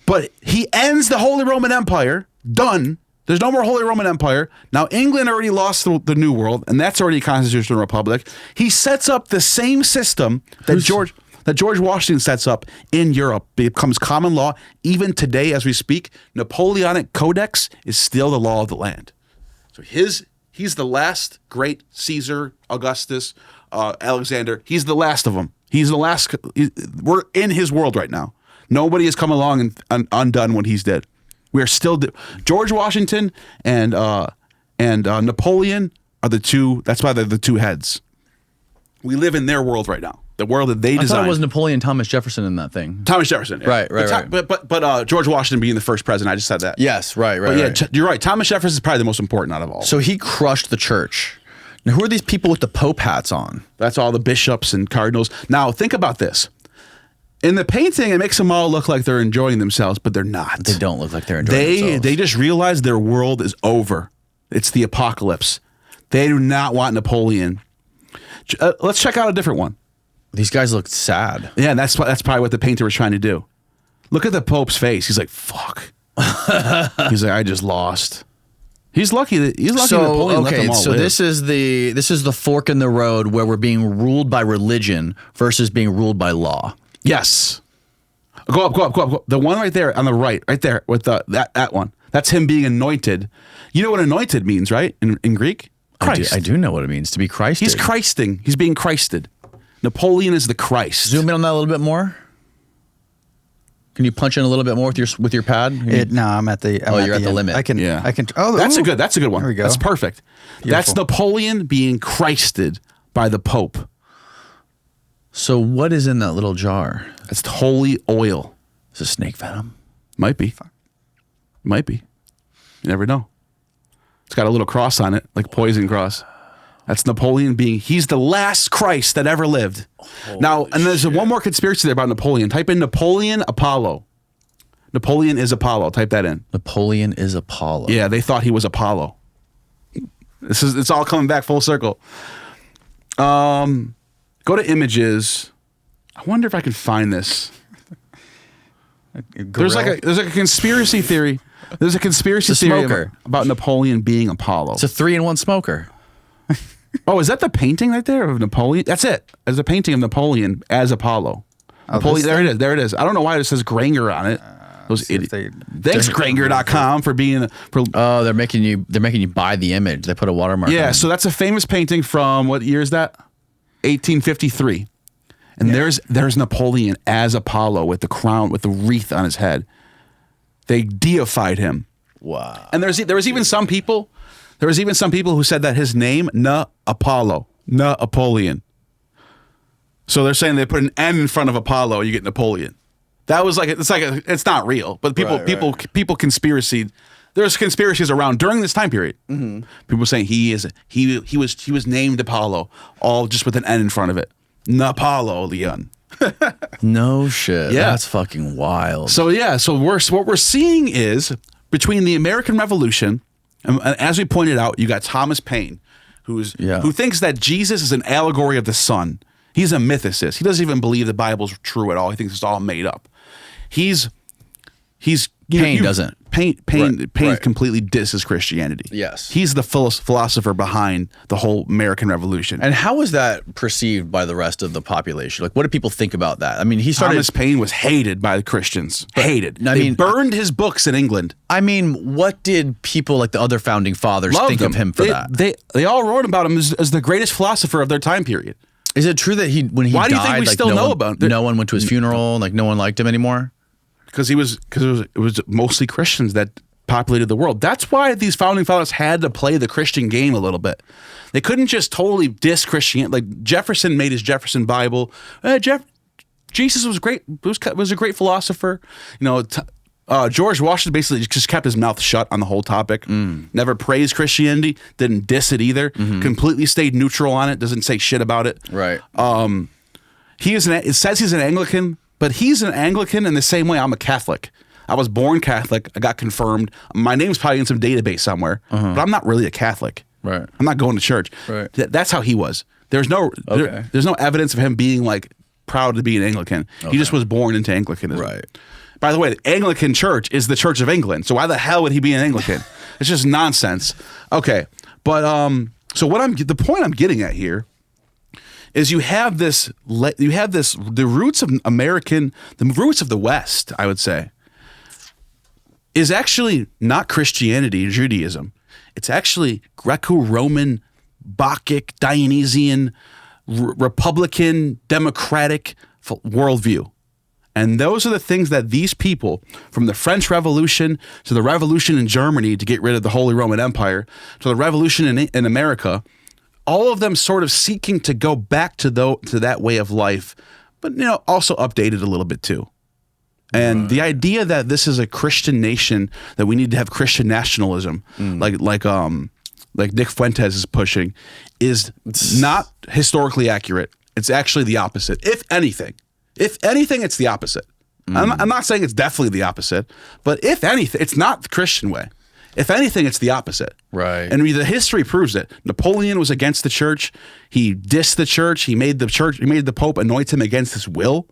Speaker 1: But he ends the Holy Roman Empire. Done. There's no more Holy Roman Empire. Now, England already lost the New World, and that's already a constitutional republic. He sets up the same system that George Washington sets up in Europe. It becomes common law. Even today, as we speak, Napoleonic Codex is still the law of the land. So he's the last great Caesar, Augustus, Alexander. He's the last of them. He's the last. We're in his world right now. Nobody has come along and undone what he's did. We are still George Washington and Napoleon are the two. That's why they're the two heads. We live in their world right now. The world that they designed.
Speaker 2: I thought it was Napoleon Thomas Jefferson in that thing.
Speaker 1: Thomas Jefferson. Yeah.
Speaker 2: Right.
Speaker 1: But George Washington being the first president, I just said that.
Speaker 2: Yes, right.
Speaker 1: But yeah, you're right. Thomas Jefferson is probably the most important out of all.
Speaker 2: So he crushed the church. Now, who are these people with the Pope hats on?
Speaker 1: That's all the bishops and cardinals. Now, think about this. In the painting, it makes them all look like they're enjoying themselves, but they're not.
Speaker 2: They don't look like they're enjoying themselves.
Speaker 1: They just realize their world is over. It's the apocalypse. They do not want Napoleon. Let's check out a different one.
Speaker 2: These guys look sad.
Speaker 1: Yeah, that's probably what the painter was trying to do. Look at the Pope's face. He's like, fuck. He's like, I just lost. He's lucky that Napoleon let them all live.
Speaker 2: This is the fork in the road where we're being ruled by religion versus being ruled by law.
Speaker 1: Yes. Go up. The one right there on the right there with that one. That's him being anointed. You know what anointed means, right? In Greek? Christ.
Speaker 2: I do know what it means to be Christed.
Speaker 1: He's Christing. He's being Christed. Napoleon is the Christ.
Speaker 2: Zoom in on that a little bit more. Can you punch in a little bit more with your pad?
Speaker 3: No, I'm at the.
Speaker 2: You're at the limit.
Speaker 3: I can. Oh,
Speaker 1: that's a good one.
Speaker 3: There we go.
Speaker 1: That's perfect. Beautiful. That's Napoleon being Christed by the Pope.
Speaker 2: So what is in that little jar?
Speaker 1: It's holy oil.
Speaker 2: Is it snake venom?
Speaker 1: Might be. Might be. You never know. It's got a little cross on it, like poison cross. That's Napoleon he's the last Christ that ever lived. Now, and there's one more conspiracy there about Napoleon. Type in Napoleon Apollo. Napoleon is Apollo. Type that in.
Speaker 2: Napoleon is Apollo.
Speaker 1: Yeah, they thought he was Apollo. It's all coming back full circle. Go to images. I wonder if I can find this. There's like a conspiracy theory. There's a conspiracy theory about Napoleon being Apollo.
Speaker 2: It's a 3-in-1 smoker.
Speaker 1: Oh, is that the painting right there of Napoleon? That's it. There's a painting of Napoleon as Apollo. Napoleon, there it is. I don't know why it says Granger on it. Those idiots. Thanks, Granger.com for being
Speaker 2: Oh, they're making you buy the image. They put a watermark on it.
Speaker 1: Yeah, so that's a famous painting from what year is that? 1853. And there's Napoleon as Apollo with the crown, with the wreath on his head. They deified him.
Speaker 2: Wow.
Speaker 1: And there was even some people who said that his name, Apollo, Napoleon. So they're saying they put an N in front of Apollo, you get Napoleon. That was it's not real, but people conspiracy. There's conspiracies around during this time period. Mm-hmm. People saying he was named Apollo, all just with an N in front of it. Napoleon.
Speaker 2: No shit.
Speaker 1: Yeah.
Speaker 2: That's fucking wild.
Speaker 1: So what we're seeing is between the American Revolution, and as we pointed out, you got Thomas Paine, who thinks that Jesus is an allegory of the sun. He's a mythicist. He doesn't even believe the Bible's true at all. He thinks it's all made up.
Speaker 2: Paine doesn't.
Speaker 1: Paine completely disses Christianity.
Speaker 2: Yes.
Speaker 1: He's the philosopher behind the whole American Revolution.
Speaker 2: And how was that perceived by the rest of the population? Like, what did people think about that? I mean,
Speaker 1: Thomas Paine was hated by the Christians. Hated. They burned his books in England.
Speaker 2: I mean, what did people like the other founding fathers think of him for that?
Speaker 1: They all wrote about him as the greatest philosopher of their time period.
Speaker 2: Is it true that when he died,
Speaker 1: why do you think we still know about it?
Speaker 2: No one went to his funeral, like no one liked him anymore?
Speaker 1: Because it was mostly Christians that populated the world. That's why these founding fathers had to play the Christian game a little bit. They couldn't just totally diss Christianity. Like Jefferson made his Jefferson Bible. Jesus was great. Was a great philosopher. George Washington basically just kept his mouth shut on the whole topic. Never praised Christianity. Didn't diss it either. Completely stayed neutral on it. Doesn't say shit about it.
Speaker 2: Right.
Speaker 1: It says he's an Anglican, but he's an Anglican in the same way I'm a Catholic. I was born Catholic. I got confirmed. My name's probably in some database somewhere, but I'm not really a Catholic.
Speaker 2: Right.
Speaker 1: I'm not going to church.
Speaker 2: Right.
Speaker 1: That's how he was. There's no evidence of him being like proud to be an Anglican. He just was born into Anglicanism.
Speaker 2: Right.
Speaker 1: By the way, the Anglican Church is the Church of England. So why the hell would he be an Anglican? It's just nonsense. Okay, but so the point I'm getting at here is the roots of the roots of the West, I would say, is actually not Christianity and Judaism. It's actually Greco-Roman, Bacchic, Dionysian, Republican, Democratic worldview. And those are the things that these people, from the French Revolution to the revolution in Germany to get rid of the Holy Roman Empire, to the revolution in America, all of them sort of seeking to go back to that way of life, but also updated a little bit too. And the idea that this is a Christian nation, that we need to have Christian nationalism, like Nick Fuentes is pushing, is not historically accurate. It's actually the opposite. If anything, it's the opposite. I'm not saying it's definitely the opposite, but if anything, it's not the Christian way. If anything, it's the opposite.
Speaker 2: Right.
Speaker 1: And the history proves it. Napoleon was against the church. He dissed the church. He made the Pope anoint him against his will.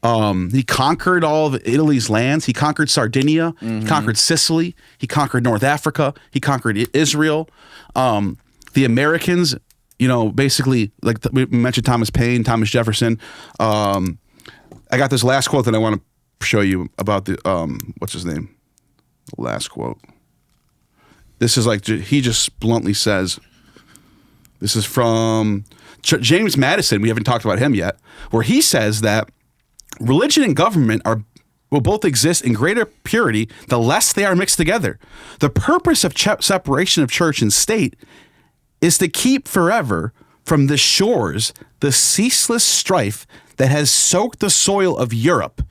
Speaker 1: He conquered all of Italy's lands. He conquered Sardinia. He conquered Sicily. He conquered North Africa. He conquered Israel. The Americans, basically, like we mentioned Thomas Paine, Thomas Jefferson. I got this last quote that I want to show you about the, what's his name? The last quote. This is he just bluntly says, this is from James Madison. We haven't talked about him yet, where he says that religion and government will both exist in greater purity the less they are mixed together. The purpose of separation of church and state is to keep forever from the shores the ceaseless strife that has soaked the soil of Europe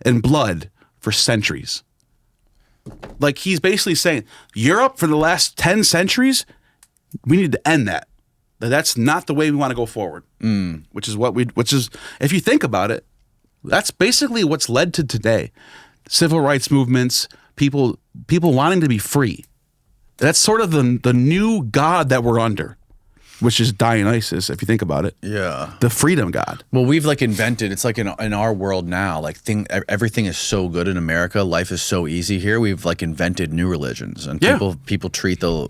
Speaker 1: in blood for centuries. Like he's basically saying, Europe for the last 10 centuries, we need to end that. That's not the way we want to go forward. Which is if you think about it, that's basically what's led to today. Civil rights movements, people wanting to be free. That's sort of the new god that we're under, which is Dionysus, if you think about it.
Speaker 2: Yeah.
Speaker 1: The freedom god.
Speaker 2: Well, we've invented, it's like in our world now, everything is so good in America. Life is so easy here. We've invented new religions, and people treat the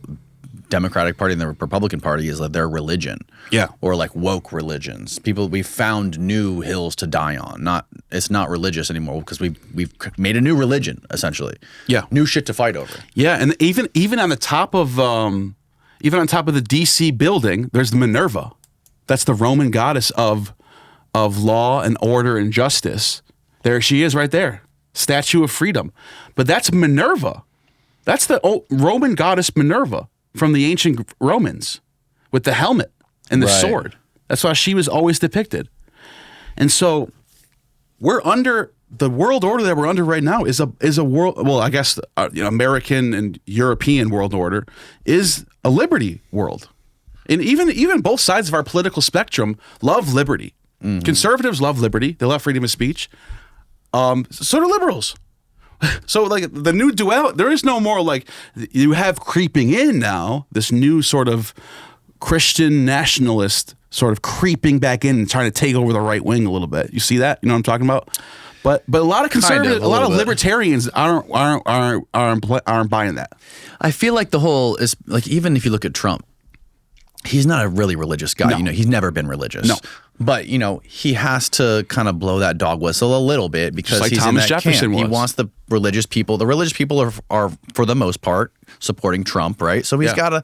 Speaker 2: Democratic Party and the Republican Party as their religion.
Speaker 1: Yeah.
Speaker 2: Or woke religions. We found new hills to die on. It's not religious anymore because we've made a new religion, essentially.
Speaker 1: Yeah.
Speaker 2: New shit to fight over.
Speaker 1: Yeah, and even on the top of the DC building, there's the Minerva. That's the Roman goddess of law and order and justice. There she is right there. Statue of Freedom. But that's Minerva. That's the Roman goddess Minerva from the ancient Romans with the helmet and the sword. That's how she was always depicted. And so we're under the world order that we're under right now is a world. Well, I guess American and European world order is a liberty world, and even both sides of our political spectrum love liberty. Conservatives love liberty; they love freedom of speech. So do liberals. So the new duality, there is no more you have creeping in now this new sort of Christian nationalist sort of creeping back in and trying to take over the right wing a little bit. You see that? You know what I'm talking about? But a lot of conservatives, a lot of libertarians aren't buying that.
Speaker 2: I feel like the whole is even if you look at Trump, he's not a really religious guy.
Speaker 1: No.
Speaker 2: He's never been religious.
Speaker 1: No.
Speaker 2: But he has to kind of blow that dog whistle a little bit because
Speaker 1: like
Speaker 2: he's
Speaker 1: Thomas
Speaker 2: in that
Speaker 1: Jefferson
Speaker 2: camp.
Speaker 1: was.
Speaker 2: He wants the religious people. The religious people are for the most part supporting Trump, right? So he's got to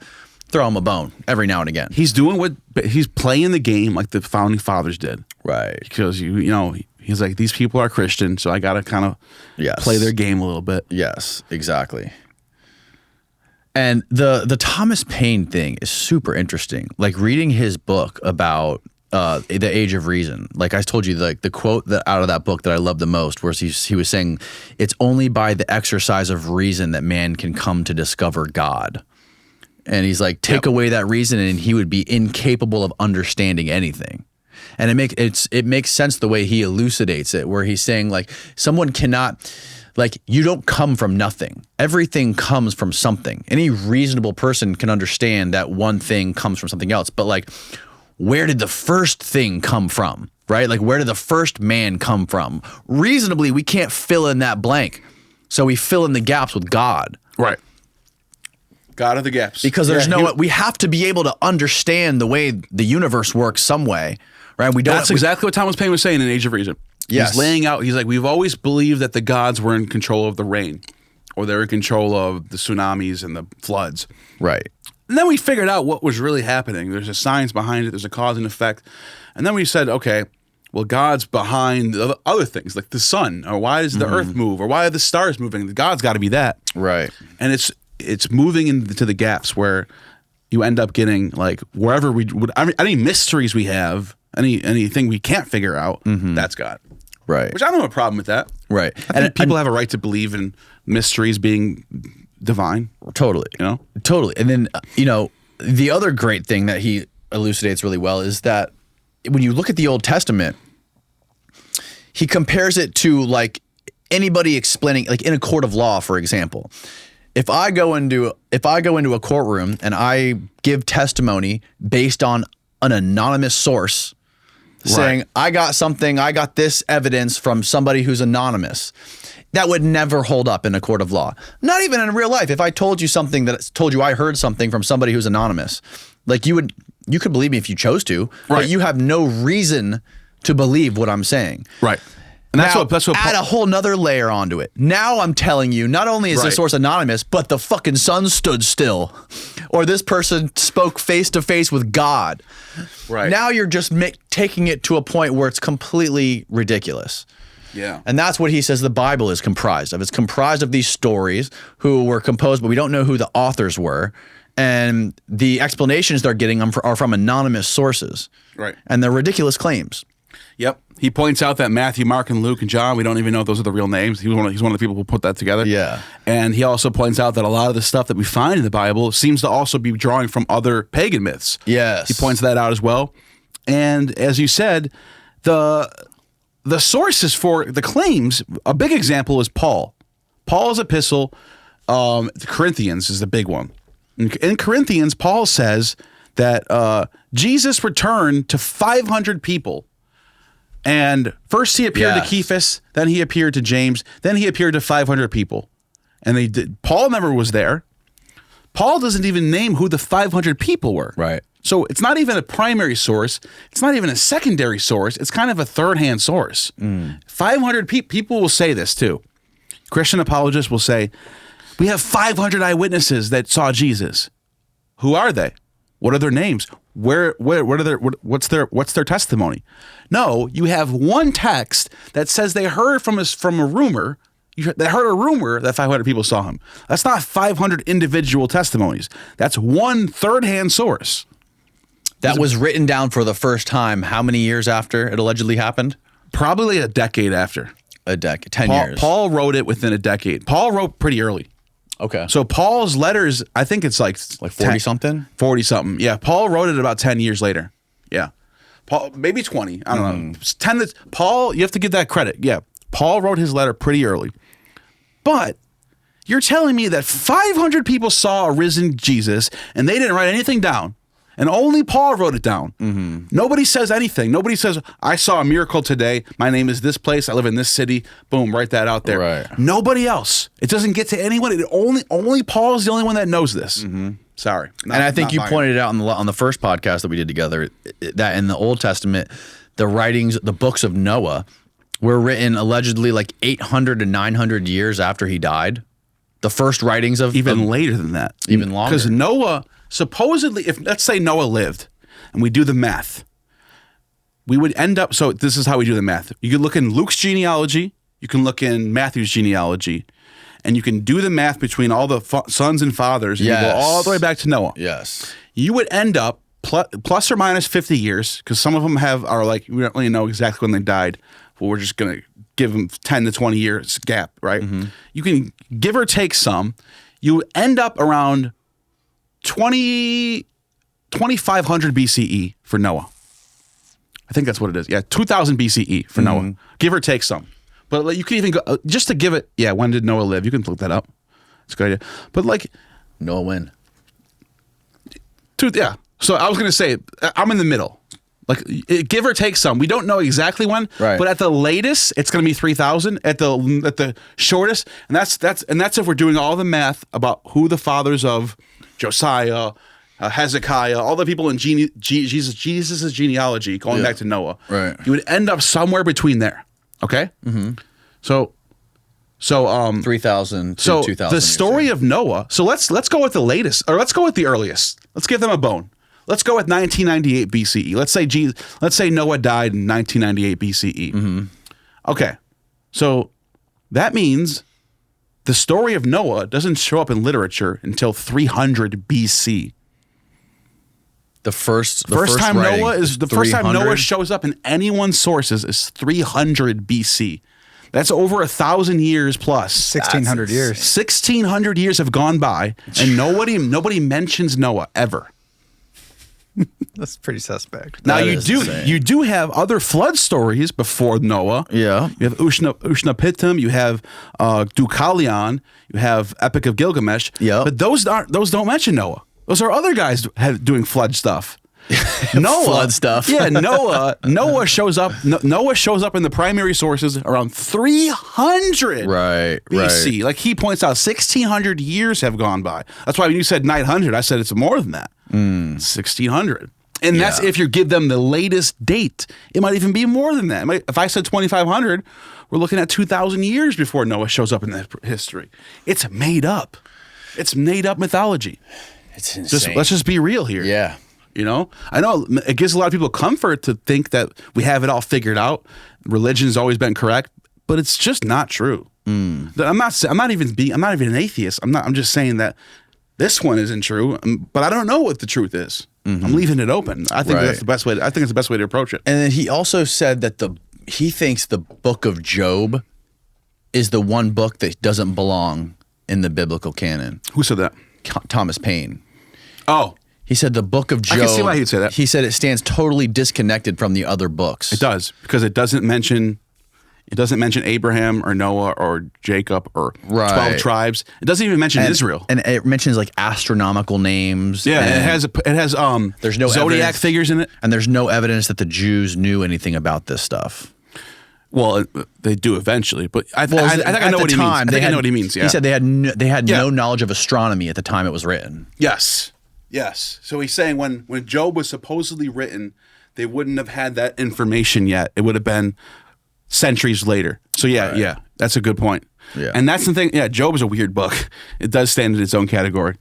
Speaker 2: throw him a bone every now and again.
Speaker 1: He's doing he's playing the game like the founding fathers did.
Speaker 2: Right.
Speaker 1: Because he's like, these people are Christian, so I got to kind of play their game a little bit.
Speaker 2: Yes, exactly. And the Thomas Paine thing is super interesting. Like reading his book about the Age of Reason. Like I told you, like the quote that out of that book that I love the most, where he was saying, "It's only by the exercise of reason that man can come to discover God." And he's like, take away that reason, and he would be incapable of understanding anything. And it makes sense the way he elucidates it, where he's saying like someone cannot. Like, you don't come from nothing. Everything comes from something. Any reasonable person can understand that one thing comes from something else. But, like, where did the first thing come from, right? Like, where did the first man come from? Reasonably, we can't fill in that blank. So we fill in the gaps with God.
Speaker 1: Right. God of the gaps.
Speaker 2: Because there's we have to be able to understand the way the universe works some way, right?
Speaker 1: That's exactly what Thomas Paine was saying in Age of Reason.
Speaker 2: Yes.
Speaker 1: He's laying out, he's like, we've always believed that the gods were in control of the rain, or they're in control of the tsunamis and the floods.
Speaker 2: Right.
Speaker 1: And then we figured out what was really happening. There's a science behind it. There's a cause and effect. And then we said, okay, well, God's behind the other things, like the sun, or why does the earth move, or why are the stars moving? God's got to be that.
Speaker 2: Right.
Speaker 1: And it's moving into the gaps where you end up getting, like, wherever any mysteries we have, anything we can't figure out, that's God.
Speaker 2: Right.
Speaker 1: Which I don't have a problem with that.
Speaker 2: Right.
Speaker 1: I think people have a right to believe in mysteries being divine.
Speaker 2: Totally.
Speaker 1: You know?
Speaker 2: Totally. And then, the other great thing that he elucidates really well is that when you look at the Old Testament, he compares it to, like, anybody explaining, like, in a court of law, for example. If I go into a courtroom and I give testimony based on an anonymous source, saying, I got this evidence from somebody who's anonymous, that would never hold up in a court of law. Not even in real life. If I told you something I heard something from somebody who's anonymous, like you could believe me if you chose to, but you have no reason to believe what I'm saying.
Speaker 1: Right. And that's what
Speaker 2: add a whole nother layer onto it. Now I'm telling you, not only is the source anonymous, but the fucking sun stood still, or this person spoke face to face with God.
Speaker 1: Right.
Speaker 2: Now you're just taking it to a point where it's completely ridiculous.
Speaker 1: Yeah.
Speaker 2: And that's what he says the Bible is comprised of. It's comprised of these stories who were composed, but we don't know who the authors were. And the explanations they're getting are from anonymous sources.
Speaker 1: Right.
Speaker 2: And they're ridiculous claims.
Speaker 1: Yep. He points out that Matthew, Mark, and Luke, and John, we don't even know if those are the real names. He's one of the people who put that together.
Speaker 2: Yeah.
Speaker 1: And he also points out that a lot of the stuff that we find in the Bible seems to also be drawing from other pagan myths.
Speaker 2: Yes.
Speaker 1: He points that out as well. And as you said, the sources for the claims, a big example is Paul. Paul's epistle, Corinthians is the big one. In Corinthians, Paul says that Jesus returned to 500 people. And first he appeared to Cephas, then he appeared to James, then he appeared to 500 people. And Paul never was there. Paul doesn't even name who the 500 people were.
Speaker 2: Right.
Speaker 1: So it's not even a primary source. It's not even a secondary source. It's kind of a third-hand source. 500 people will say this too. Christian apologists will say, we have 500 eyewitnesses that saw Jesus. Who are they? What are their names? What's their testimony? No, you have one text that says they heard from a rumor. They heard a rumor that 500 people saw him. That's not 500 individual testimonies. That's one third-hand source.
Speaker 2: That was written down for the first time how many years after it allegedly happened?
Speaker 1: Probably a decade after.
Speaker 2: 10 years.
Speaker 1: Paul wrote it within a decade. Paul wrote pretty early.
Speaker 2: Okay.
Speaker 1: So Paul's letters, I think it's like
Speaker 2: 40-something?
Speaker 1: 40-something. Yeah, Paul wrote it about 10 years later. Yeah. Paul, maybe 20. I don't know. Paul, you have to give that credit. Yeah. Paul wrote his letter pretty early. But you're telling me that 500 people saw a risen Jesus and they didn't write anything down. And only Paul wrote it down. Nobody says anything. Nobody says, I saw a miracle today. My name is this place. I live in this city. Boom, write that out there.
Speaker 2: Right.
Speaker 1: Nobody else. It doesn't get to anyone. Only Paul is the only one that knows this. Sorry.
Speaker 2: And I think you pointed out on the first podcast that we did together that in the Old Testament, the books of Noah were written allegedly like 800 to 900 years after he died. The first writings of...
Speaker 1: Even later than that.
Speaker 2: Even longer.
Speaker 1: Because Noah... Supposedly, if let's say Noah lived and we do the math, we would end up, so this is how we do the math. You can look in Luke's genealogy, you can look in Matthew's genealogy, and you can do the math between all the sons and fathers, and you go all the way back to Noah.
Speaker 2: Yes.
Speaker 1: You would end up plus or minus 50 years, because some of them are like, we don't really know exactly when they died, but we're just going to give them 10 to 20 years gap, right? You can give or take some. You end up around 2500 BCE for Noah. I think that's what it is. Yeah, 2000 BCE for Noah. Give or take some. But you can even go, just to give it, when did Noah live? You can look that up. It's a good idea. But like...
Speaker 2: Noah when?
Speaker 1: Yeah. So I was going to say, I'm in the middle. Like, give or take some. We don't know exactly when, but at the latest, it's going to be 3000. At the shortest, and that's if we're doing all the math about who the fathers of Josiah, Hezekiah, all the people in Jesus' genealogy going back to Noah.
Speaker 2: Right.
Speaker 1: You would end up somewhere between there. Okay. So
Speaker 2: 3000 to 2000.
Speaker 1: The story of Noah. So let's go with the latest, or let's go with the earliest. Let's give them a bone. Let's go with 1998 BCE. Let's say Noah died in 1998 BCE. Okay. So that means the story of Noah doesn't show up in literature until 300 BC.
Speaker 2: The first
Speaker 1: time
Speaker 2: writing,
Speaker 1: Noah shows up in anyone's sources is 300 BC. That's over 1,000 years plus.
Speaker 3: 1,600 years.
Speaker 1: 1,600 years have gone by, and nobody mentions Noah ever.
Speaker 3: That's pretty suspect.
Speaker 1: Now you do have other flood stories before Noah.
Speaker 2: Yeah,
Speaker 1: you have Ushnapishtim, you have Deucalion, you have Epic of Gilgamesh.
Speaker 2: Yeah,
Speaker 1: but those don't mention Noah. Those are other guys doing flood stuff. Noah,
Speaker 2: flood stuff.
Speaker 1: Yeah, Noah shows up. Noah shows up in the primary sources around 300 BC. Like he points out, 1,600 years have gone by. That's why when you said 900, I said it's more than that. 1,600, and that's if you give them the latest date. It might even be more than that. If I said 2,500, we're looking at 2,000 years before Noah shows up in that history. It's made up. It's made up mythology.
Speaker 2: It's insane.
Speaker 1: Let's just be real here.
Speaker 2: Yeah.
Speaker 1: You know, I know it gives a lot of people comfort to think that we have it all figured out. Religion's always been correct, but it's just not true. I'm not even an atheist. I'm just saying that this one isn't true, but I don't know what the truth is. I'm leaving it open. I think that's the best way. I think it's the best way to approach it.
Speaker 2: And then he also said that he thinks the book of Job is the one book that doesn't belong in the biblical canon.
Speaker 1: Who said that?
Speaker 2: Thomas Paine.
Speaker 1: Oh.
Speaker 2: He said the book of Job.
Speaker 1: I can see why he'd say that.
Speaker 2: He said it stands totally disconnected from the other books.
Speaker 1: It does, because it doesn't mention Abraham or Noah or Jacob or 12 tribes. It doesn't even mention Israel.
Speaker 2: And it mentions like astronomical names.
Speaker 1: Yeah, and it has
Speaker 2: there's no
Speaker 1: zodiac figures in it.
Speaker 2: And there's no evidence that the Jews knew anything about this stuff.
Speaker 1: Well, they do eventually, but I think I know what he means. I think I know what he means. Yeah.
Speaker 2: He said they had no knowledge of astronomy at the time it was written.
Speaker 1: Yes. So he's saying when Job was supposedly written, they wouldn't have had that information yet. It would have been centuries later. So yeah, that's a good point.
Speaker 2: Yeah.
Speaker 1: And that's the thing. Yeah, Job is a weird book. It does stand in its own category.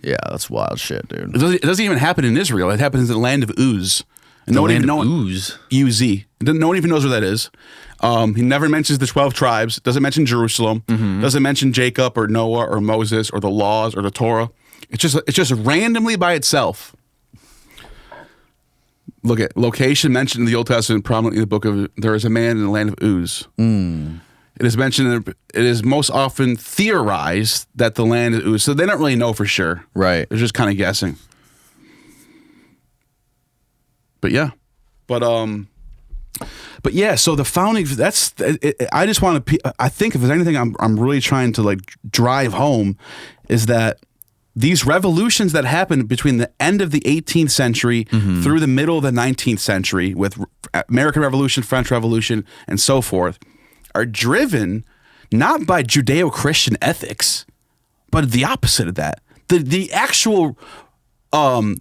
Speaker 2: Yeah, that's wild shit, dude.
Speaker 1: It doesn't even happen in Israel. It happens in the land of Uz. And
Speaker 2: no one even knows.
Speaker 1: UZ. No one even knows where that is. He never mentions the 12 tribes. Doesn't mention Jerusalem. Doesn't mention Jacob or Noah or Moses or the laws or the Torah. It's just randomly by itself. Look at location mentioned in the Old Testament prominently in the book of there is a man in the land of Uz. It is mentioned. It is most often theorized that the land is Uz, so they don't really know for sure.
Speaker 2: Right.
Speaker 1: They're just kind of guessing. But yeah, but yeah. So the founding. That's. I just want to. I think if there's anything I'm really trying to like drive home, is that these revolutions that happened between the end of the 18th century through the middle of the 19th century with American Revolution, French Revolution, and so forth, are driven not by Judeo-Christian ethics, but the opposite of that. The actual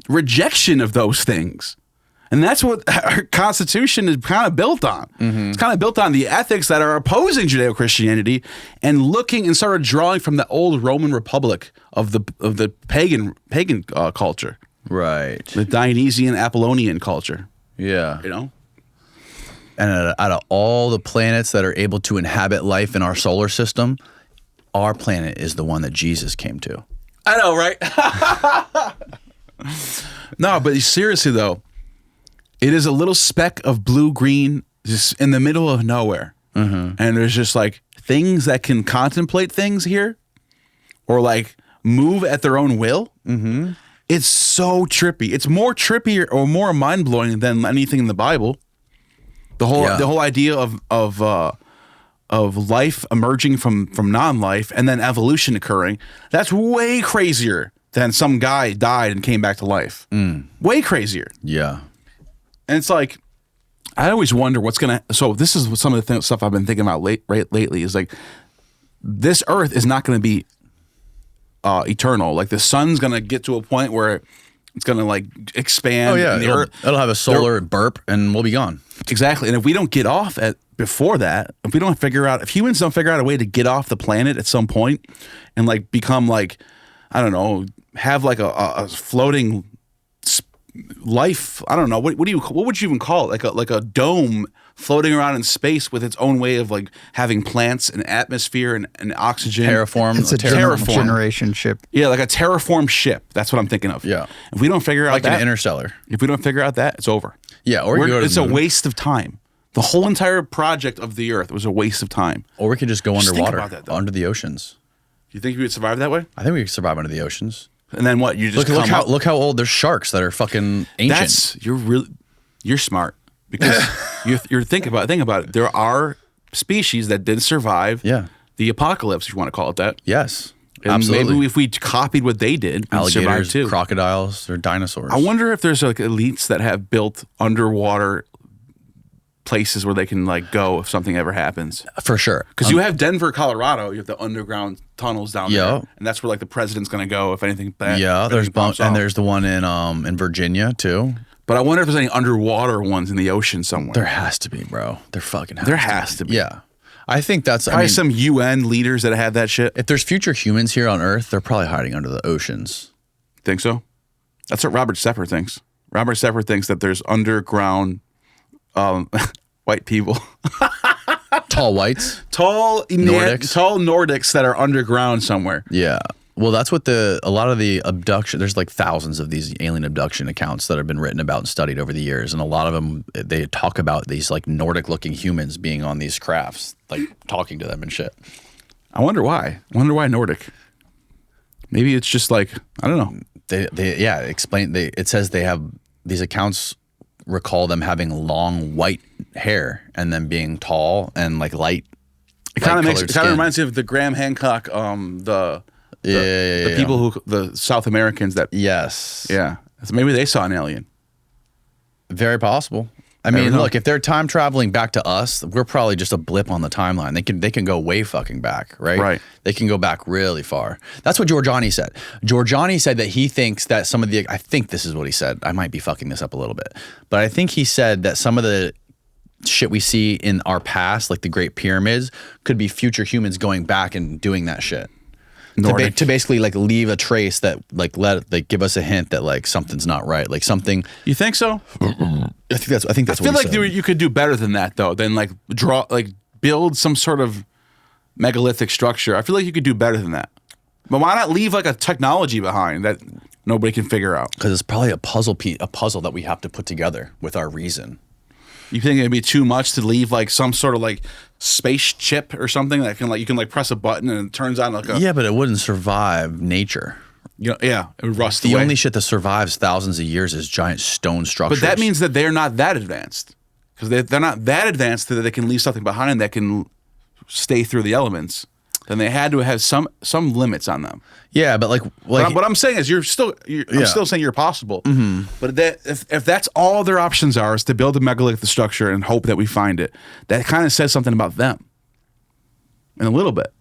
Speaker 1: rejection of those things. And that's what our Constitution is kind of built on. It's kind of built on the ethics that are opposing Judeo-Christianity and looking and sort of drawing from the old Roman Republic of the pagan culture.
Speaker 2: Right.
Speaker 1: The Dionysian Apollonian culture.
Speaker 2: Yeah.
Speaker 1: You know?
Speaker 2: And out of all the planets that are able to inhabit life in our solar system, our planet is the one that Jesus came to.
Speaker 1: I know, right? No, but seriously though, it is a little speck of blue-green just in the middle of nowhere. And there's just like things that can contemplate things here or like move at their own will. It's so trippy. It's more trippier or more mind-blowing than anything in the Bible. The whole idea of life emerging from non-life and then evolution occurring, that's way crazier than some guy died and came back to life. Way crazier.
Speaker 2: Yeah.
Speaker 1: And it's like, I always wonder what's going to... So this is some of the stuff I've been thinking about lately is like, this earth is not going to be eternal. Like the sun's going to get to a point where it's going to like expand.
Speaker 2: Oh yeah,
Speaker 1: and
Speaker 2: it'll have a solar burp and we'll be gone.
Speaker 1: Exactly. And if we don't get off before that, if humans don't figure out a way to get off the planet at some point and like become like, I don't know, have like a floating life, I don't know, what would you even call it? Like a dome floating around in space with its own way of like having plants and atmosphere and oxygen.
Speaker 2: Terraform.
Speaker 3: It's a
Speaker 1: terraform
Speaker 3: generation ship.
Speaker 1: Yeah, like a terraform ship. That's what I'm thinking of.
Speaker 2: Yeah.
Speaker 1: If we don't figure out
Speaker 2: Like
Speaker 1: that,
Speaker 2: an interstellar.
Speaker 1: if we don't figure out that, it's over.
Speaker 2: Yeah, or you go to
Speaker 1: it's
Speaker 2: the
Speaker 1: a
Speaker 2: moon.
Speaker 1: waste of time. The whole entire project of the Earth was a waste of time.
Speaker 2: Or we could just go
Speaker 1: Just think
Speaker 2: underwater,
Speaker 1: about that, though.
Speaker 2: under the oceans.
Speaker 1: You think we would survive that way?
Speaker 2: I think we could survive under the oceans.
Speaker 1: And then what? You just
Speaker 2: Look how old there's sharks that are fucking ancient.
Speaker 1: You're smart because you're think about it. There are species that did survive.
Speaker 2: Yeah.
Speaker 1: The apocalypse, if you want to call it that.
Speaker 2: Yes,
Speaker 1: And
Speaker 2: absolutely.
Speaker 1: maybe if we copied what they did, we'd survive
Speaker 2: Alligators,
Speaker 1: too.
Speaker 2: crocodiles, or dinosaurs.
Speaker 1: I wonder if there's like elites that have built underwater places where they can like go if something ever happens.
Speaker 2: For sure.
Speaker 1: Because you have Denver, Colorado, you have the underground tunnels down
Speaker 2: Yeah.
Speaker 1: there, and that's where like the president's going to go if anything bad.
Speaker 2: Yeah, there's
Speaker 1: bumps off.
Speaker 2: and there's the one in Virginia too.
Speaker 1: But I wonder if there's any underwater ones in the ocean somewhere.
Speaker 2: There has to be, bro. There fucking has
Speaker 1: There
Speaker 2: to
Speaker 1: has to be.
Speaker 2: Yeah. I think that's
Speaker 1: Probably some UN leaders that have that shit.
Speaker 2: if there's future humans here on Earth, they're probably hiding under the oceans.
Speaker 1: Think so? That's what Robert Sepper thinks. Robert Sepper thinks that there's underground white people.
Speaker 2: Tall whites.
Speaker 1: Tall
Speaker 2: Nordics?
Speaker 1: Nordics that are underground somewhere.
Speaker 2: Yeah. Well, that's what a lot of the abduction, there's like thousands of these alien abduction accounts that have been written about and studied over the years. And a lot of them, they talk about these like Nordic looking humans being on these crafts, like talking to them and shit.
Speaker 1: I wonder why. Nordic. Maybe it's just like, I don't know.
Speaker 2: It says they have, these accounts recall them having long white hair and then being tall and like light.
Speaker 1: It kind of reminds me of the Graham Hancock, the people the South Americans that.
Speaker 2: Yes.
Speaker 1: Yeah. So maybe they saw an alien.
Speaker 2: Very possible. I mean, look, if they're time traveling back to us, we're probably just a blip on the timeline. They can go way fucking back, right?
Speaker 1: Right.
Speaker 2: They can go back really far. That's what Giorgiani said. Giorgiani said that he thinks that some of the, I think this is what he said. I might be fucking this up a little bit, but I think he said that some of the shit we see in our past, like the Great Pyramids, could be future humans going back and doing that shit. To basically like leave a trace that like give us a hint that like something's not right, like something.
Speaker 1: You think so?
Speaker 2: I think that's
Speaker 1: I feel
Speaker 2: what he
Speaker 1: like
Speaker 2: said.
Speaker 1: you could do better than that though. Than like build some sort of megalithic structure. I feel like you could do better than that. But why not leave like a technology behind that nobody can figure out?
Speaker 2: Because it's probably a puzzle that we have to put together with our reason.
Speaker 1: You think it'd be too much to leave like some sort of like space chip or something that can like you can like press a button and it turns on like a
Speaker 2: Yeah, but it wouldn't survive nature.
Speaker 1: it would rust
Speaker 2: The
Speaker 1: away.
Speaker 2: only shit that survives thousands of years is giant stone structures.
Speaker 1: But that means that they're not that advanced because they're not that advanced that they can leave something behind that can stay through the elements. Then they had to have some limits on them.
Speaker 2: Yeah, but like
Speaker 1: What I'm saying is I'm still saying you're possible. Mm-hmm. But if that's all their options are is to build a megalithic structure and hope that we find it, that kind of says something about them. In a little bit.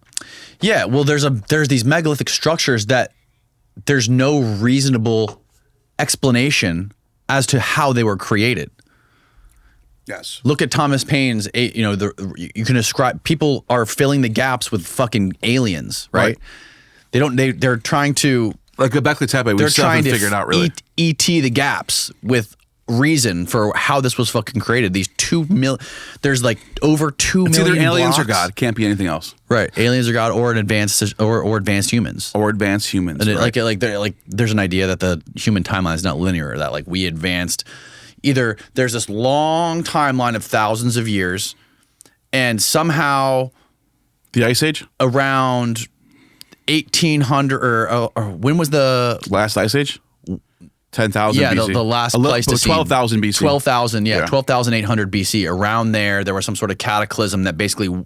Speaker 2: yeah, well there's these megalithic structures that there's no reasonable explanation as to how they were created.
Speaker 1: Yes.
Speaker 2: Look at Thomas Paine's, you can ascribe, people are filling the gaps with fucking aliens, right? They're trying to,
Speaker 1: Like Göbekli Tepe, we
Speaker 2: they're
Speaker 1: still
Speaker 2: trying
Speaker 1: haven't
Speaker 2: to
Speaker 1: figured out really.
Speaker 2: ET the gaps with reason for how this was fucking created. These 2 million, there's like over 2
Speaker 1: It's
Speaker 2: million
Speaker 1: either aliens
Speaker 2: blocks.
Speaker 1: or God. Can't be anything else.
Speaker 2: Right, aliens or God, or an advanced or advanced humans.
Speaker 1: Or advanced humans.
Speaker 2: And
Speaker 1: right.
Speaker 2: there's an idea that the human timeline is not linear. That like we advanced. Either there's this long timeline of thousands of years, and somehow
Speaker 1: The Ice Age?
Speaker 2: around 1800 or when was the
Speaker 1: Last Ice Age? 10,000
Speaker 2: yeah
Speaker 1: BC.
Speaker 2: the last
Speaker 1: A little-
Speaker 2: Pleistocene
Speaker 1: 12,000 BC.
Speaker 2: 12,000
Speaker 1: Yeah.
Speaker 2: 12,800 BC. Around there was some sort of cataclysm that basically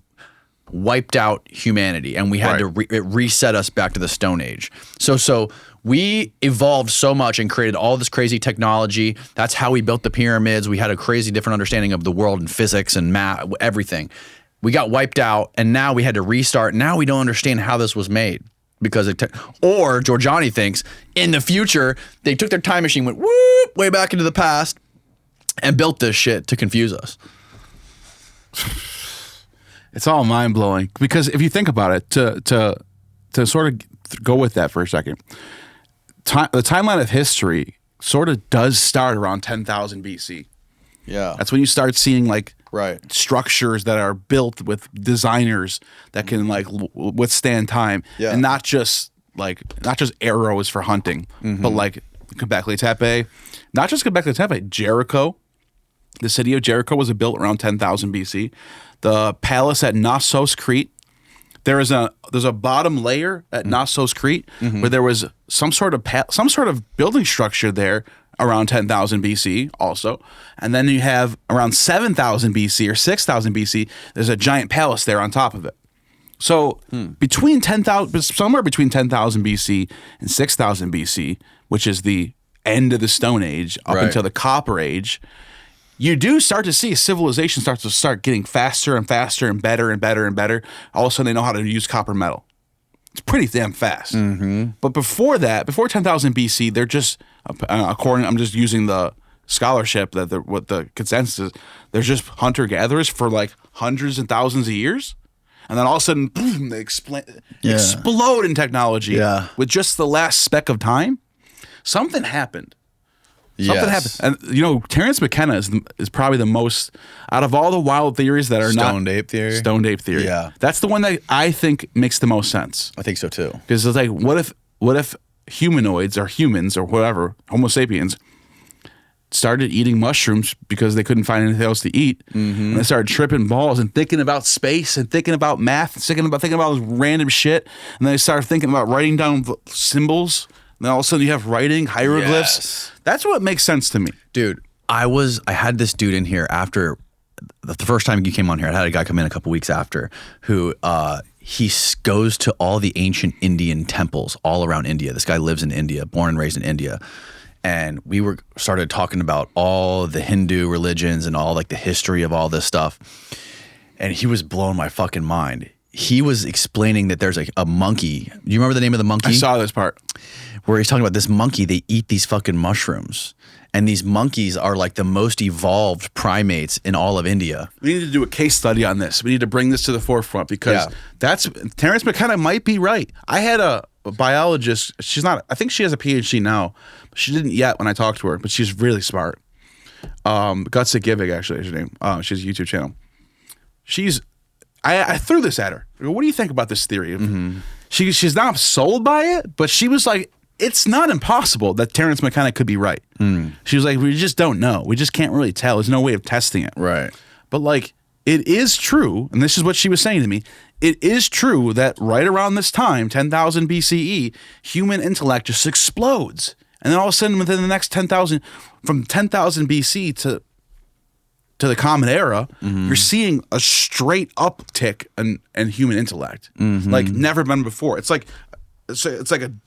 Speaker 2: wiped out humanity, and we had to it reset us back to the Stone Age. So we evolved so much and created all this crazy technology. That's how we built the pyramids. We had a crazy different understanding of the world and physics and math, everything. We got wiped out, and now we had to restart. Now we don't understand how this was made. Because or Giorgiani thinks in the future they took their time machine, went whoop way back into the past, and built this shit to confuse us.
Speaker 1: It's all mind blowing because if you think about it, to sort of go with that for a second, the timeline of history sort of does start around 10,000 BC.
Speaker 2: Yeah,
Speaker 1: That's when you start seeing like
Speaker 2: right.
Speaker 1: structures that are built with designers that can like withstand time,
Speaker 2: Yeah.
Speaker 1: and not just arrows for hunting, but like Göbekli Tepe, not just Göbekli Tepe, Jericho. The city of Jericho was built around 10,000 BC. The palace at Knossos, Crete. There's a bottom layer at Knossos, Crete, where there was some sort of building structure there around 10,000 BC also. And then you have around 7,000 BC or 6,000 BC, there's a giant palace there on top of it. So somewhere between 10,000 BC and 6,000 BC, which is the end of the Stone Age up until the Copper Age, you do start to see civilization start getting faster and faster and better and better and better. All of a sudden they know how to use copper metal. It's pretty damn fast. But before that, before 10,000 BC, they're just, I'm just using the scholarship what the consensus is, they're just hunter-gatherers for like hundreds and thousands of years. And then all of a sudden, boom, they explode in technology with just the last speck of time. Something happened. Something happened. And, you know, Terence McKenna is probably the most, out of all the wild theories that are
Speaker 2: Stoned ape theory.
Speaker 1: Stoned ape theory.
Speaker 2: Yeah.
Speaker 1: That's the one that I think makes the most sense.
Speaker 2: I think so too.
Speaker 1: Because it's like, what if humanoids or humans or whatever, Homo sapiens, started eating mushrooms because they couldn't find anything else to eat, and they started tripping balls and thinking about space and thinking about math and thinking about this random shit, and then they started thinking about writing down symbols. And then all of a sudden you have writing, hieroglyphs.
Speaker 2: Yes.
Speaker 1: That's what makes sense to me.
Speaker 2: Dude, I had this dude in here after the first time you came on here. I had a guy come in a couple weeks after who he goes to all the ancient Indian temples all around India. This guy lives in India, born and raised in India. And we started talking about all the Hindu religions and all like the history of all this stuff. And he was blowing my fucking mind. He was explaining that there's like a monkey. Do you remember the name of the monkey?
Speaker 1: I saw this part.
Speaker 2: Where he's talking about this monkey, they eat these fucking mushrooms. And these monkeys are like the most evolved primates in all of India.
Speaker 1: We need to do a case study on this. We need to bring this to the forefront because Terence McKenna might be right. I had a biologist. I think she has a PhD now. She didn't yet when I talked to her, but she's really smart. Guts Givig, actually, is her name. She has a YouTube channel. I threw this at her. I go, what do you think about this theory? She's not sold by it, but she was like, it's not impossible that Terence McKenna could be right. She was like, we just don't know. We just can't really tell. There's no way of testing it.
Speaker 2: Right.
Speaker 1: But like, it is true, and this is what she was saying to me, it is true that right around this time, 10,000 BCE, human intellect just explodes. And then all of a sudden, within the next 10,000, from 10,000 BC to the Common Era, you're seeing a straight uptick in human intellect, like never been before. It's like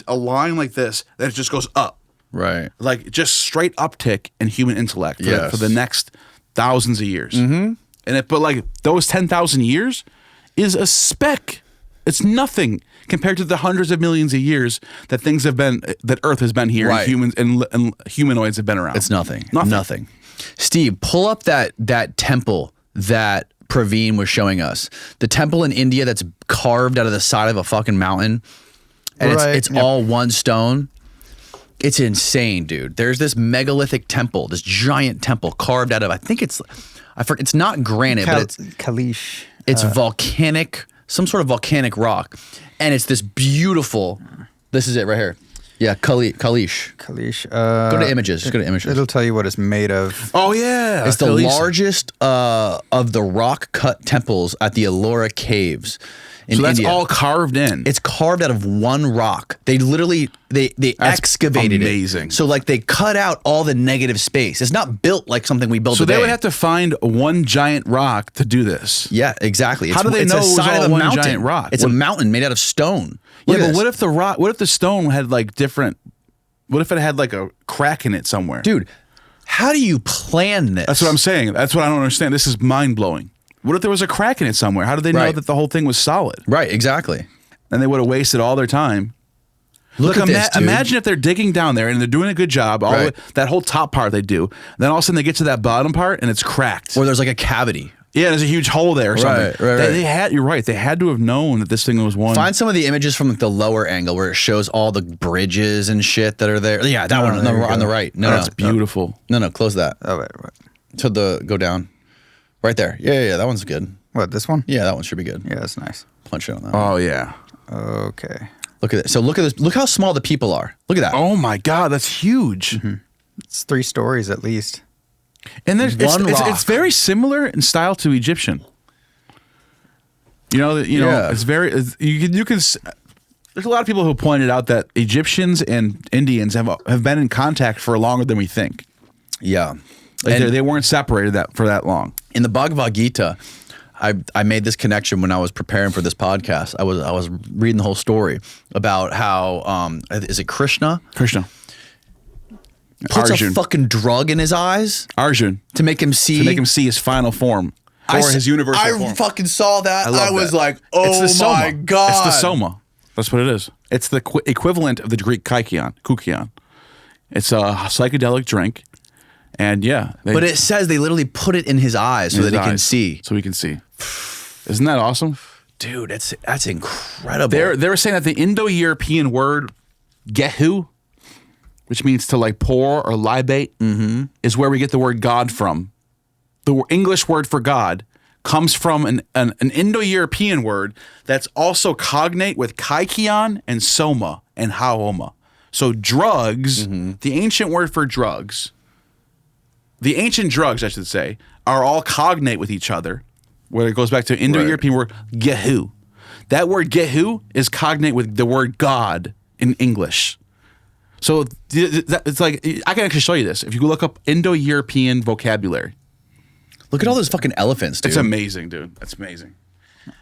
Speaker 1: a line like this that just goes up,
Speaker 2: right?
Speaker 1: Like just straight uptick in human intellect for the next thousands of years. But like those 10,000 years is a speck. It's nothing compared to the hundreds of millions of years that things have been, that Earth has been here, and humans and humanoids have been around.
Speaker 2: It's nothing. Steve, pull up that temple that Praveen was showing us. The temple in India that's carved out of the side of a fucking mountain, and it's all one stone. It's insane, dude. There's this megalithic temple, this giant temple carved out of, I think it's not granite, but it's
Speaker 3: Kalish.
Speaker 2: It's volcanic, some sort of volcanic rock. And it's this beautiful, this is it right here. Yeah, Kalish.
Speaker 3: Kalish.
Speaker 2: Go to images. Just go to images.
Speaker 3: It'll tell you what it's made of.
Speaker 1: Oh yeah,
Speaker 2: It's the largest of the rock-cut temples at the Ellora Caves in
Speaker 1: So that's
Speaker 2: India.
Speaker 1: all carved in.
Speaker 2: It's carved out of one rock. They literally they excavated
Speaker 1: amazing.
Speaker 2: it. So like they cut out all the negative space. It's not built like something we built
Speaker 1: so
Speaker 2: today.
Speaker 1: they would have to find one giant rock to do this.
Speaker 2: Yeah, exactly.
Speaker 1: How do they know it was all one giant rock?
Speaker 2: It's a mountain made out of stone.
Speaker 1: Yeah, but what if the rock? What if the stone had like different? What if it had like a crack in it somewhere?
Speaker 2: Dude, how do you plan this?
Speaker 1: That's what I'm saying. That's what I don't understand. This is mind blowing. What if there was a crack in it somewhere? How did they know
Speaker 2: Right.
Speaker 1: that the whole thing was solid?
Speaker 2: Right, exactly.
Speaker 1: And they would have wasted all their time.
Speaker 2: Look at this, dude.
Speaker 1: Imagine if they're digging down there and they're doing a good job.
Speaker 2: Right.
Speaker 1: That whole top part they do. Then all of a sudden they get to that bottom part and it's cracked.
Speaker 2: Or there's like a cavity.
Speaker 1: Yeah, there's a huge hole there or something.
Speaker 2: Right.
Speaker 1: They had. You're right. They had to have known that this thing was one.
Speaker 2: Find some of the images from like the lower angle where it shows all the bridges and shit that are there. Yeah, that one
Speaker 3: there you
Speaker 2: on
Speaker 3: go.
Speaker 2: the right. No,
Speaker 1: That's beautiful.
Speaker 2: No, close that.
Speaker 3: Oh, wait.
Speaker 2: To go down. Right there. Yeah, that one's good.
Speaker 3: What, this one?
Speaker 2: Yeah, that one should be good.
Speaker 3: Yeah, that's nice.
Speaker 2: Punch it on that one.
Speaker 1: Oh yeah.
Speaker 3: Okay.
Speaker 2: Look at this. So look at this. Look how small the people are. Look at that.
Speaker 1: Oh my God, that's huge.
Speaker 3: It's 3 stories at least.
Speaker 1: And there's
Speaker 2: One rock.
Speaker 1: it's very similar in style to Egyptian.
Speaker 2: Yeah.
Speaker 1: It's very. You can. There's a lot of people who pointed out that Egyptians and Indians have been in contact for longer than we think.
Speaker 2: Yeah.
Speaker 1: Like
Speaker 2: And-
Speaker 1: they weren't separated for that long.
Speaker 2: In the Bhagavad Gita, I made this connection when I was preparing for this podcast. I was reading the whole story about how is it Krishna
Speaker 1: Krishna.
Speaker 2: puts
Speaker 1: Arjun.
Speaker 2: a fucking drug in his eyes
Speaker 1: Arjun.
Speaker 2: to make him see
Speaker 1: To make him see his final form. Or his universal form.
Speaker 2: I fucking saw that.
Speaker 1: love
Speaker 2: I was
Speaker 1: that.
Speaker 2: like,
Speaker 1: It's
Speaker 2: oh
Speaker 1: the soma.
Speaker 2: my god,
Speaker 1: It's the soma. That's what it is. It's the equivalent of the Greek kukion. It's a psychedelic drink. And yeah.
Speaker 2: But it says they literally put it in his eyes so that he can see.
Speaker 1: So he can see. Isn't that awesome?
Speaker 2: Dude, that's incredible.
Speaker 1: They were saying that the Indo-European word gehu, which means to like pour or libate, is where we get the word God from. The English word for God comes from an Indo-European word that's also cognate with kaikion and soma and haoma. So drugs, the ancient word for drugs, the ancient drugs, I should say, are all cognate with each other, where it goes back to Indo-European word gehu. That word gehu is cognate with the word God in English. So it's like, I can actually show you this. If you look up Indo-European vocabulary.
Speaker 2: Look at all those fucking elephants, dude.
Speaker 1: It's amazing, dude. That's amazing.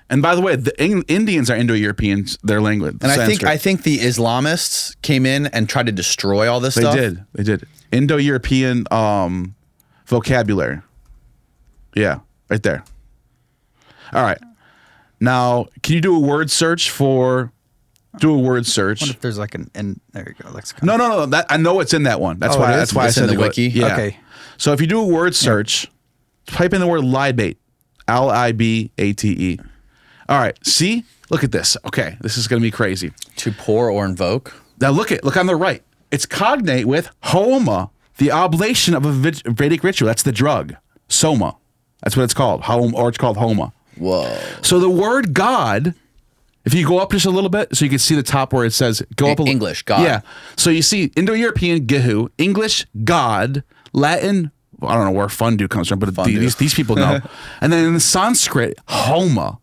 Speaker 1: And by the way, the Indians are Indo-Europeans, their language.
Speaker 2: And
Speaker 1: Sanskrit.
Speaker 2: I think the Islamists came in and tried to destroy all this stuff.
Speaker 1: They did. Indo-European vocabulary. Yeah, right there. All right. Now, can you do a word search for? Do a word search.
Speaker 3: What if there's like there you go, lexicon.
Speaker 1: No. That I know it's in that one. That's
Speaker 3: Oh,
Speaker 1: why.
Speaker 3: it is?
Speaker 1: That's why
Speaker 2: It's
Speaker 1: I
Speaker 2: in
Speaker 1: said
Speaker 2: the wiki?
Speaker 1: Yeah.
Speaker 3: Okay.
Speaker 1: So if you do a word search, type in the word libate, Libate. All right. See, look at this. Okay, this is going to be crazy.
Speaker 2: To pour or invoke.
Speaker 1: Now look on the right. It's cognate with homa, the oblation of a Vedic ritual. That's the drug. Soma. That's what it's called. Or it's called homa.
Speaker 2: Whoa.
Speaker 1: So the word God, if you go up just a little bit, so you can see the top where it says go up a little.
Speaker 2: English, God.
Speaker 1: Yeah. So you see Indo-European gehu, English God, Latin, I don't know where fundu comes from, but these people know. And then in Sanskrit, homa.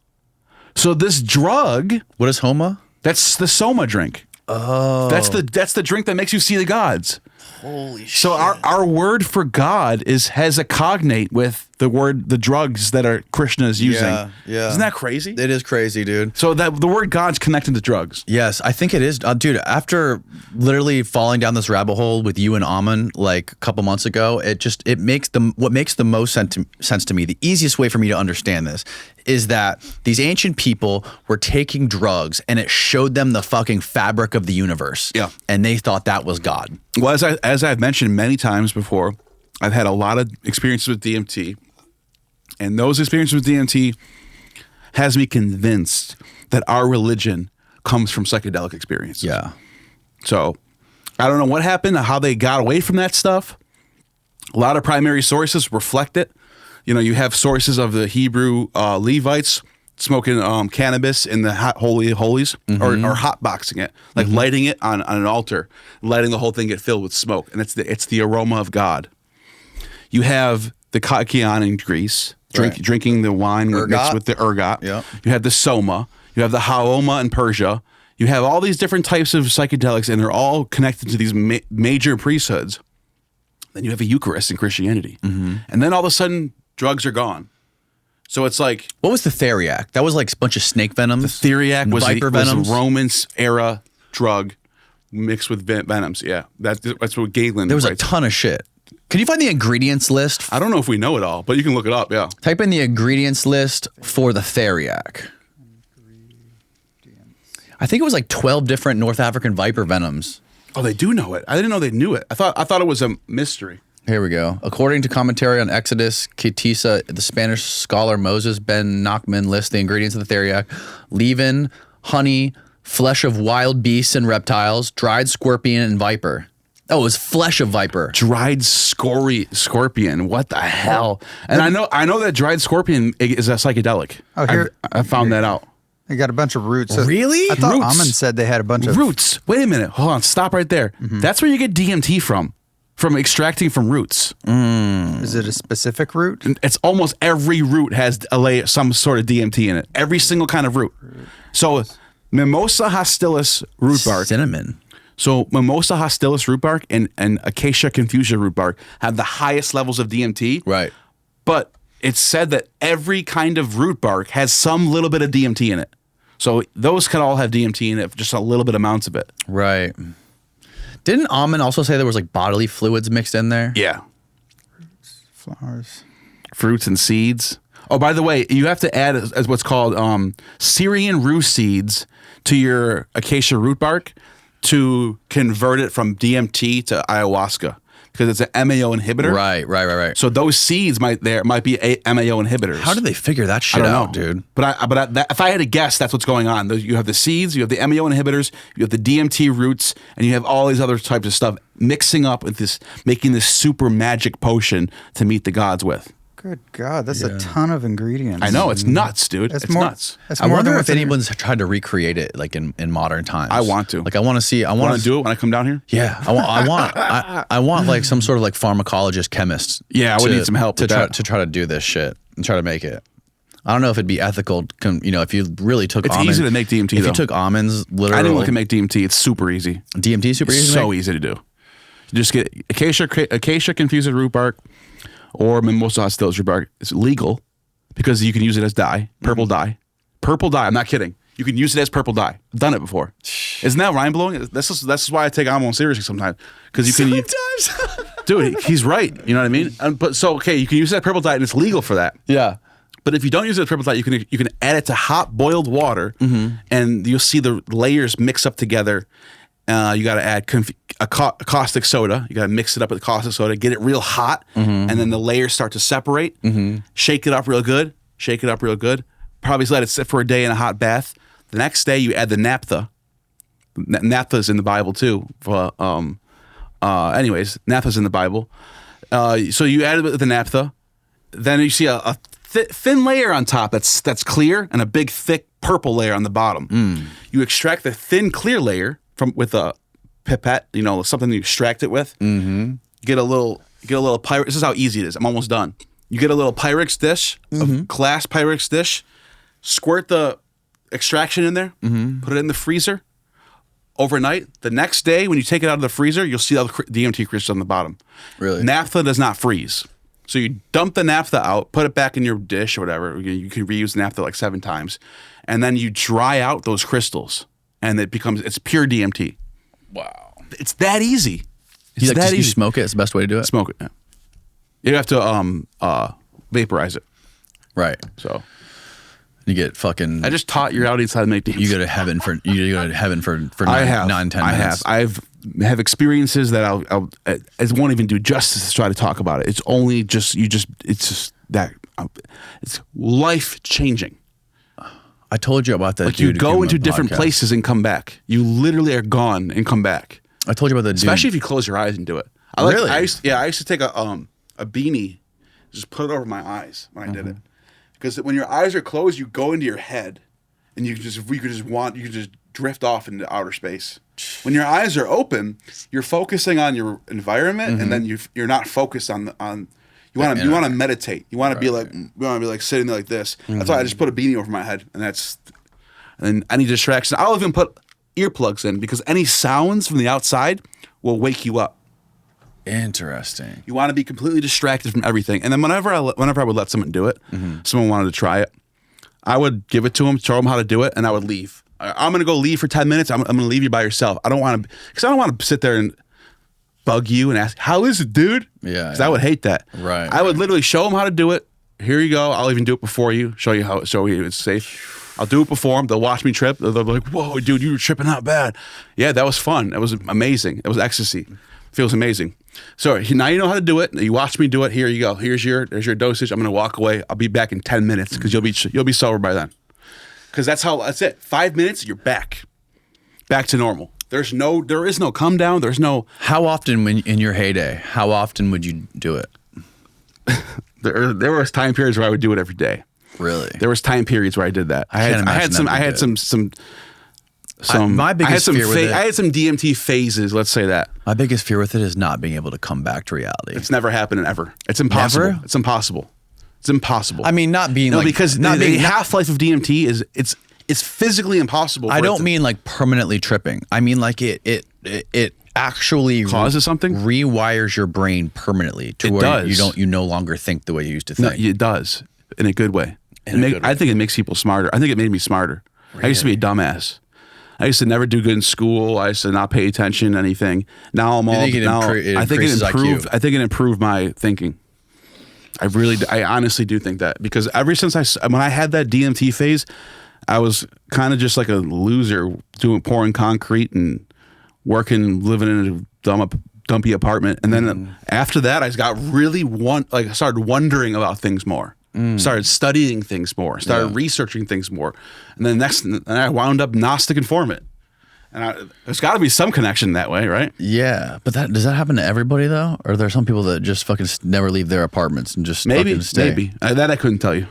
Speaker 1: So this drug,
Speaker 2: What is Homa?
Speaker 1: that's the soma drink. Oh. That's the drink that makes you see the gods.
Speaker 2: Holy shit.
Speaker 1: So our word for God has a cognate with the drugs that Krishna is using.
Speaker 2: Yeah.
Speaker 1: Isn't that crazy?
Speaker 2: It is crazy, dude.
Speaker 1: So that the word God's connected to drugs.
Speaker 2: Yes, I think it is. Dude, after literally falling down this rabbit hole with you and Ammon like a couple months ago, it makes what makes the most sense to me, the easiest way for me to understand this, is that these ancient people were taking drugs and it showed them the fucking fabric of the universe.
Speaker 1: Yeah.
Speaker 2: And they thought that was God.
Speaker 1: Well, as I've mentioned many times before, I've had a lot of experiences with DMT. And those experiences with DMT has me convinced that our religion comes from psychedelic experiences.
Speaker 2: Yeah.
Speaker 1: So I don't know what happened, how they got away from that stuff. A lot of primary sources reflect it. You know, you have sources of the Hebrew Levites smoking cannabis in the Holy of Holies, or hot boxing it, like lighting it on an altar, letting the whole thing get filled with smoke. And it's the aroma of God. You have the Kaikian in Greece, drinking the wine mixed with the ergot.
Speaker 2: Yep.
Speaker 1: You have the Soma. You have the Haoma in Persia. You have all these different types of psychedelics, and they're all connected to these major priesthoods. Then you have a Eucharist in Christianity. And then all of a sudden, drugs are gone. So it's like...
Speaker 2: What was the theriac? That was like a bunch of snake venoms?
Speaker 1: The theriac was
Speaker 2: viper
Speaker 1: a
Speaker 2: venoms?
Speaker 1: Romans-era drug mixed with venoms, yeah. That's what Galen...
Speaker 2: There was a ton of shit. Can you find the ingredients list?
Speaker 1: I don't know if we know it all, but you can look it up, yeah.
Speaker 2: Type in the ingredients list for the theriac. I think it was like 12 different North African viper venoms.
Speaker 1: Oh, they do know it. I didn't know they knew it. I thought it was a mystery.
Speaker 2: Here we go. According to commentary on Exodus, Ketisa, the Spanish scholar Moses Ben Nachman lists the ingredients of the theriac: leaven, honey, flesh of wild beasts and reptiles, dried scorpion, and viper. Oh, it was flesh of viper.
Speaker 1: Dried scorpion. What the hell? And I know that dried scorpion is a psychedelic.
Speaker 3: Oh, here
Speaker 1: I found that out.
Speaker 3: They got a bunch of roots.
Speaker 2: Really?
Speaker 3: I thought
Speaker 1: Roots.
Speaker 3: Ammon said they had a bunch of
Speaker 1: Roots. Wait a minute. Hold on. Stop right there. That's where you get DMT from extracting from roots.
Speaker 3: Is it a specific root?
Speaker 1: It's almost every root has some sort of DMT in it. Every single kind of root. So Mimosa hostilis root bark.
Speaker 2: Cinnamon.
Speaker 1: So Mimosa hostilis root bark and Acacia confusia root bark have the highest levels of DMT.
Speaker 2: Right.
Speaker 1: But it's said that every kind of root bark has some little bit of DMT in it. So those can all have DMT in it, just a little bit amounts of it.
Speaker 2: Right. Didn't Ammon also say there was like bodily fluids mixed in there?
Speaker 1: Yeah.
Speaker 3: Flowers.
Speaker 1: Fruits and seeds. Oh, by the way, you have to add as what's called Syrian rue seeds to your acacia root bark to convert it from DMT to ayahuasca, because it's an MAO inhibitor.
Speaker 2: Right.
Speaker 1: So those seeds might be MAO inhibitors.
Speaker 2: How did they figure that shit out, dude?
Speaker 1: But if I had to guess, that's what's going on. You have the seeds, you have the MAO inhibitors, you have the DMT roots, and you have all these other types of stuff mixing up with this, making this super magic potion to meet the gods with.
Speaker 3: Good God, that's a ton of ingredients.
Speaker 1: I know, it's nuts, dude.
Speaker 3: That's
Speaker 1: It's
Speaker 3: more,
Speaker 1: nuts.
Speaker 3: That's
Speaker 2: I
Speaker 3: more
Speaker 2: wonder
Speaker 3: than
Speaker 2: if
Speaker 3: what's in your-
Speaker 2: anyone's tried to recreate it like in modern times.
Speaker 1: I want to.
Speaker 2: Like I want to see. I
Speaker 1: Want
Speaker 2: want
Speaker 1: to do it when I come down here?
Speaker 2: Yeah, I want like some sort of like pharmacologist chemist.
Speaker 1: Yeah, I would need some help
Speaker 2: to
Speaker 1: with
Speaker 2: try
Speaker 1: that.
Speaker 2: to try to do this shit and try to make it. I don't know if it'd be ethical. If you really took,
Speaker 1: It's easy to make DMT.
Speaker 2: If
Speaker 1: though.
Speaker 2: you took almonds, literally,
Speaker 1: anyone can make DMT. It's super easy.
Speaker 2: DMT. Super easy.
Speaker 1: It's
Speaker 2: to
Speaker 1: so
Speaker 2: make?
Speaker 1: easy to do. You just get acacia confused root bark or Mimosa hostilis root bark. It's legal because you can use it as dye, purple dye. Purple dye. I'm not kidding. You can use it as purple dye. I've done it before. Isn't that mind blowing? This is why I take Ammon seriously sometimes, because you can.
Speaker 2: Sometimes.
Speaker 1: Dude, he's right. You know what I mean? You can use that purple dye, and it's legal for that.
Speaker 2: Yeah.
Speaker 1: But if you don't use it as purple dye, you can add it to hot boiled water, and you'll see the layers mix up together. You got to add caustic soda. You got to mix it up with caustic soda, get it real hot, and then the layers start to separate. Shake it up real good. Probably let it sit for a day in a hot bath. The next day, you add the naphtha. Naphtha's in the Bible too. Anyways, naphtha's in the Bible. So you add it with the naphtha. Then you see a thin layer on top that's clear, and a big thick purple layer on the bottom. You extract the thin clear layer with a pipette, something you extract it with. Get a little Pyrex. This is how easy it is. I'm almost done. You get a little Pyrex dish, a glass Pyrex dish, squirt the extraction in there, put it in the freezer overnight. The next day, when you take it out of the freezer, you'll see all the DMT crystals on the bottom.
Speaker 2: Really?
Speaker 1: Naphtha does not freeze. So you dump the naphtha out, put it back in your dish or whatever. You can reuse naphtha like 7 times. And then you dry out those crystals, and it's pure DMT.
Speaker 2: Wow.
Speaker 1: It's that easy.
Speaker 2: You smoke it? It's the best way to do it?
Speaker 1: Smoke it, yeah. You have to vaporize it.
Speaker 2: Right.
Speaker 1: So
Speaker 2: you get fucking...
Speaker 1: I just taught you how to make DMT.
Speaker 2: You go to heaven for 9-10 minutes.
Speaker 1: I have experiences that I won't even do justice to try to talk about it. It's only just it's life changing.
Speaker 2: I told you about that.
Speaker 1: Like
Speaker 2: dude
Speaker 1: you go
Speaker 2: who came
Speaker 1: into
Speaker 2: on the
Speaker 1: different
Speaker 2: podcast.
Speaker 1: places and come back. You literally are gone and come back.
Speaker 2: I told you about that dude.
Speaker 1: Especially if you close your eyes and do it.
Speaker 2: Really?
Speaker 1: I used to take a beanie, just put it over my eyes when I did it. Because when your eyes are closed, you go into your head, and you could just drift off into outer space. When your eyes are open, you're focusing on your environment, and then you're not focused on you want to meditate. You want to be like sitting there like this. That's why I just put a beanie over my head, and any distraction. I'll even put earplugs in because any sounds from the outside will wake you up.
Speaker 2: Interesting.
Speaker 1: You want to be completely distracted from everything. And then whenever I would let someone do it, someone wanted to try it, I would give it to them, show them how to do it, and I would leave. I'm going to go leave for 10 minutes. I'm going to leave you by yourself. I don't want to sit there and bug you and ask, how is it, dude?
Speaker 2: Yeah.
Speaker 1: Because I would hate that.
Speaker 2: Right.
Speaker 1: I would literally show them how to do it. Here you go. I'll even do it before you, show you it's safe. I'll do it before them. They'll watch me trip. They'll be like, whoa, dude, you were tripping out bad. Yeah, that was fun. That was amazing. It was ecstasy. Feels amazing. So now you know how to do it. You watch me do it. Here you go. There's your dosage. I'm going to walk away. I'll be back in 10 minutes because you'll be sober by then. Because that's it. 5 minutes, you're back to normal. There is no come down. There's no.
Speaker 2: How often, in your heyday, how often would you do it?
Speaker 1: There was time periods where I would do it every day.
Speaker 2: Really?
Speaker 1: There was time periods where I did that. I had some DMT phases. Let's say that.
Speaker 2: My biggest fear with it is not being able to come back to reality.
Speaker 1: It's never happening ever. It's impossible.
Speaker 2: Never?
Speaker 1: It's impossible. It's impossible.
Speaker 2: I mean, not being
Speaker 1: because the half-life of DMT is it's physically impossible.
Speaker 2: I don't mean like permanently tripping. I mean like it actually
Speaker 1: causes something,
Speaker 2: rewires your brain permanently to where you no longer think the way you used to think.
Speaker 1: No, it does in a good way. I think it makes people smarter. I think it made me smarter. Really? I used to be a dumbass. I used to never do good in school. I used to not pay attention to anything. Now I'm all. I think it improved. I think it improved my thinking. I honestly do think that because ever since when I had that DMT phase, I was kind of just like a loser pouring concrete and living in a dumpy apartment. And then after that, I got really I started wondering about things more. Started studying things more, started researching things more. And then I wound up Gnostic Informant. And there's got to be some connection that way, right?
Speaker 2: Yeah. But does that happen to everybody, though? Or are there some people that just fucking never leave their apartments and just fucking stay?
Speaker 1: Maybe. That I couldn't tell you.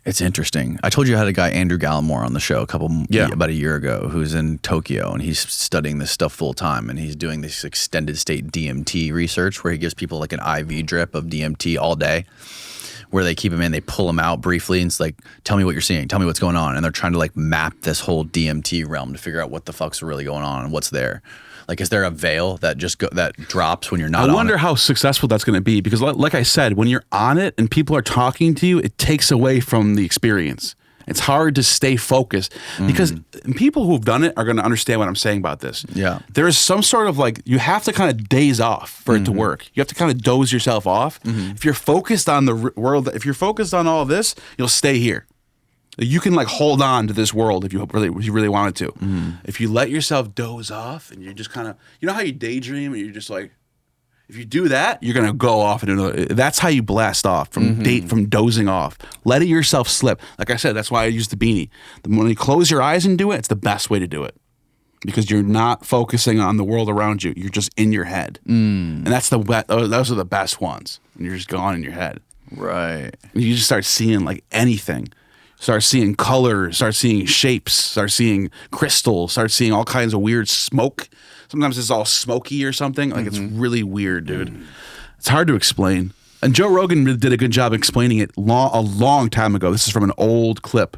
Speaker 2: It's interesting. I told you I had a guy, Andrew Gallimore, on the show about a year ago who's in Tokyo, and he's studying this stuff full time, and he's doing this extended state DMT research where he gives people like an IV drip of DMT all day, where they keep him in, they pull him out briefly, and it's like, tell me what you're seeing, tell me what's going on. And they're trying to like map this whole DMT realm to figure out what the fuck's really going on and what's there. Like, is there a veil that that drops when you're not on it?
Speaker 1: I wonder how successful that's going to be because like I said, when you're on it and people are talking to you, it takes away from the experience. It's hard to stay focused because people who've done it are going to understand what I'm saying about this.
Speaker 2: Yeah.
Speaker 1: There is some sort of like, you have to kind of daze off for it to work. You have to kind of doze yourself off. If you're focused on the world, if you're focused on all this, you'll stay here. You can like hold on to this world if you really wanted to. If you let yourself doze off and you're just kind of, you know how you daydream and you're just like, if you do that, you're gonna go off into another. That's how you blast off from dozing off. Letting yourself slip. Like I said, that's why I use the beanie. When you close your eyes and do it, it's the best way to do it because you're not focusing on the world around you. You're just in your head, and that's those are the best ones. And you're just gone in your head.
Speaker 2: Right.
Speaker 1: And you just start seeing like anything. Start seeing colors, start seeing shapes, start seeing crystals, start seeing all kinds of weird smoke. Sometimes it's all smoky or something. Like it's really weird, dude. It's hard to explain. And Joe Rogan did a good job explaining it a long time ago. This is from an old clip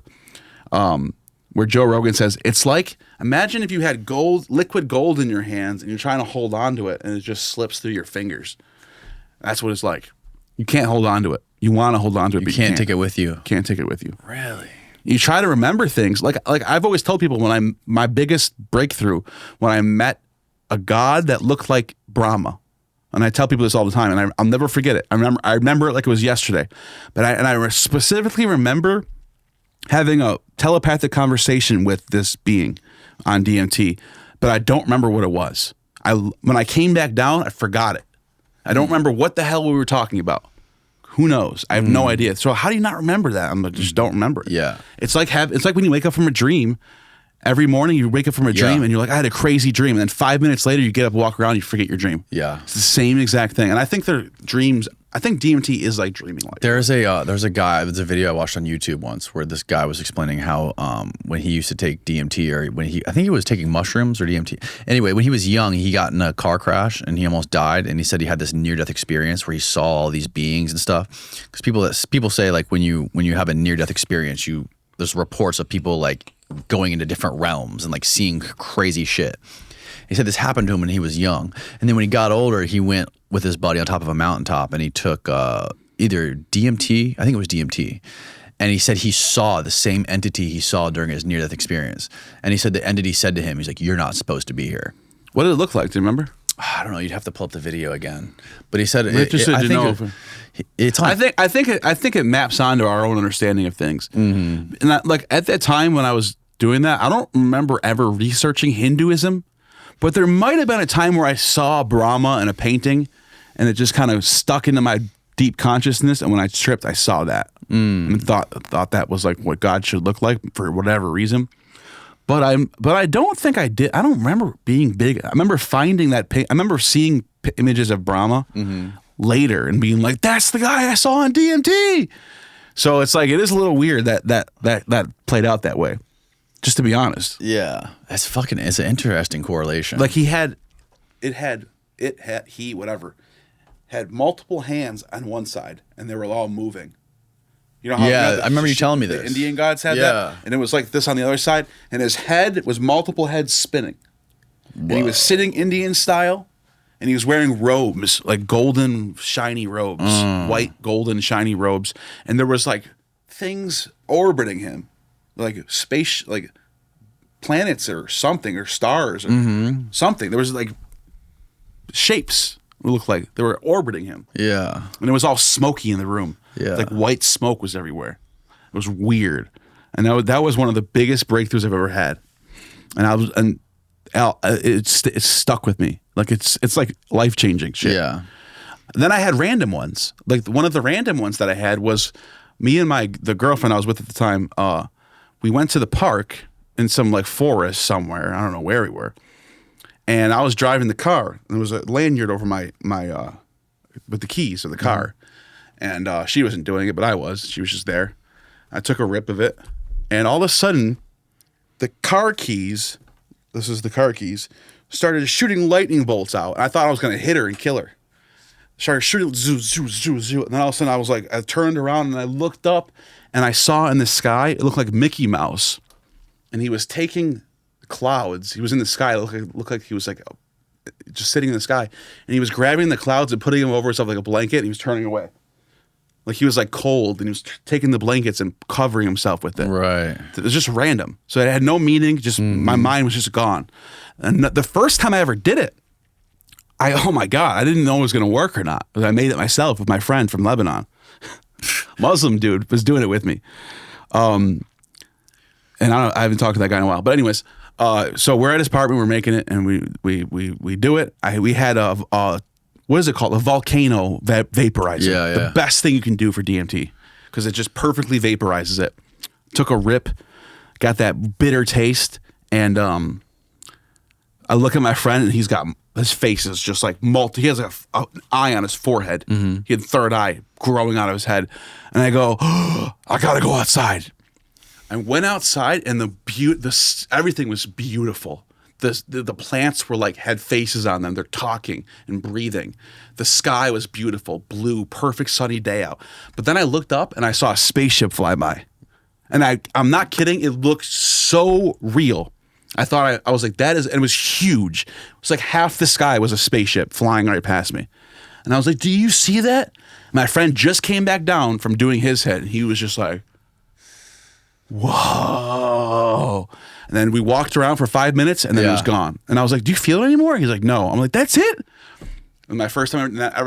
Speaker 1: where Joe Rogan says, it's like, imagine if you had liquid gold in your hands and you're trying to hold on to it and it just slips through your fingers. That's what it's like. You can't hold on to it. You want to hold on to it, but you can't
Speaker 2: take it with you.
Speaker 1: Can't take it with you.
Speaker 2: Really?
Speaker 1: You try to remember things. Like I've always told people my biggest breakthrough when I met a god that looked like Brahma. And I tell people this all the time, and I'll never forget it. I remember it like it was yesterday. But I specifically remember having a telepathic conversation with this being on DMT, but I don't remember what it was. When I came back down, I forgot it. I don't remember what the hell we were talking about. Who knows? I have no idea. So how do you not remember that? I just don't remember it.
Speaker 2: Yeah.
Speaker 1: It's like when you wake up from a dream Every morning you wake up from a dream and you're like, I had a crazy dream. And then 5 minutes later you get up, walk around, you forget your dream.
Speaker 2: Yeah.
Speaker 1: It's the same exact thing. And I think they're dreams. I think DMT is like dreaming life.
Speaker 2: There's a guy, there's a video I watched on YouTube once where this guy was explaining how when he used to take DMT or I think he was taking mushrooms or DMT. Anyway, when he was young, he got in a car crash and he almost died. And he said he had this near-death experience where he saw all these beings and stuff. Because people say like when you have a near-death experience, there's reports of people like going into different realms and like seeing crazy shit. He said this happened to him when he was young. And then when he got older, he went with his buddy on top of a mountaintop and he took either DMT, I think it was DMT. And he said he saw the same entity he saw during his near-death experience. And he said the entity said to him, he's like, you're not supposed to be here.
Speaker 1: What did it look like? Do you remember?
Speaker 2: I don't know. You'd have to pull up the video again. But he said,
Speaker 1: I think it maps onto our own understanding of things. Mm-hmm. And like at that time when I was doing that, I don't remember ever researching Hinduism, but there might have been a time where I saw Brahma in a painting and it just kind of stuck into my deep consciousness. And when I tripped, I saw that and thought that was like what God should look like for whatever reason. But I don't think I did. I don't remember being big. I remember finding that. I remember seeing images of Brahma later and being like, "That's the guy I saw on DMT." So it's like it is a little weird that played out that way. Just to be honest.
Speaker 2: Yeah, it's an interesting correlation.
Speaker 1: Like he had multiple hands on one side, and they were all moving. You know how
Speaker 2: I remember you telling me this.
Speaker 1: The Indian gods had that, and it was like this on the other side, and his head was multiple heads spinning. Whoa. And he was sitting Indian style, and he was wearing robes, like golden, shiny robes, white, golden, shiny robes, and there was like things orbiting him, like space, like planets or something, or stars or something. There was like shapes. It looked like they were orbiting him.
Speaker 2: Yeah,
Speaker 1: and it was all smoky in the room.
Speaker 2: Yeah,
Speaker 1: like white smoke was everywhere. It was weird, and that was one of the biggest breakthroughs I've ever had. And it stuck with me. Like it's like life changing shit.
Speaker 2: Yeah.
Speaker 1: Then I had random ones. Like one of the random ones that I had was me and the girlfriend I was with at the time. We went to the park in some like forest somewhere. I don't know where we were. And I was driving the car. And there was a lanyard over my with the keys of the car. And she wasn't doing it, but I was. She was just there. I took a rip of it. And all of a sudden, the car keys, this is the car keys, started shooting lightning bolts out. And I thought I was going to hit her and kill her. Started shooting, zoo, zoo, zoo, zoo. And then all of a sudden, I was like, I turned around and I looked up and I saw in the sky, it looked like Mickey Mouse. And he was taking clouds. He was in the sky. It looked like he was like just sitting in the sky. And he was grabbing the clouds and putting them over himself like a blanket. And he was turning away. Like he was like cold and he was taking the blankets and covering himself with it.
Speaker 2: Right.
Speaker 1: It was just random. So it had no meaning. Just my mind was just gone. And the first time I ever did it, oh my God, I didn't know it was going to work or not. I made it myself with my friend from Lebanon. Muslim dude was doing it with me. And I haven't talked to that guy in a while. But anyways, so we're at his apartment, we're making it, and we do it. We had a what is it called? A volcano vaporizer.
Speaker 2: Yeah.
Speaker 1: The best thing you can do for DMT because it just perfectly vaporizes it. Took a rip, got that bitter taste, and I look at my friend and his face is just like he has an eye on his forehead. Mm-hmm. He had third eye growing out of his head. And I go, I gotta go outside. I went outside and everything was beautiful. The plants were like had faces on them. They're talking and breathing. The sky was beautiful, blue, perfect sunny day out. But then I looked up and I saw a spaceship fly by. And I'm not kidding. It looked so real. I thought I was like, and it was huge. It was like half the sky was a spaceship flying right past me. And I was like, do you see that? My friend just came back down from doing his head. And he was just like, whoa. And then we walked around for 5 minutes and then it was gone. And I was like, do you feel it anymore? He's like, no. I'm like, that's it? And my first time I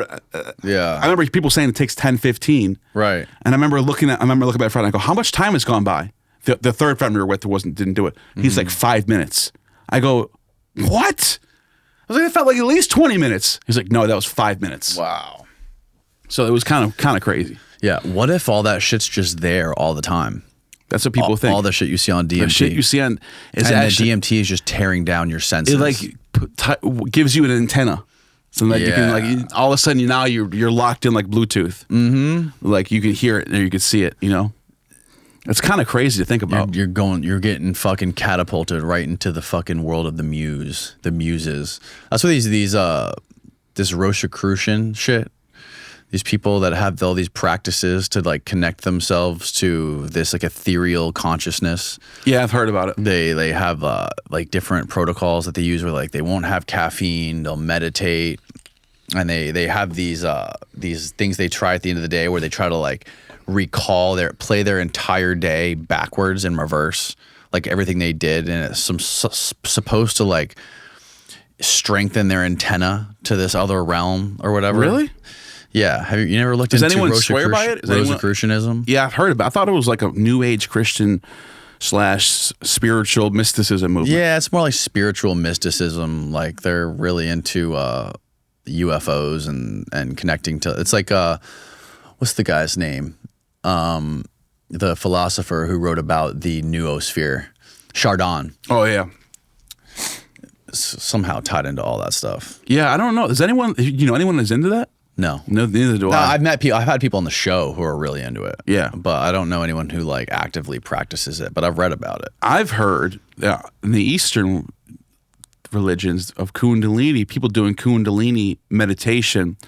Speaker 1: remember people saying it takes 10, 15.
Speaker 2: Right.
Speaker 1: And I remember looking at my friend. I go, how much time has gone by? The third friend we were with didn't do it. He's like 5 minutes. I go, what? I was like, it felt like at least 20 minutes. He's like, no, that was 5 minutes.
Speaker 2: Wow.
Speaker 1: So it was kind of crazy.
Speaker 2: Yeah. What if all that shit's just there all the time?
Speaker 1: That's what people think.
Speaker 2: All the shit you see on DMT.
Speaker 1: The shit you see on is
Speaker 2: and
Speaker 1: actually,
Speaker 2: the DMT is just tearing down your senses.
Speaker 1: it like gives you an antenna. So like you can like all of a sudden now you're locked in like Bluetooth. Mm-hmm. Like you can hear it or you can see it. You know, it's kind of crazy to think about.
Speaker 2: You're getting fucking catapulted right into the fucking world of the muses. That's what this Rosicrucian shit. These people that have all these practices to like connect themselves to this like ethereal consciousness.
Speaker 1: Yeah, I've heard about it.
Speaker 2: They have like different protocols that they use where like they won't have caffeine, they'll meditate, and they have these things they try at the end of the day where they try to like play their entire day backwards in reverse, like everything they did, and it's supposed to like strengthen their antenna to this other realm or whatever.
Speaker 1: Really?
Speaker 2: Yeah. Have you never looked into
Speaker 1: anyone swear by it?
Speaker 2: Rosicrucianism?
Speaker 1: Yeah, I've heard about it. I thought it was like a New Age Christian / spiritual mysticism movement.
Speaker 2: Yeah, it's more like spiritual mysticism. Like they're really into UFOs and connecting to. It's like what's the guy's name? The philosopher who wrote about the noosphere, Chardin.
Speaker 1: Oh yeah.
Speaker 2: Somehow tied into all that stuff.
Speaker 1: Yeah, I don't know. Is anyone that's into that?
Speaker 2: No,
Speaker 1: neither do I.
Speaker 2: I've met people. I've had people on the show who are really into it.
Speaker 1: Yeah,
Speaker 2: but I don't know anyone who like actively practices it. But I've read about it.
Speaker 1: I've heard in the Eastern religions of Kundalini, people doing Kundalini meditation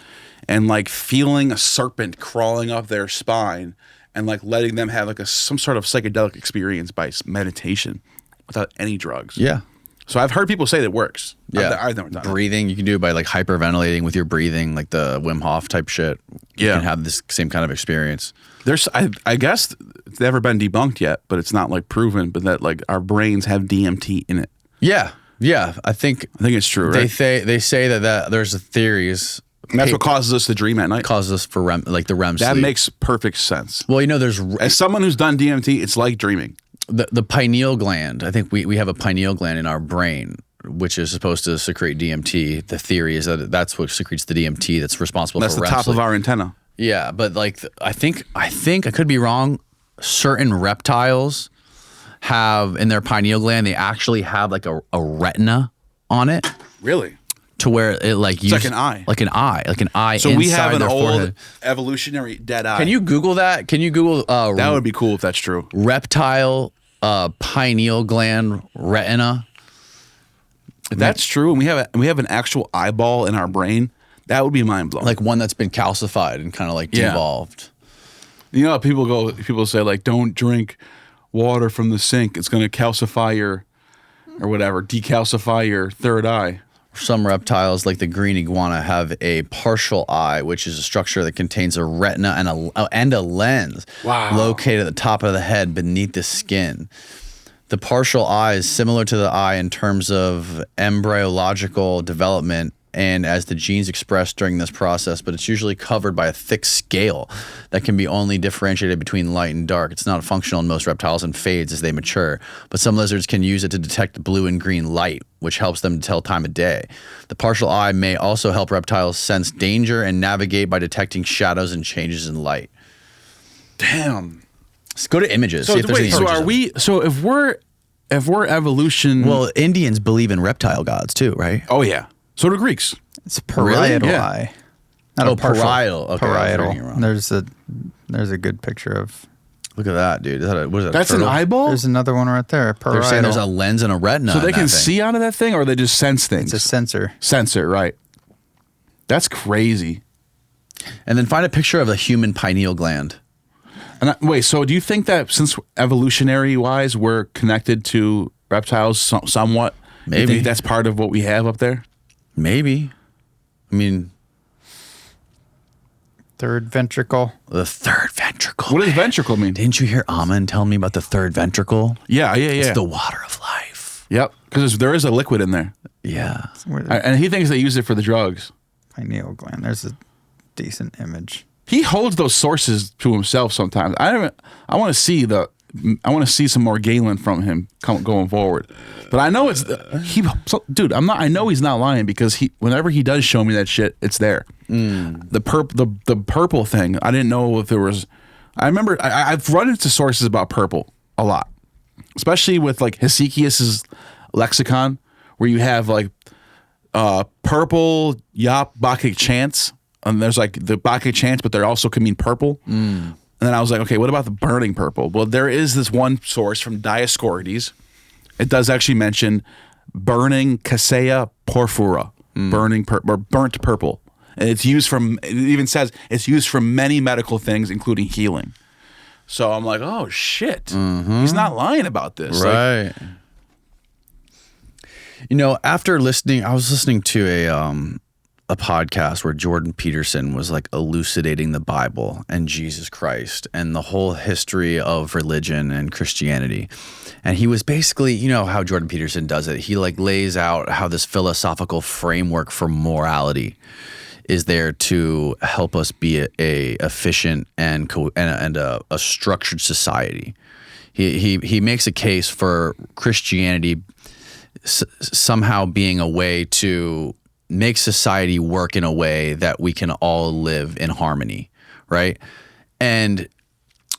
Speaker 1: and like feeling a serpent crawling up their spine and like letting them have like some sort of psychedelic experience by meditation without any drugs.
Speaker 2: Yeah.
Speaker 1: So I've heard people say that it works.
Speaker 2: Yeah,
Speaker 1: I've never done
Speaker 2: breathing. You can do it by like hyperventilating with your breathing, like the Wim Hof type shit. You can have this same kind of experience.
Speaker 1: There's, I guess, it's never been debunked yet, but it's not like proven. But that like our brains have DMT in it.
Speaker 2: Yeah, yeah. I think
Speaker 1: it's true. Right?
Speaker 2: They say that there's theories.
Speaker 1: And that's what causes us to dream at night.
Speaker 2: Causes us for REM, like the REM sleep.
Speaker 1: That makes perfect sense.
Speaker 2: Well, there's
Speaker 1: as someone who's done DMT, it's like dreaming.
Speaker 2: The pineal gland, I think we have a pineal gland in our brain, which is supposed to secrete DMT. The theory is that that's what secretes the DMT that's responsible for REM sleep.
Speaker 1: That's the top of our antenna.
Speaker 2: Yeah, but like I think I could be wrong. Certain reptiles have in their pineal gland, they actually have like a retina on it.
Speaker 1: Really?
Speaker 2: To where it like
Speaker 1: it's like an eye.
Speaker 2: Like an eye.
Speaker 1: So we have an old
Speaker 2: forehead.
Speaker 1: Evolutionary dead eye.
Speaker 2: Can you Google that? Can you Google
Speaker 1: that would be cool if that's true.
Speaker 2: Reptile pineal gland retina.
Speaker 1: If that's true, and we have an actual eyeball in our brain, that would be mind blowing.
Speaker 2: Like one that's been calcified and kind of like devolved.
Speaker 1: You know, people say like, don't drink water from the sink. It's going to calcify decalcify your third eye.
Speaker 2: Some reptiles, like the green iguana, have a partial eye, which is a structure that contains a retina and a lens located at the top of the head beneath the skin. The partial eye is similar to the eye in terms of embryological development and as the genes expressed during this process, but it's usually covered by a thick scale that can be only differentiated between light and dark. It's not functional in most reptiles and fades as they mature, but some lizards can use it to detect blue and green light, which helps them to tell time of day. The partial eye may also help reptiles sense danger and navigate by detecting shadows and changes in light.
Speaker 1: Damn.
Speaker 2: Let's go to images.
Speaker 1: So if we're evolution,
Speaker 2: well, Indians believe in reptile gods too, right?
Speaker 1: Oh yeah. So do Greeks.
Speaker 3: It's a parietal eye. Not
Speaker 2: parietal. Okay,
Speaker 3: parietal. There's a good picture of.
Speaker 2: Look at that, dude. What is that?
Speaker 1: That's an eyeball?
Speaker 3: There's another one right there. Parietal.
Speaker 2: They're saying there's a lens and a retina.
Speaker 1: So they can see out of that thing, or they just sense things?
Speaker 3: It's a sensor.
Speaker 1: Sensor, right. That's crazy.
Speaker 2: And then find a picture of the human pineal gland.
Speaker 1: And wait, so do you think that since evolutionary-wise we're connected to reptiles somewhat?
Speaker 2: Maybe.
Speaker 1: You think that's part of what we have up there?
Speaker 2: Maybe. I mean...
Speaker 3: Third ventricle.
Speaker 2: The third ventricle.
Speaker 1: What does ventricle mean?
Speaker 2: Didn't you hear Ammon tell me about the third ventricle?
Speaker 1: Yeah.
Speaker 2: It's the water of life.
Speaker 1: Yep, because there is a liquid in there.
Speaker 2: Yeah.
Speaker 1: And he thinks they use it for the drugs.
Speaker 3: Pineal gland. There's a decent image.
Speaker 1: He holds those sources to himself sometimes. I want to see some more Galen from him going forward. But I know dude. I know he's not lying because whenever he does show me that shit, it's there. The purple thing. I didn't know if there was. I remember I've run into sources about purple a lot, especially with like Hesychius's lexicon, where you have like purple Yop Bacchic chants, and there's like the Bacchic chants, but they also can mean purple. And then I was like, okay, what about the burning purple? Well, there is this one source from Dioscorides. It does actually mention burning Cassia porphyra, burnt purple. And it's used from, it even says it's used for many medical things, including healing. So I'm like, oh shit. He's not lying about this.
Speaker 2: Right.
Speaker 1: Like,
Speaker 2: you know, after listening, I was listening to a podcast where Jordan Peterson was like elucidating the Bible and Jesus Christ and the whole history of religion and Christianity. And he was basically, you know how Jordan Peterson does it. He like lays out how this philosophical framework for morality is there to help us be a efficient and a structured society. He makes a case for Christianity somehow being a way to make society work in a way that we can all live in harmony, right? And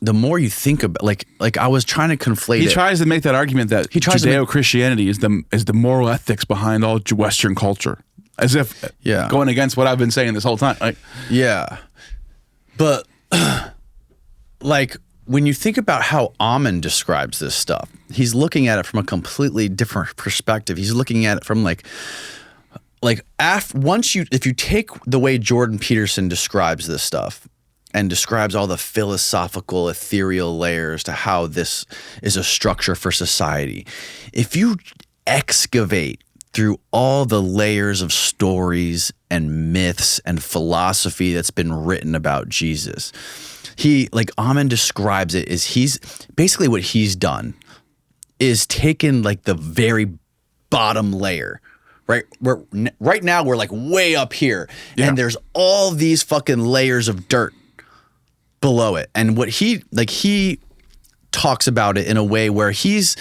Speaker 2: the more you think about, like I was trying to conflate
Speaker 1: he tries to make that argument that Judeo-Christianity is the moral ethics behind all Western culture. As if going against what I've been saying this whole time. Like,
Speaker 2: yeah. But like when you think about how Ammon describes this stuff, he's looking at it from a completely different perspective. He's looking at it from if you take the way Jordan Peterson describes this stuff and describes all the philosophical, ethereal layers to how this is a structure for society, if you excavate through all the layers of stories and myths and philosophy that's been written about Jesus, Ammon describes it as he's basically what he's done is taken like the very bottom layer, right? Right now we're like way up here and there's all these fucking layers of dirt below it. And what he talks about it in a way where he's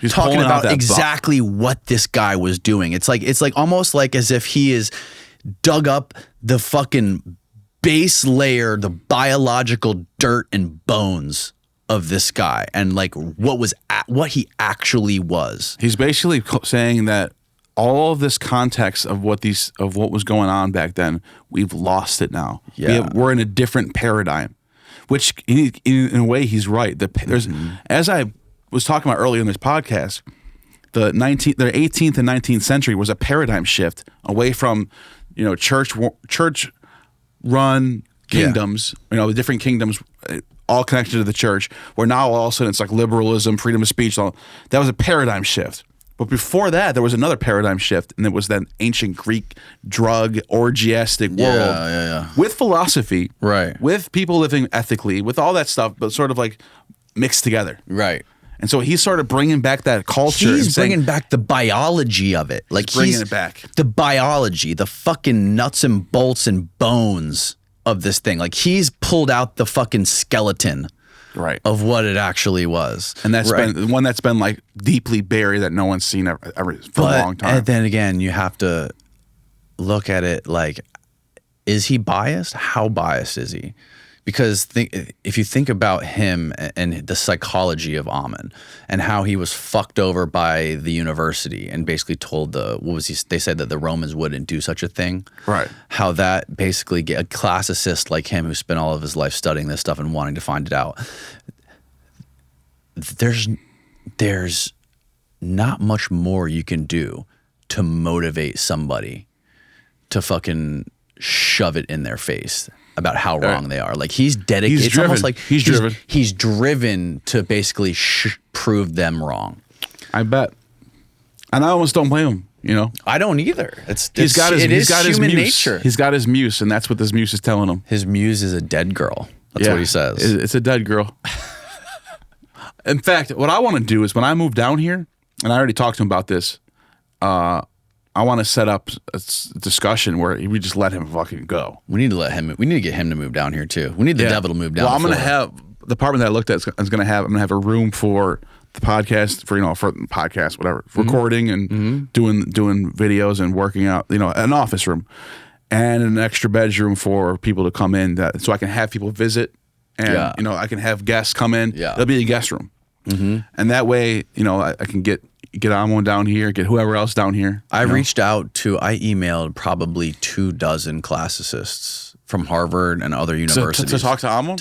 Speaker 2: talking about exactly what this guy was doing. It's like almost like as if he is dug up the fucking base layer, the biological dirt and bones of this guy, and like what he actually was.
Speaker 1: He's basically saying that all of this context of what was going on back then, we've lost it now.
Speaker 2: Yeah.
Speaker 1: We're in a different paradigm, which in a way he's right. There's as I was talking about earlier in this podcast, the 18th and 19th century was a paradigm shift away from, church run kingdoms, the different kingdoms all connected to the church, where now all of a sudden it's like liberalism, freedom of speech. That was a paradigm shift. But before that, there was another paradigm shift, and it was that ancient Greek drug orgiastic world with philosophy,
Speaker 2: right?
Speaker 1: With people living ethically, with all that stuff, but sort of like mixed together,
Speaker 2: right?
Speaker 1: And so he's sort of bringing back that culture.
Speaker 2: He's bringing back the biology of it. Like
Speaker 1: he's bringing it back.
Speaker 2: The biology, the fucking nuts and bolts and bones of this thing. Like he's pulled out the fucking skeleton,
Speaker 1: right,
Speaker 2: of what it actually was.
Speaker 1: And that's been the one that's been like deeply buried that no one's seen ever for a long time.
Speaker 2: And then again, you have to look at it like, is he biased? How biased is he? Because if you think about him and the psychology of Ammon and how he was fucked over by the university and basically told they said that the Romans wouldn't do such a thing.
Speaker 1: Right.
Speaker 2: How that basically a classicist like him who spent all of his life studying this stuff and wanting to find it out. There's not much more you can do to motivate somebody to fucking shove it in their face about how wrong they are. Like he's dedicated. It's almost like he's driven to basically prove them wrong.
Speaker 1: I bet. And I almost don't blame him,
Speaker 2: I don't either.
Speaker 1: He's got his
Speaker 2: human
Speaker 1: muse.
Speaker 2: nature.
Speaker 1: He's got his muse, and that's what this muse is telling him.
Speaker 2: His muse is a dead girl. That's what he says.
Speaker 1: It's a dead girl. In fact, what I want to do is when I move down here, and I already talked to him about this, I want to set up a discussion where we just let him fucking go.
Speaker 2: We need to get him to move down here too. We need the devil to move down.
Speaker 1: Well, I'm going to have the apartment that I looked at I'm going to have a room for the podcast for the podcast, whatever, recording and doing videos and working out, an office room and an extra bedroom for people to come in so I can have people visit and, I can have guests come in.
Speaker 2: Yeah.
Speaker 1: It'll be a guest room. And that way, you know, I can get Ammon down here, get whoever else down here.
Speaker 2: I emailed probably 24 classicists from Harvard and other universities
Speaker 1: to talk to Ammon.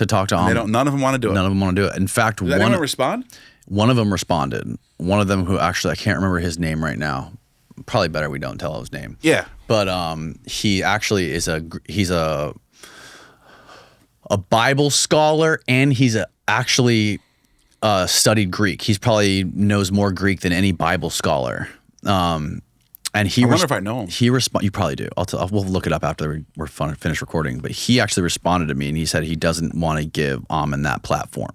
Speaker 1: None of them want to do it.
Speaker 2: None of them want to do it. In fact,
Speaker 1: did anyone respond?
Speaker 2: One of them responded. One of them who actually I can't remember his name right now. Probably better we don't tell his name.
Speaker 1: Yeah,
Speaker 2: but he actually is he's a Bible scholar, and he's actually studied Greek. He's probably knows more Greek than any Bible scholar. And he
Speaker 1: I wonder if I know him.
Speaker 2: You probably do. We'll look it up after we're finished recording. But he actually responded to me, and he said he doesn't want to give Ammon that platform.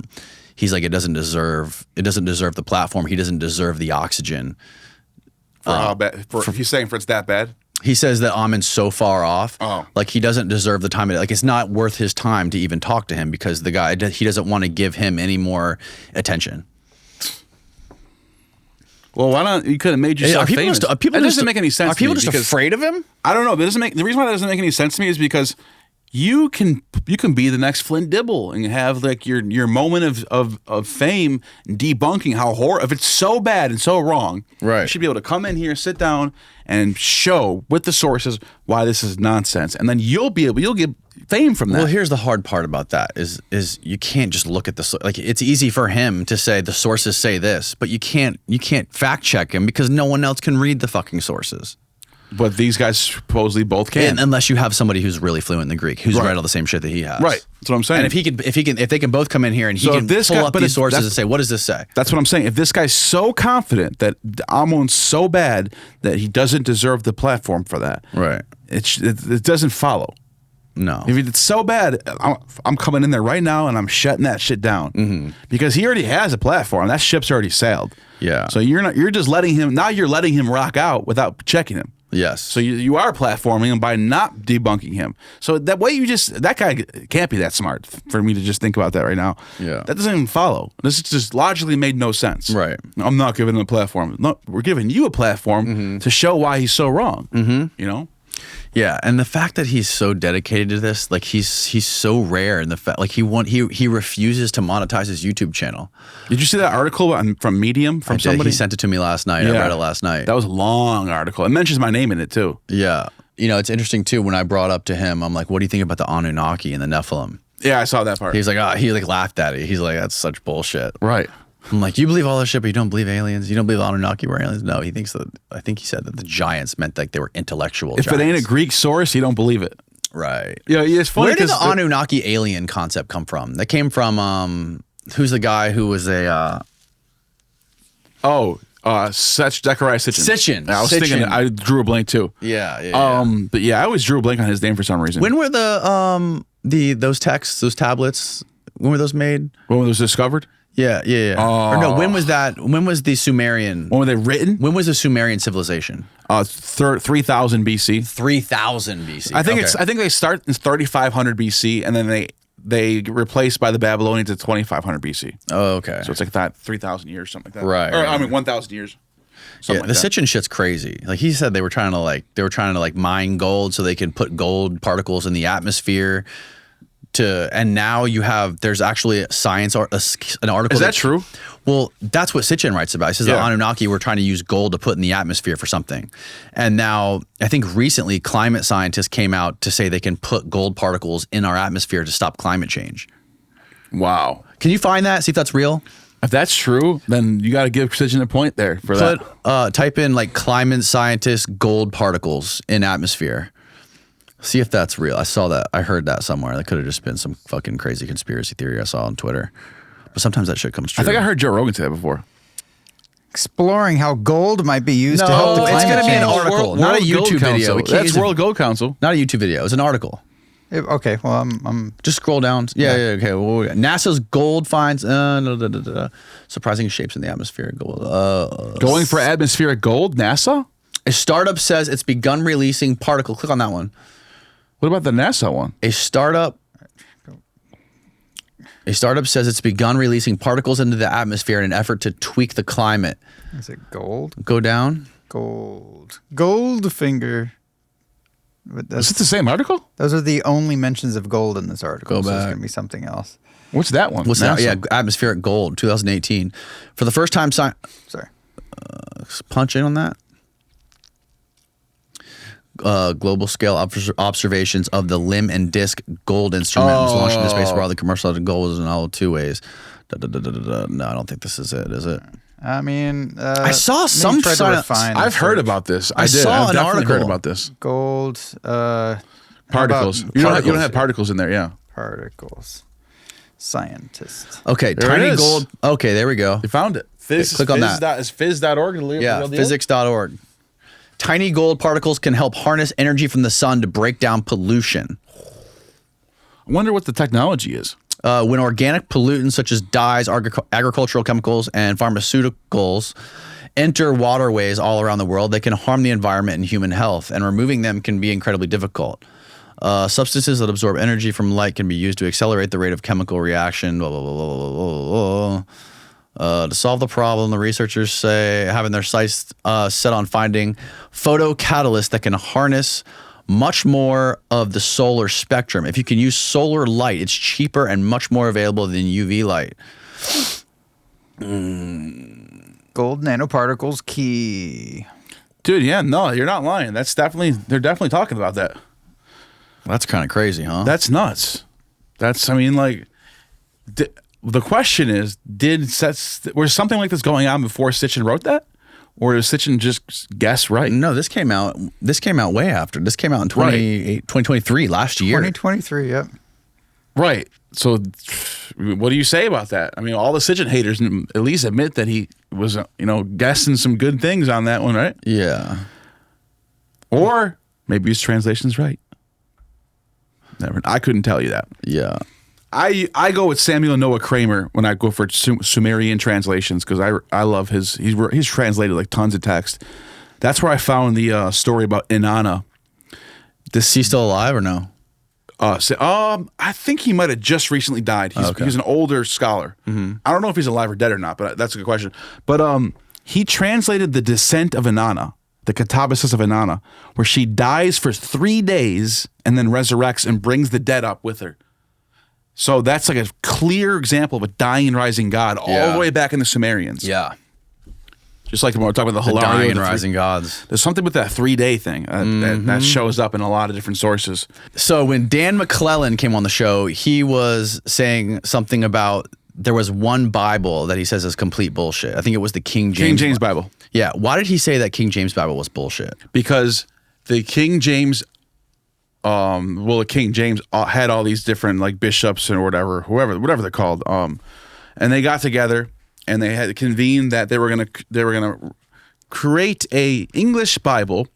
Speaker 2: He's like, it doesn't deserve the platform. He doesn't deserve the oxygen.
Speaker 1: For how bad? He's saying it's that bad.
Speaker 2: He says that Ammon's so far off,
Speaker 1: Oh.
Speaker 2: like he doesn't deserve the time. Like it's not worth his time to even talk to him because the guy, he doesn't want to give him any more attention.
Speaker 1: Well, why not? You could have made yourself famous. That doesn't make any sense.
Speaker 2: Are people
Speaker 1: to me
Speaker 2: just afraid of him?
Speaker 1: I don't know. But the reason why that doesn't make any sense to me is because you can be the next Flint Dibble and have like your moment of fame debunking how horrible. If it's so bad and so wrong,
Speaker 2: right?
Speaker 1: You should be able to come in here, sit down, and show with the sources why this is nonsense, and then you'll get fame from that.
Speaker 2: Well, here's the hard part about that is you can't just look at the like. It's easy for him to say the sources say this, but you can't fact check him because no one else can read the fucking sources.
Speaker 1: But these guys supposedly both can,
Speaker 2: unless you have somebody who's really fluent in the Greek, who's read all the same shit that he has.
Speaker 1: Right, that's what I'm saying.
Speaker 2: And if they can both come in here and he can pull up these sources and say, what does this say?
Speaker 1: That's what I'm saying. If this guy's so confident that Ammon's so bad that he doesn't deserve the platform for that,
Speaker 2: right?
Speaker 1: It doesn't follow.
Speaker 2: No.
Speaker 1: If it's so bad, I'm coming in there right now and I'm shutting that shit down because he already has a platform. That ship's already sailed.
Speaker 2: Yeah.
Speaker 1: So you're just letting him. Now you're letting him rock out without checking him.
Speaker 2: Yes.
Speaker 1: So you are platforming him by not debunking him. So that way that guy can't be that smart for me to just think about that right now.
Speaker 2: Yeah.
Speaker 1: That doesn't even follow. This just logically made no sense.
Speaker 2: Right.
Speaker 1: I'm not giving him a platform. No, we're giving you a platform to show why he's so wrong. You know?
Speaker 2: Yeah, and the fact that he's so dedicated to this, like he's so rare in the fact, like he refuses to monetize his YouTube channel.
Speaker 1: Did you see that article from Medium from somebody?
Speaker 2: He sent it to me last night.
Speaker 1: Yeah.
Speaker 2: I read it last night.
Speaker 1: That was a long article. It mentions my name in it too.
Speaker 2: Yeah, you know, it's interesting too. When I brought up to him, I'm like, "What do you think about the Anunnaki and the Nephilim?"
Speaker 1: Yeah, I saw that part.
Speaker 2: He's like, he like laughed at it. He's like, "That's such bullshit."
Speaker 1: Right.
Speaker 2: I'm like, you believe all this shit, but you don't believe aliens? You don't believe Anunnaki were aliens? No, he thinks that. I think he said that the giants meant like they were intellectual.
Speaker 1: If
Speaker 2: giants.
Speaker 1: it ain't a Greek source, you don't believe it.
Speaker 2: Right.
Speaker 1: Yeah, it's funny.
Speaker 2: Where did the Anunnaki alien concept come from? That came from who's the guy who was a
Speaker 1: Zechariah Sitchin.
Speaker 2: Sitchin.
Speaker 1: I was thinking. I drew a blank too.
Speaker 2: Yeah.
Speaker 1: But yeah, I always drew a blank on his name for some reason.
Speaker 2: When were those texts, those tablets? When were those made?
Speaker 1: When was it discovered?
Speaker 2: Yeah. Or no, when was that? When was the Sumerian?
Speaker 1: When were they written?
Speaker 2: When was the Sumerian civilization?
Speaker 1: 3000 BC.
Speaker 2: 3000 BC.
Speaker 1: I think they start in 3500 BC, and then they get replaced by the Babylonians at 2500 BC.
Speaker 2: Oh, okay.
Speaker 1: So it's like that 3000 years, something like that.
Speaker 2: Right.
Speaker 1: Or I mean 1000 years.
Speaker 2: Yeah, the Sitchin shit's crazy. Like he said, they were trying to mine gold so they can put gold particles in the atmosphere. And now there's actually science or an article.
Speaker 1: Is that true?
Speaker 2: Well, that's what Sitchin writes about. He says the Anunnaki were trying to use gold to put in the atmosphere for something. And now I think recently climate scientists came out to say they can put gold particles in our atmosphere to stop climate change.
Speaker 1: Wow.
Speaker 2: Can you find that? See if that's real?
Speaker 1: If that's true, then you got to give Sitchin a point there for that.
Speaker 2: Type in like climate scientists gold particles in atmosphere. See if that's real. I saw that. I heard that somewhere. That could have just been some fucking crazy conspiracy theory I saw on Twitter. But sometimes that shit comes true.
Speaker 1: I think I heard Joe Rogan say that before.
Speaker 3: Exploring how gold might be used to help the climate
Speaker 2: it's going to be an
Speaker 3: change.
Speaker 2: article, not a YouTube video.
Speaker 1: That's World Gold Council.
Speaker 2: Not a YouTube video. It's an article.
Speaker 3: Okay, well, I'm
Speaker 2: just scroll down. Yeah. Okay. Well, NASA's gold finds surprising shapes in the atmosphere. Gold.
Speaker 1: Going for atmospheric gold, NASA?
Speaker 2: A startup says it's begun releasing particle. Click on that one.
Speaker 1: What about the NASA one?
Speaker 2: A startup says it's begun releasing particles into the atmosphere in an effort to tweak the climate.
Speaker 3: Is it gold?
Speaker 2: Go down.
Speaker 3: Goldfinger.
Speaker 1: Is it the same article?
Speaker 3: Those are the only mentions of gold in this article.
Speaker 2: Go
Speaker 3: so
Speaker 2: back.
Speaker 3: It's going to be something else.
Speaker 1: What's that one?
Speaker 2: What's that? Yeah, atmospheric gold, 2018. For the first time, sorry. Punch in on that. Global scale observations of the limb and disc gold instrument was launched into space broadly. Commercialized gold is in all two ways. No, I don't think this is it. Is it?
Speaker 3: I mean,
Speaker 2: I saw some.
Speaker 1: I've heard about this. I've
Speaker 2: saw an article.
Speaker 1: Heard about this.
Speaker 3: Gold
Speaker 1: Particles. You don't have particles in there. Yeah.
Speaker 3: Particles. Scientist.
Speaker 2: Okay,
Speaker 1: There
Speaker 2: tiny
Speaker 1: it is.
Speaker 2: gold. Okay, there we go.
Speaker 1: You found it.
Speaker 2: Click on that.
Speaker 1: Is phys.org.
Speaker 2: Yeah, physics.org. Tiny gold particles can help harness energy from the sun to break down pollution.
Speaker 1: I wonder what the technology is.
Speaker 2: When organic pollutants such as dyes, agricultural chemicals, and pharmaceuticals enter waterways all around the world, they can harm the environment and human health, and removing them can be incredibly difficult. Substances that absorb energy from light can be used to accelerate the rate of chemical reaction. Blah, blah, blah, blah, blah, blah. To solve the problem, the researchers say having their sights set on finding photocatalysts that can harness much more of the solar spectrum. If you can use solar light, it's cheaper and much more available than UV light.
Speaker 3: Gold nanoparticles key.
Speaker 1: Dude, yeah, no, you're not lying. They're definitely talking about that.
Speaker 2: That's kind of crazy, huh?
Speaker 1: That's nuts. The question is, was something like this going on before Sitchin wrote that? Or did Sitchin just guess right?
Speaker 2: No, this came out way after. This came out in 2023, last year.
Speaker 3: 2023, yep.
Speaker 1: Right. So what do you say about that? I mean, all the Sitchin haters at least admit that he was, guessing some good things on that one, right?
Speaker 2: Yeah.
Speaker 1: Or maybe his translation's right. I couldn't tell you that.
Speaker 2: Yeah.
Speaker 1: I go with Samuel Noah Kramer when I go for Sumerian translations because I love he's translated like tons of text. That's where I found the story about Inanna.
Speaker 2: Is he still alive or no?
Speaker 1: I think he might have just recently died. He's an older scholar. Mm-hmm. I don't know if he's alive or dead or not, but that's a good question. But he translated the Descent of Inanna, the Catabasis of Inanna, where she dies for 3 days and then resurrects and brings the dead up with her. So that's like a clear example of a dying and rising god all the way back in the Sumerians.
Speaker 2: Yeah.
Speaker 1: Just like when we're talking about the
Speaker 2: dying and rising gods.
Speaker 1: There's something with that 3-day thing that shows up in a lot of different sources.
Speaker 2: So when Dan McClellan came on the show, he was saying something about there was one Bible that he says is complete bullshit. I think it was the King James
Speaker 1: Bible.
Speaker 2: Yeah. Why did he say that King James Bible was bullshit?
Speaker 1: Because the King James... the King James had all these different like bishops and whatever they're called. And they got together and they had convened that they were gonna create a English Bible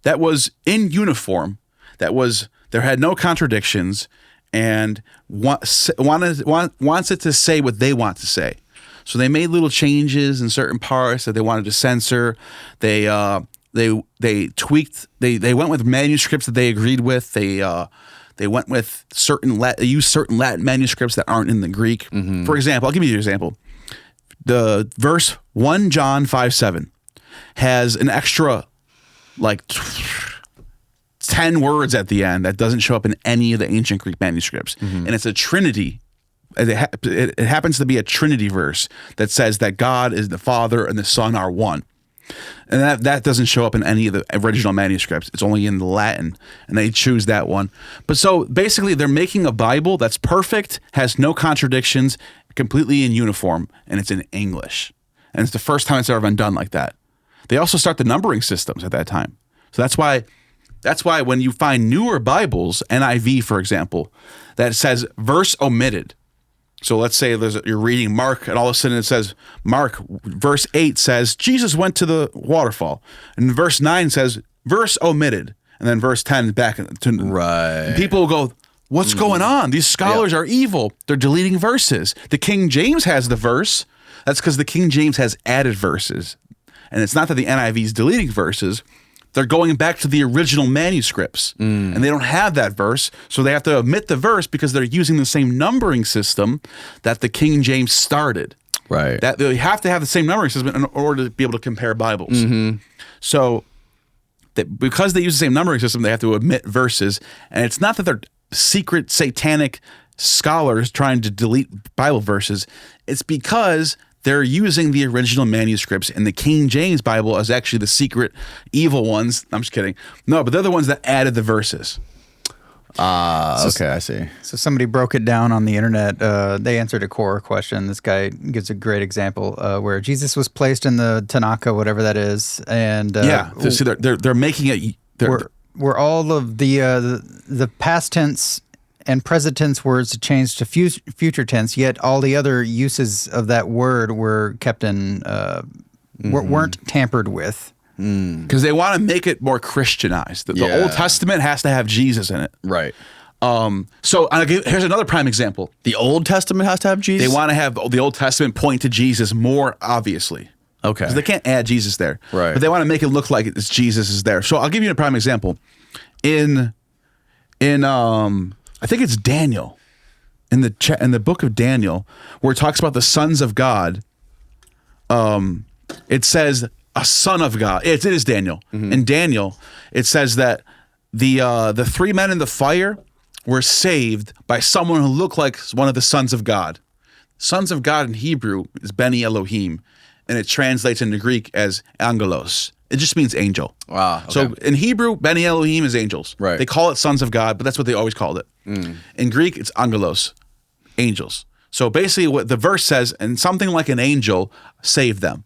Speaker 1: that was in uniform, there had no contradictions, and wants it to say what they want to say. So they made little changes in certain parts that they wanted to censor. They tweaked. They went with manuscripts that they agreed with. They went with they used certain Latin manuscripts that aren't in the Greek. Mm-hmm. For example, I'll give you an example. The verse 1 John 5:7 has an extra like 10 words at the end that doesn't show up in any of the ancient Greek manuscripts, and it's a Trinity. It happens to be a Trinity verse that says that God is the Father and the Son are one. And that doesn't show up in any of the original manuscripts. It's only in the Latin, and they choose that one. But so basically, they're making a Bible that's perfect, has no contradictions, completely in uniform, and it's in English. And it's the first time it's ever been done like that. They also start the numbering systems at that time. So that's why when you find newer Bibles, NIV, for example, that says verse omitted. So let's say you're reading Mark, and all of a sudden it says, Mark, verse 8 says, Jesus went to the waterfall. And verse 9 says, verse omitted. And then verse 10 back to...
Speaker 2: Right.
Speaker 1: And people will go, what's going on? These scholars are evil. They're deleting verses. The King James has the verse. That's because the King James has added verses. And it's not that the NIV is deleting verses. They're going back to the original manuscripts, and they don't have that verse, so they have to omit the verse because they're using the same numbering system that the King James started.
Speaker 2: Right.
Speaker 1: That they have to have the same numbering system in order to be able to compare Bibles. Mm-hmm. So, because they use the same numbering system, they have to omit verses, and it's not that they're secret satanic scholars trying to delete Bible verses, it's because they're using the original manuscripts, and the King James Bible is actually the secret evil ones. I'm just kidding. No, but they're the ones that added the verses.
Speaker 2: Okay, I see.
Speaker 3: So somebody broke it down on the internet. They answered a core question. This guy gives a great example where Jesus was placed in the Tanakh, whatever that is, and
Speaker 1: See, they're making it.
Speaker 3: Were all of the past tense and present tense words changed to future tense, yet all the other uses of that word were kept in, weren't tampered with.
Speaker 1: Because they want to make it more Christianized. The Old Testament has to have Jesus in it.
Speaker 2: Right.
Speaker 1: So here's another prime example.
Speaker 2: The Old Testament has to have Jesus?
Speaker 1: They want to have the Old Testament point to Jesus more obviously.
Speaker 2: Okay.
Speaker 1: Because they can't add Jesus there.
Speaker 2: Right.
Speaker 1: But they want to make it look like it's Jesus is there. So I'll give you a prime example. In I think it's Daniel, in the book of Daniel, where it talks about the sons of God. It says a son of God. It is Daniel. In Daniel, it says that the three men in the fire were saved by someone who looked like one of the sons of God. Sons of God in Hebrew is Beni Elohim, and it translates into Greek as angelos. It just means angel.
Speaker 2: Wow. Okay.
Speaker 1: So in Hebrew, Beni Elohim is angels.
Speaker 2: Right.
Speaker 1: They call it sons of God, but that's what they always called it. In Greek, it's angelos, angels. So basically what the verse says, and something like an angel saved them.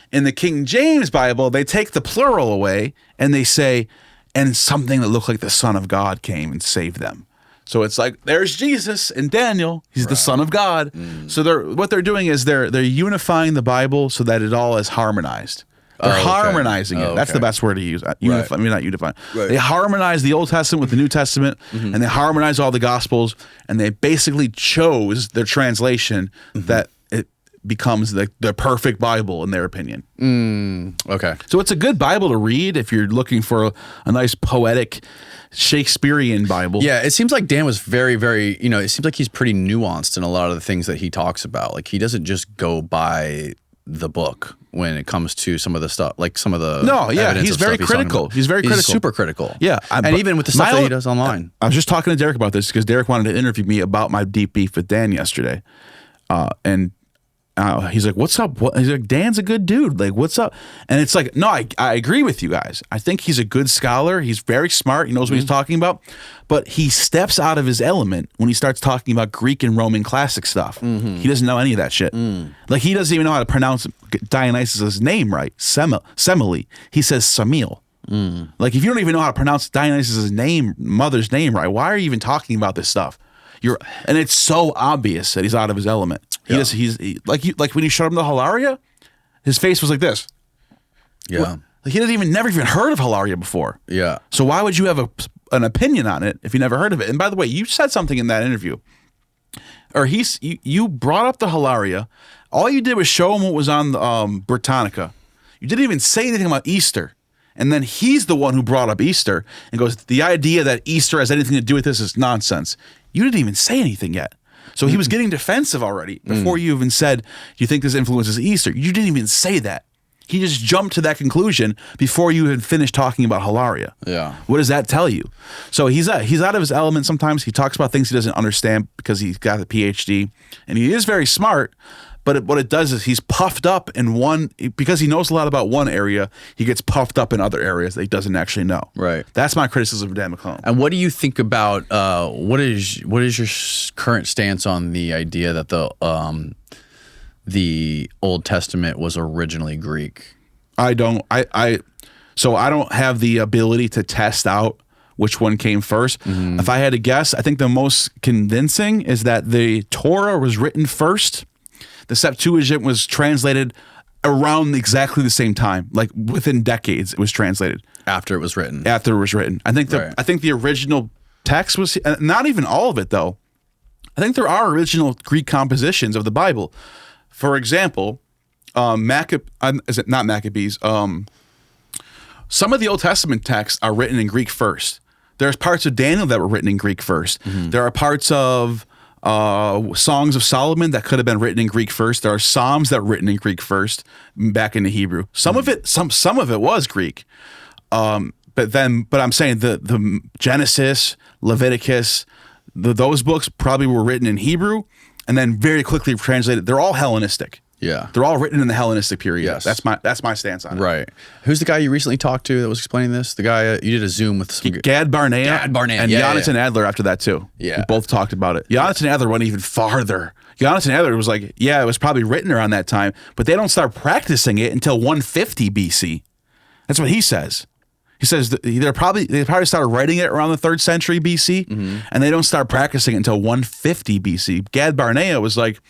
Speaker 1: In the King James Bible, they take the plural away and they say, and something that looked like the Son of God came and saved them. So it's like, there's Jesus in Daniel. He's the Son of God. So what they're doing is they're unifying the Bible so that it all is harmonized. They're harmonizing it. That's the best word to use. Unify, I mean, not unify.
Speaker 2: Right.
Speaker 1: They harmonize the Old Testament with the New Testament, and they harmonize all the Gospels, and they basically chose their translation that it becomes the perfect Bible in their opinion.
Speaker 2: Okay.
Speaker 1: So it's a good Bible to read if you're looking for a nice poetic Shakespearean Bible.
Speaker 2: Yeah, it seems like Dan was very, very, it seems like he's pretty nuanced in a lot of the things that he talks about. Like, he doesn't just go by the book when it comes to some of the stuff, like some of the
Speaker 1: he's very critical. He's very critical.
Speaker 2: He's super critical.
Speaker 1: Yeah.
Speaker 2: And even with the stuff that he does online.
Speaker 1: I was just talking to Derek about this because Derek wanted to interview me about my deep beef with Dan yesterday. And he's like, what's up? He's like, Dan's a good dude. Like, what's up? And it's like, no, I agree with you guys. I think he's a good scholar. He's very smart. He knows what he's talking about. But he steps out of his element when he starts talking about Greek and Roman classic stuff. He doesn't know any of that shit. Like, he doesn't even know how to pronounce Dionysus' name right. Semele. He says Samil. Like, if you don't even know how to pronounce Dionysus' mother's name right, why are you even talking about this stuff? And it's so obvious that he's out of his element. He's like when you showed him the Hilaria, his face was like this.
Speaker 2: Yeah.
Speaker 1: Like, he never even heard of Hilaria before.
Speaker 2: Yeah.
Speaker 1: So why would you have an opinion on it if you never heard of it? And by the way, you said something in that interview, or you brought up the Hilaria. All you did was show him what was on Britannica. You didn't even say anything about Easter. And then he's the one who brought up Easter and goes, the idea that Easter has anything to do with this is nonsense. You didn't even say anything yet. So he was getting defensive already before you even said, you think this influences Easter. You didn't even say that. He just jumped to that conclusion before you had finished talking about Hilaria.
Speaker 2: Yeah.
Speaker 1: What does that tell you? So he's out of his element sometimes. He talks about things he doesn't understand because he's got a PhD. And he is very smart. But what it does is he's puffed up in because he knows a lot about one area, he gets puffed up in other areas that he doesn't actually know.
Speaker 2: Right.
Speaker 1: That's my criticism of Dan McClellan.
Speaker 2: And what do you think about, what is your current stance on the idea that the Old Testament was originally Greek?
Speaker 1: I don't have the ability to test out which one came first. If I had to guess, I think the most convincing is that the Torah was written first. The Septuagint was translated around exactly the same time, like within decades. It was translated
Speaker 2: After it was written.
Speaker 1: I think the original text was not even all of it though. I think there are original Greek compositions of the Bible. For example, is it not Maccabees? Some of the Old Testament texts are written in Greek first. There's parts of Daniel that were written in Greek first. There are parts of Songs of Solomon that could have been written in Greek first. There are Psalms that were written in Greek first, back into Hebrew. Some of it was Greek, but I'm saying the Genesis, Leviticus, those books probably were written in Hebrew and then very quickly translated. They're all Hellenistic.
Speaker 2: Yeah.
Speaker 1: They're all written in the Hellenistic period.
Speaker 2: Yes.
Speaker 1: That's my stance on it.
Speaker 2: Right. Who's the guy you recently talked to that was explaining this? The guy you did a Zoom with some
Speaker 1: Gad Barnea. And Jonathan Adler after that too.
Speaker 2: Yeah.
Speaker 1: We both talked about it. Jonathan Adler went even farther. Jonathan Adler was like, yeah, it was probably written around that time, but they don't start practicing it until 150 BC. That's what he says. He says they probably started writing it around the 3rd century BC, and they don't start practicing it until 150 BC. Gad Barnea was like,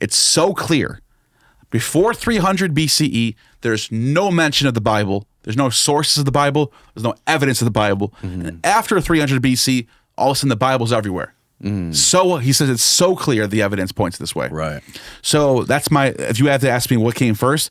Speaker 1: it's so clear. Before 300 BCE, there's no mention of the Bible. There's no sources of the Bible. There's no evidence of the Bible. And after 300 BC, all of a sudden the Bible's everywhere. So he says it's so clear the evidence points this way.
Speaker 2: Right.
Speaker 1: So that's if you have to ask me what came first,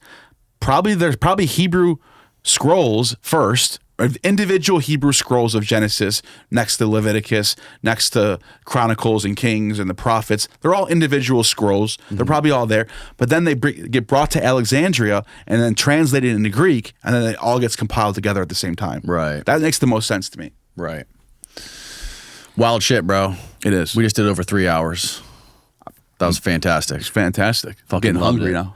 Speaker 1: there's probably Hebrew scrolls first, or individual Hebrew scrolls of Genesis next to Leviticus, next to Chronicles and Kings and the prophets. They're all individual scrolls. They're probably all there. But then they get brought to Alexandria and then translated into Greek, and then it all gets compiled together at the same time.
Speaker 2: Right.
Speaker 1: That makes the most sense to me.
Speaker 2: Right. Wild shit, bro.
Speaker 1: It is.
Speaker 2: We just did over 3 hours. That was fantastic.
Speaker 1: It's fantastic.
Speaker 2: Fucking
Speaker 1: Getting
Speaker 2: loved
Speaker 1: hungry
Speaker 2: it.
Speaker 1: now.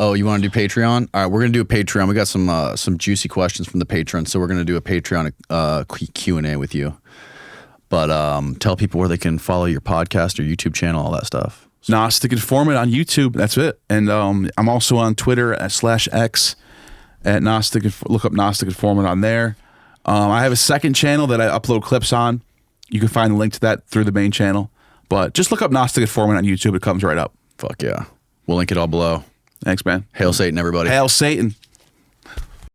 Speaker 2: Oh, you want to do Patreon? All right, we're gonna do a Patreon. We got some juicy questions from the patrons, so we're gonna do a Patreon Q&A with you. But tell people where they can follow your podcast or YouTube channel, all that stuff.
Speaker 1: Gnostic Informant on YouTube. That's it. And I'm also on Twitter /X at Gnostic. Look up Gnostic Informant on there. I have a second channel that I upload clips on. You can find the link to that through the main channel. But just look up Gnostic Informant on YouTube. It comes right up.
Speaker 2: Fuck yeah. We'll link it all below.
Speaker 1: Thanks, man.
Speaker 2: Hail Satan, everybody.
Speaker 1: Hail Satan.